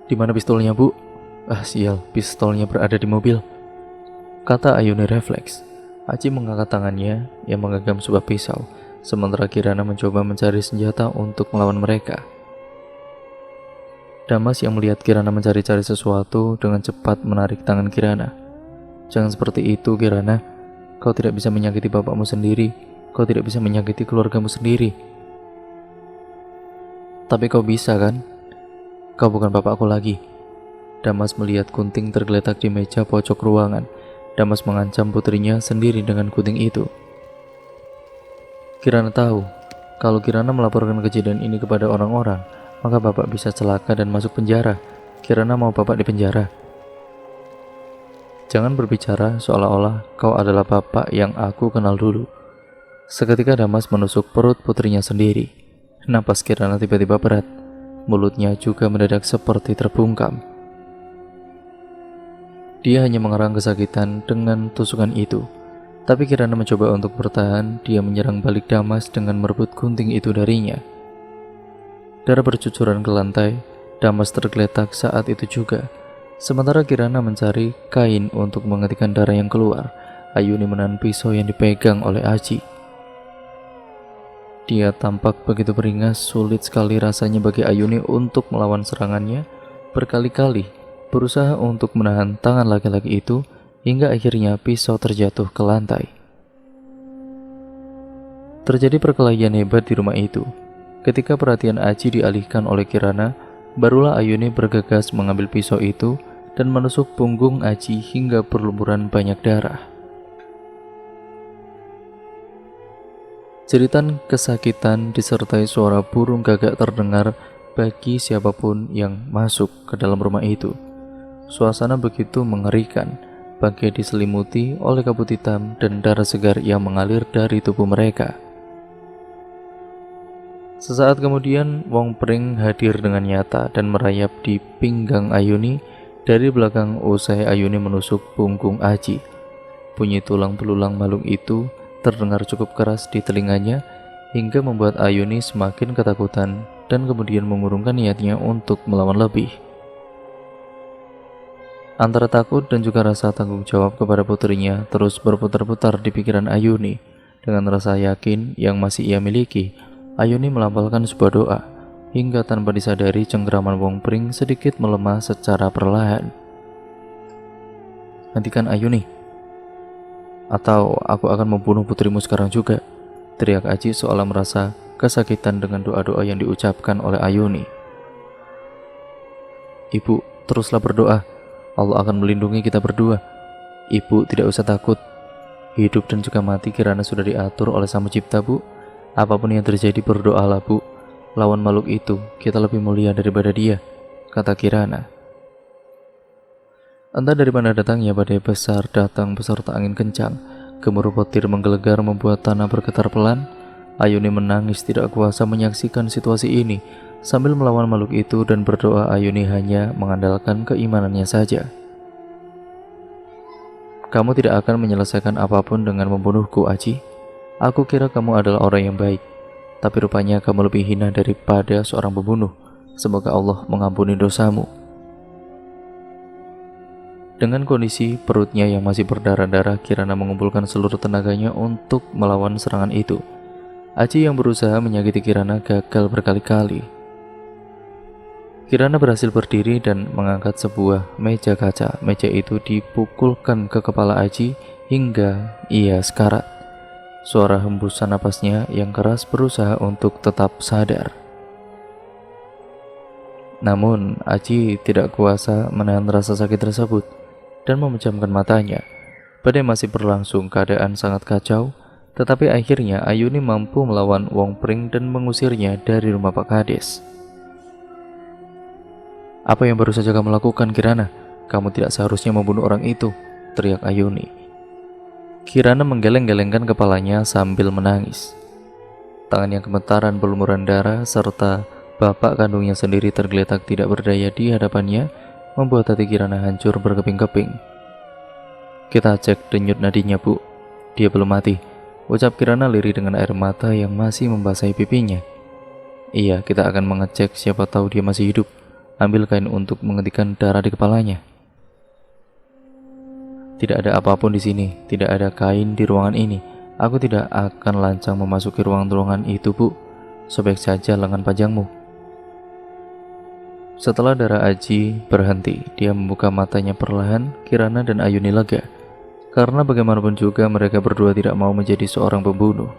"Di mana pistolnya, Bu?" "Ah sial, pistolnya berada di mobil," kata Ayuni refleks. Aji mengangkat tangannya yang menggenggam sebuah pisau, sementara Kirana mencoba mencari senjata untuk melawan mereka. Damas yang melihat Kirana mencari-cari sesuatu dengan cepat menarik tangan Kirana. "Jangan seperti itu, Kirana. Kau tidak bisa menyakiti bapakmu sendiri. Kau tidak bisa menyakiti keluargamu sendiri." "Tapi kau bisa kan? Kau bukan bapakku lagi." Damas melihat gunting tergeletak di meja pojok ruangan. Damas mengancam putrinya sendiri dengan gunting itu. Kirana tahu, kalau Kirana melaporkan kejadian ini kepada orang-orang, maka bapak bisa celaka dan masuk penjara. Kirana mau bapak di penjara. "Jangan berbicara seolah-olah kau adalah bapak yang aku kenal dulu." Seketika Damas menusuk perut putrinya sendiri. Napas Kirana tiba-tiba berat. Mulutnya juga mendadak seperti terbungkam. Dia hanya mengerang kesakitan dengan tusukan itu. Tapi Kirana mencoba untuk bertahan. Dia menyerang balik Damas dengan merebut gunting itu darinya. Darah bercucuran ke lantai. Damas tergeletak saat itu juga. Sementara Kirana mencari kain untuk menghentikan darah yang keluar, Ayuni menahan pisau yang dipegang oleh Aji. Dia tampak begitu beringas, sulit sekali rasanya bagi Ayuni untuk melawan serangannya. Berkali-kali berusaha untuk menahan tangan laki-laki itu, hingga akhirnya pisau terjatuh ke lantai. Terjadi perkelahian hebat di rumah itu. Ketika perhatian Aji dialihkan oleh Kirana, barulah Ayuni bergegas mengambil pisau itu dan menusuk punggung Aji hingga berlumuran banyak darah. Jeritan kesakitan disertai suara burung gagak terdengar bagi siapapun yang masuk ke dalam rumah itu. Suasana begitu mengerikan, bagai diselimuti oleh kabut hitam dan darah segar yang mengalir dari tubuh mereka. Sesaat kemudian, Wong Pring hadir dengan nyata dan merayap di pinggang Ayuni dari belakang usai Ayuni menusuk punggung Aji. Bunyi tulang belulang makhluk itu terdengar cukup keras di telinganya hingga membuat Ayuni semakin ketakutan dan kemudian mengurungkan niatnya untuk melawan lebih. Antara takut dan juga rasa tanggung jawab kepada putrinya terus berputar-putar di pikiran Ayuni. Dengan rasa yakin yang masih ia miliki, Ayuni melafalkan sebuah doa, hingga tanpa disadari cengkeraman Wong Pring sedikit melemah secara perlahan. "Hentikan Ayuni, atau aku akan membunuh putrimu sekarang juga," teriak Aji seolah merasa kesakitan dengan doa-doa yang diucapkan oleh Ayuni. "Ibu, teruslah berdoa. Allah akan melindungi kita berdua. Ibu tidak usah takut. Hidup dan juga mati Kirana sudah diatur oleh Sang Pencipta, Bu. Apapun yang terjadi berdoalah, Bu. Lawan makhluk itu, kita lebih mulia daripada dia," kata Kirana. Entah dari mana datangnya badai besar datang beserta angin kencang. Gemuruh petir menggelegar membuat tanah bergetar pelan. Ayuni menangis tidak kuasa menyaksikan situasi ini. Sambil melawan makhluk itu dan berdoa, Ayuni hanya mengandalkan keimanannya saja. "Kamu tidak akan menyelesaikan apapun dengan membunuhku, Aji. Aku kira kamu adalah orang yang baik, tapi rupanya kamu lebih hina daripada seorang pembunuh. Semoga Allah mengampuni dosamu." Dengan kondisi perutnya yang masih berdarah-darah, Kirana mengumpulkan seluruh tenaganya untuk melawan serangan itu. Aji yang berusaha menyakiti Kirana gagal berkali-kali. Kirana berhasil berdiri dan mengangkat sebuah meja kaca. Meja itu dipukulkan ke kepala Aji hingga ia sekarat. Suara hembusan napasnya yang keras berusaha untuk tetap sadar. Namun, Aji tidak kuasa menahan rasa sakit tersebut dan memejamkan matanya. Badai masih berlangsung, keadaan sangat kacau, tetapi akhirnya Ayuni mampu melawan Wong Pring dan mengusirnya dari rumah Pak Kades. "Apa yang baru saja kamu lakukan, Kirana? Kamu tidak seharusnya membunuh orang itu," teriak Ayuni. Kirana menggeleng-gelengkan kepalanya sambil menangis. Tangan yang gemetaran berlumuran darah serta bapak kandungnya sendiri tergeletak tidak berdaya di hadapannya membuat hati Kirana hancur berkeping-keping. "Kita cek denyut nadinya, Bu. Dia belum mati," ucap Kirana lirih dengan air mata yang masih membasahi pipinya. "Iya, kita akan mengecek, siapa tahu dia masih hidup. Ambil kain untuk menghentikan darah di kepalanya." "Tidak ada apapun di sini, tidak ada kain di ruangan ini. Aku tidak akan lancang memasuki ruangan itu, Bu. Sobek saja lengan panjangmu." Setelah darah Aji berhenti, dia membuka matanya perlahan. Kirana dan Ayuni lega, karena bagaimanapun juga mereka berdua tidak mau menjadi seorang pembunuh.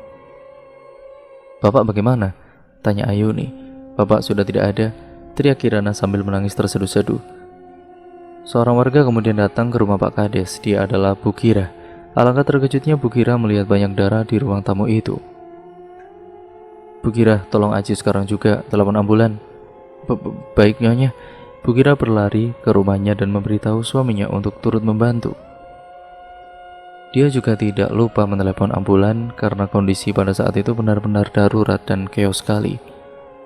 "Bapak bagaimana?" tanya Ayuni. "Bapak sudah tidak ada," teriak Kirana sambil menangis terseduh-seduh. Seorang warga kemudian datang ke rumah Pak Kades. Dia adalah Bu Kira. Alangkah terkejutnya Bu Kira melihat banyak darah di ruang tamu itu. "Bu Kira, tolong Aji sekarang juga, telepon ambulan." Baik, Nyonya." Bu Kira berlari ke rumahnya dan memberitahu suaminya untuk turut membantu. Dia juga tidak lupa menelepon ambulan karena kondisi pada saat itu benar-benar darurat dan keos sekali.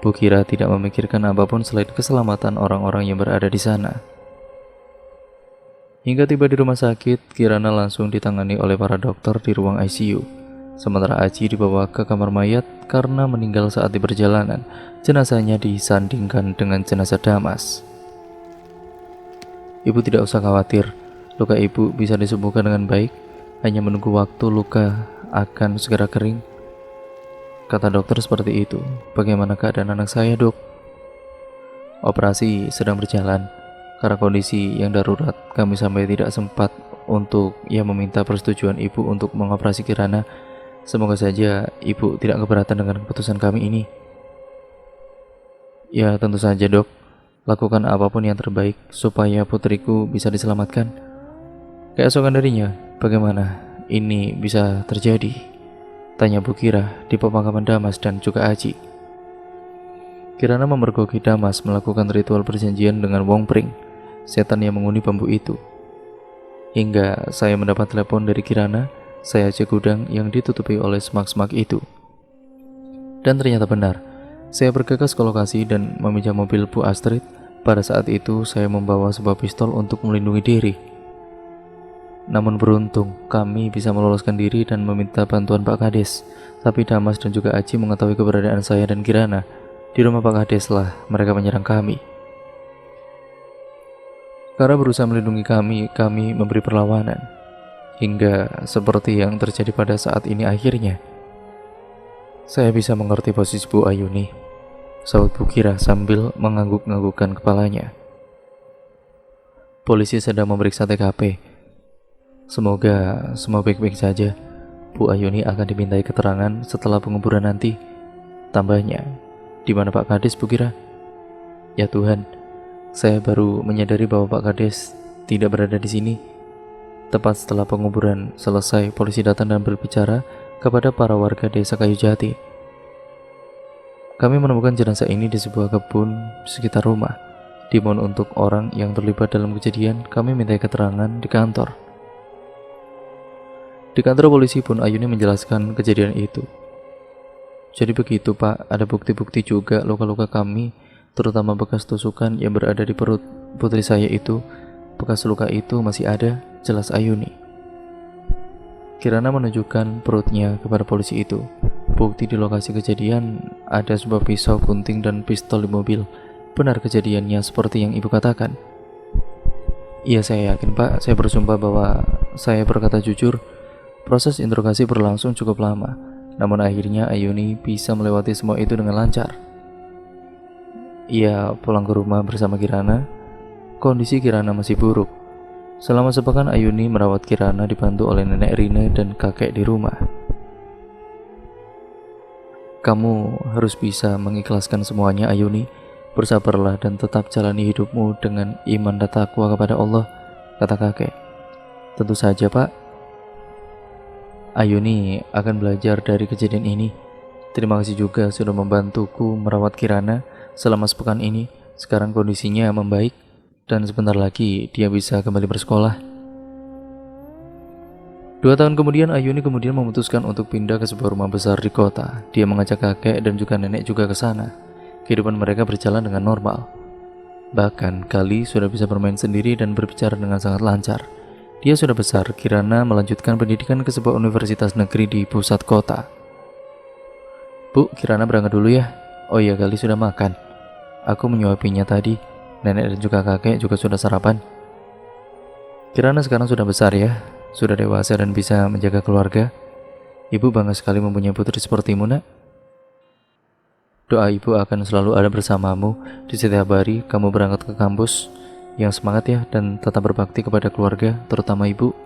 Bu Kira tidak memikirkan apapun selain keselamatan orang-orang yang berada di sana. Hingga tiba di rumah sakit, Kirana langsung ditangani oleh para dokter di ruang ICU. Sementara Aji dibawa ke kamar mayat karena meninggal saat di perjalanan. Jenazahnya disandingkan dengan jenazah Damas. "Ibu tidak usah khawatir, luka ibu bisa disembuhkan dengan baik. Hanya menunggu waktu, luka akan segera kering," kata dokter seperti itu. "Bagaimana keadaan anak saya, Dok?" "Operasi sedang berjalan. Karena kondisi yang darurat, kami sampai tidak sempat untuk meminta persetujuan ibu untuk mengoperasi Kirana. Semoga saja ibu tidak keberatan dengan keputusan kami ini." "Ya tentu saja, Dok. Lakukan apapun yang terbaik supaya putriku bisa diselamatkan." "Keesokan harinya, bagaimana ini bisa terjadi?" tanya Bu Kira di pemakaman Damas dan juga Aji. Kirana memergoki Damas melakukan ritual perjanjian dengan Wong Pring, setan yang menghuni bambu itu. Hingga saya mendapat telepon dari Kirana, saya cek gudang yang ditutupi oleh semak-semak itu. Dan ternyata benar, saya bergegas ke lokasi dan meminjam mobil Bu Astrid. Pada saat itu saya membawa sebuah pistol untuk melindungi diri. Namun beruntung, kami bisa meloloskan diri dan meminta bantuan Pak Kades. Tapi Damas dan juga Aji mengetahui keberadaan saya dan Kirana. Di rumah Pak Kades lah mereka menyerang kami. Karena berusaha melindungi kami memberi perlawanan. Hingga seperti yang terjadi pada saat ini akhirnya. Saya bisa mengerti posisi Bu Ayuni, sahut Bu Kira sambil mengangguk-anggukkan kepalanya. Polisi sedang memeriksa TKP. Semoga semua baik-baik saja. Bu Ayuni akan dimintai keterangan setelah penguburan nanti. Tambahnya, di mana Pak Kades, Bu Kira? Ya Tuhan, saya baru menyadari bahwa Pak Kades tidak berada di sini. Tepat setelah penguburan selesai, polisi datang dan berbicara kepada para warga desa Kayu Jati. Kami menemukan jenazah ini di sebuah kebun sekitar rumah. Dimohon untuk orang yang terlibat dalam kejadian, kami minta keterangan di kantor. Di kantor polisi pun Ayuni menjelaskan kejadian itu. Jadi begitu Pak, ada bukti-bukti juga luka-luka kami, terutama bekas tusukan yang berada di perut putri saya itu. Bekas luka itu masih ada, jelas Ayuni. Kirana menunjukkan perutnya kepada polisi itu. Bukti di lokasi kejadian ada sebuah pisau gunting dan pistol di mobil. Benar kejadiannya seperti yang ibu katakan? Iya saya yakin Pak, saya bersumpah bahwa saya berkata jujur. Proses interogasi berlangsung cukup lama, namun akhirnya Ayuni bisa melewati semua itu dengan lancar. Ia pulang ke rumah bersama Kirana. Kondisi Kirana masih buruk. Selama sepekan Ayuni merawat Kirana dibantu oleh nenek Rina dan kakek di rumah. Kamu harus bisa mengikhlaskan semuanya Ayuni. Bersabarlah dan tetap jalani hidupmu dengan iman dan takwa kepada Allah, kata kakek. Tentu saja, Pak. Ayuni akan belajar dari kejadian ini. Terima kasih juga sudah membantuku merawat Kirana selama sepekan ini. Sekarang kondisinya membaik dan sebentar lagi dia bisa kembali bersekolah. 2 tahun kemudian, Ayuni kemudian memutuskan untuk pindah ke sebuah rumah besar di kota. Dia mengajak kakek dan juga nenek juga ke sana. Kehidupan mereka berjalan dengan normal. Bahkan Kali sudah bisa bermain sendiri dan berbicara dengan sangat lancar. Dia sudah besar. Kirana melanjutkan pendidikan ke sebuah universitas negeri di pusat kota. Bu, Kirana berangkat dulu ya. Oh iya, Kali sudah makan. Aku menyuapinya tadi. Nenek dan juga kakek juga sudah sarapan. Kirana sekarang sudah besar ya. Sudah dewasa dan bisa menjaga keluarga. Ibu bangga sekali mempunyai putri sepertimu, nak. Doa ibu akan selalu ada bersamamu di setiap hari kamu berangkat ke kampus. Yang semangat ya, dan tetap berbakti kepada keluarga, terutama ibu.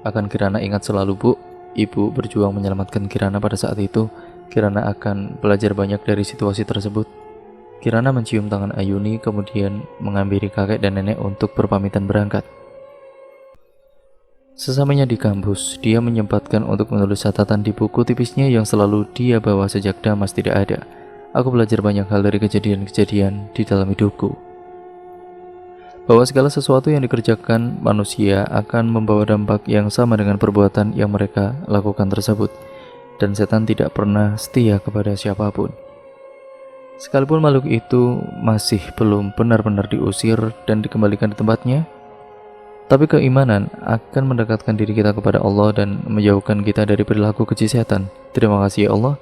Akan Kirana ingat selalu, Bu. Ibu berjuang menyelamatkan Kirana pada saat itu. Kirana akan belajar banyak dari situasi tersebut. Kirana mencium tangan Ayuni, kemudian menghampiri kakek dan nenek untuk berpamitan berangkat. Sesamanya di kampus, dia menyempatkan untuk menulis catatan di buku tipisnya yang selalu dia bawa sejak Damas tidak ada. Aku belajar banyak hal dari kejadian-kejadian di dalam hidupku. Bahwa segala sesuatu yang dikerjakan manusia akan membawa dampak yang sama dengan perbuatan yang mereka lakukan tersebut. Dan setan tidak pernah setia kepada siapapun. Sekalipun makhluk itu masih belum benar-benar diusir dan dikembalikan di tempatnya, tapi keimanan akan mendekatkan diri kita kepada Allah dan menjauhkan kita dari perilaku keji setan. Terima kasih ya Allah,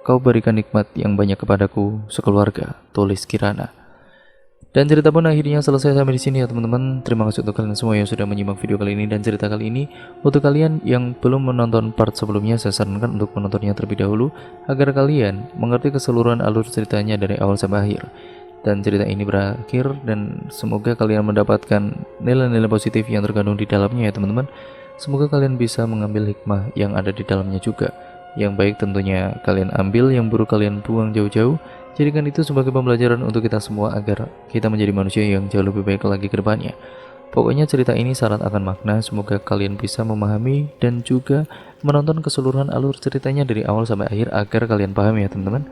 Kau berikan nikmat yang banyak kepadaku sekeluarga, tulis Kirana. Dan cerita pun akhirnya selesai sampai di sini ya teman-teman. Terima kasih untuk kalian semua yang sudah menyimak video kali ini dan cerita kali ini. Untuk kalian yang belum menonton part sebelumnya, saya sarankan untuk menontonnya terlebih dahulu agar kalian mengerti keseluruhan alur ceritanya dari awal sampai akhir. Dan cerita ini berakhir dan semoga kalian mendapatkan nilai-nilai positif yang terkandung di dalamnya ya teman-teman. Semoga kalian bisa mengambil hikmah yang ada di dalamnya juga. Yang baik tentunya kalian ambil, yang buruk kalian buang jauh-jauh. Jadikan itu sebagai pembelajaran untuk kita semua agar kita menjadi manusia yang jauh lebih baik lagi ke depannya. Pokoknya cerita ini syarat akan makna. Semoga kalian bisa memahami dan juga menonton keseluruhan alur ceritanya dari awal sampai akhir agar kalian paham ya teman-teman.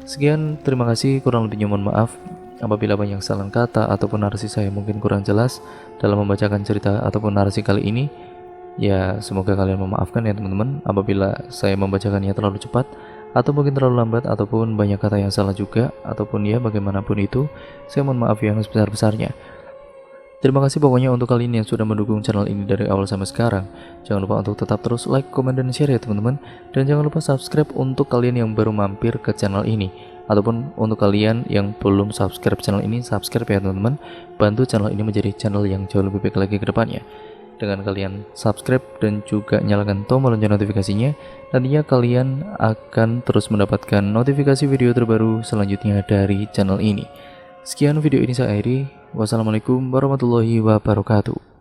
Sekian, terima kasih, kurang lebihnya mohon maaf apabila banyak salah kata ataupun narasi saya mungkin kurang jelas dalam membacakan cerita ataupun narasi kali ini. Ya, semoga kalian memaafkan ya teman-teman apabila saya membacakannya terlalu cepat atau mungkin terlalu lambat ataupun banyak kata yang salah juga ataupun ya bagaimanapun itu, saya mohon maaf yang sebesar-besarnya. Terima kasih pokoknya untuk kalian yang sudah mendukung channel ini dari awal sampai sekarang. Jangan lupa untuk tetap terus like, komen, dan share ya teman-teman. Dan jangan lupa subscribe untuk kalian yang baru mampir ke channel ini. Ataupun untuk kalian yang belum subscribe channel ini, subscribe ya teman-teman. Bantu channel ini menjadi channel yang jauh lebih baik lagi ke depannya. Dengan kalian subscribe dan juga nyalakan tombol lonceng notifikasinya, nantinya kalian akan terus mendapatkan notifikasi video terbaru selanjutnya dari channel ini. Sekian video ini saya akhiri. Wassalamualaikum warahmatullahi wabarakatuh.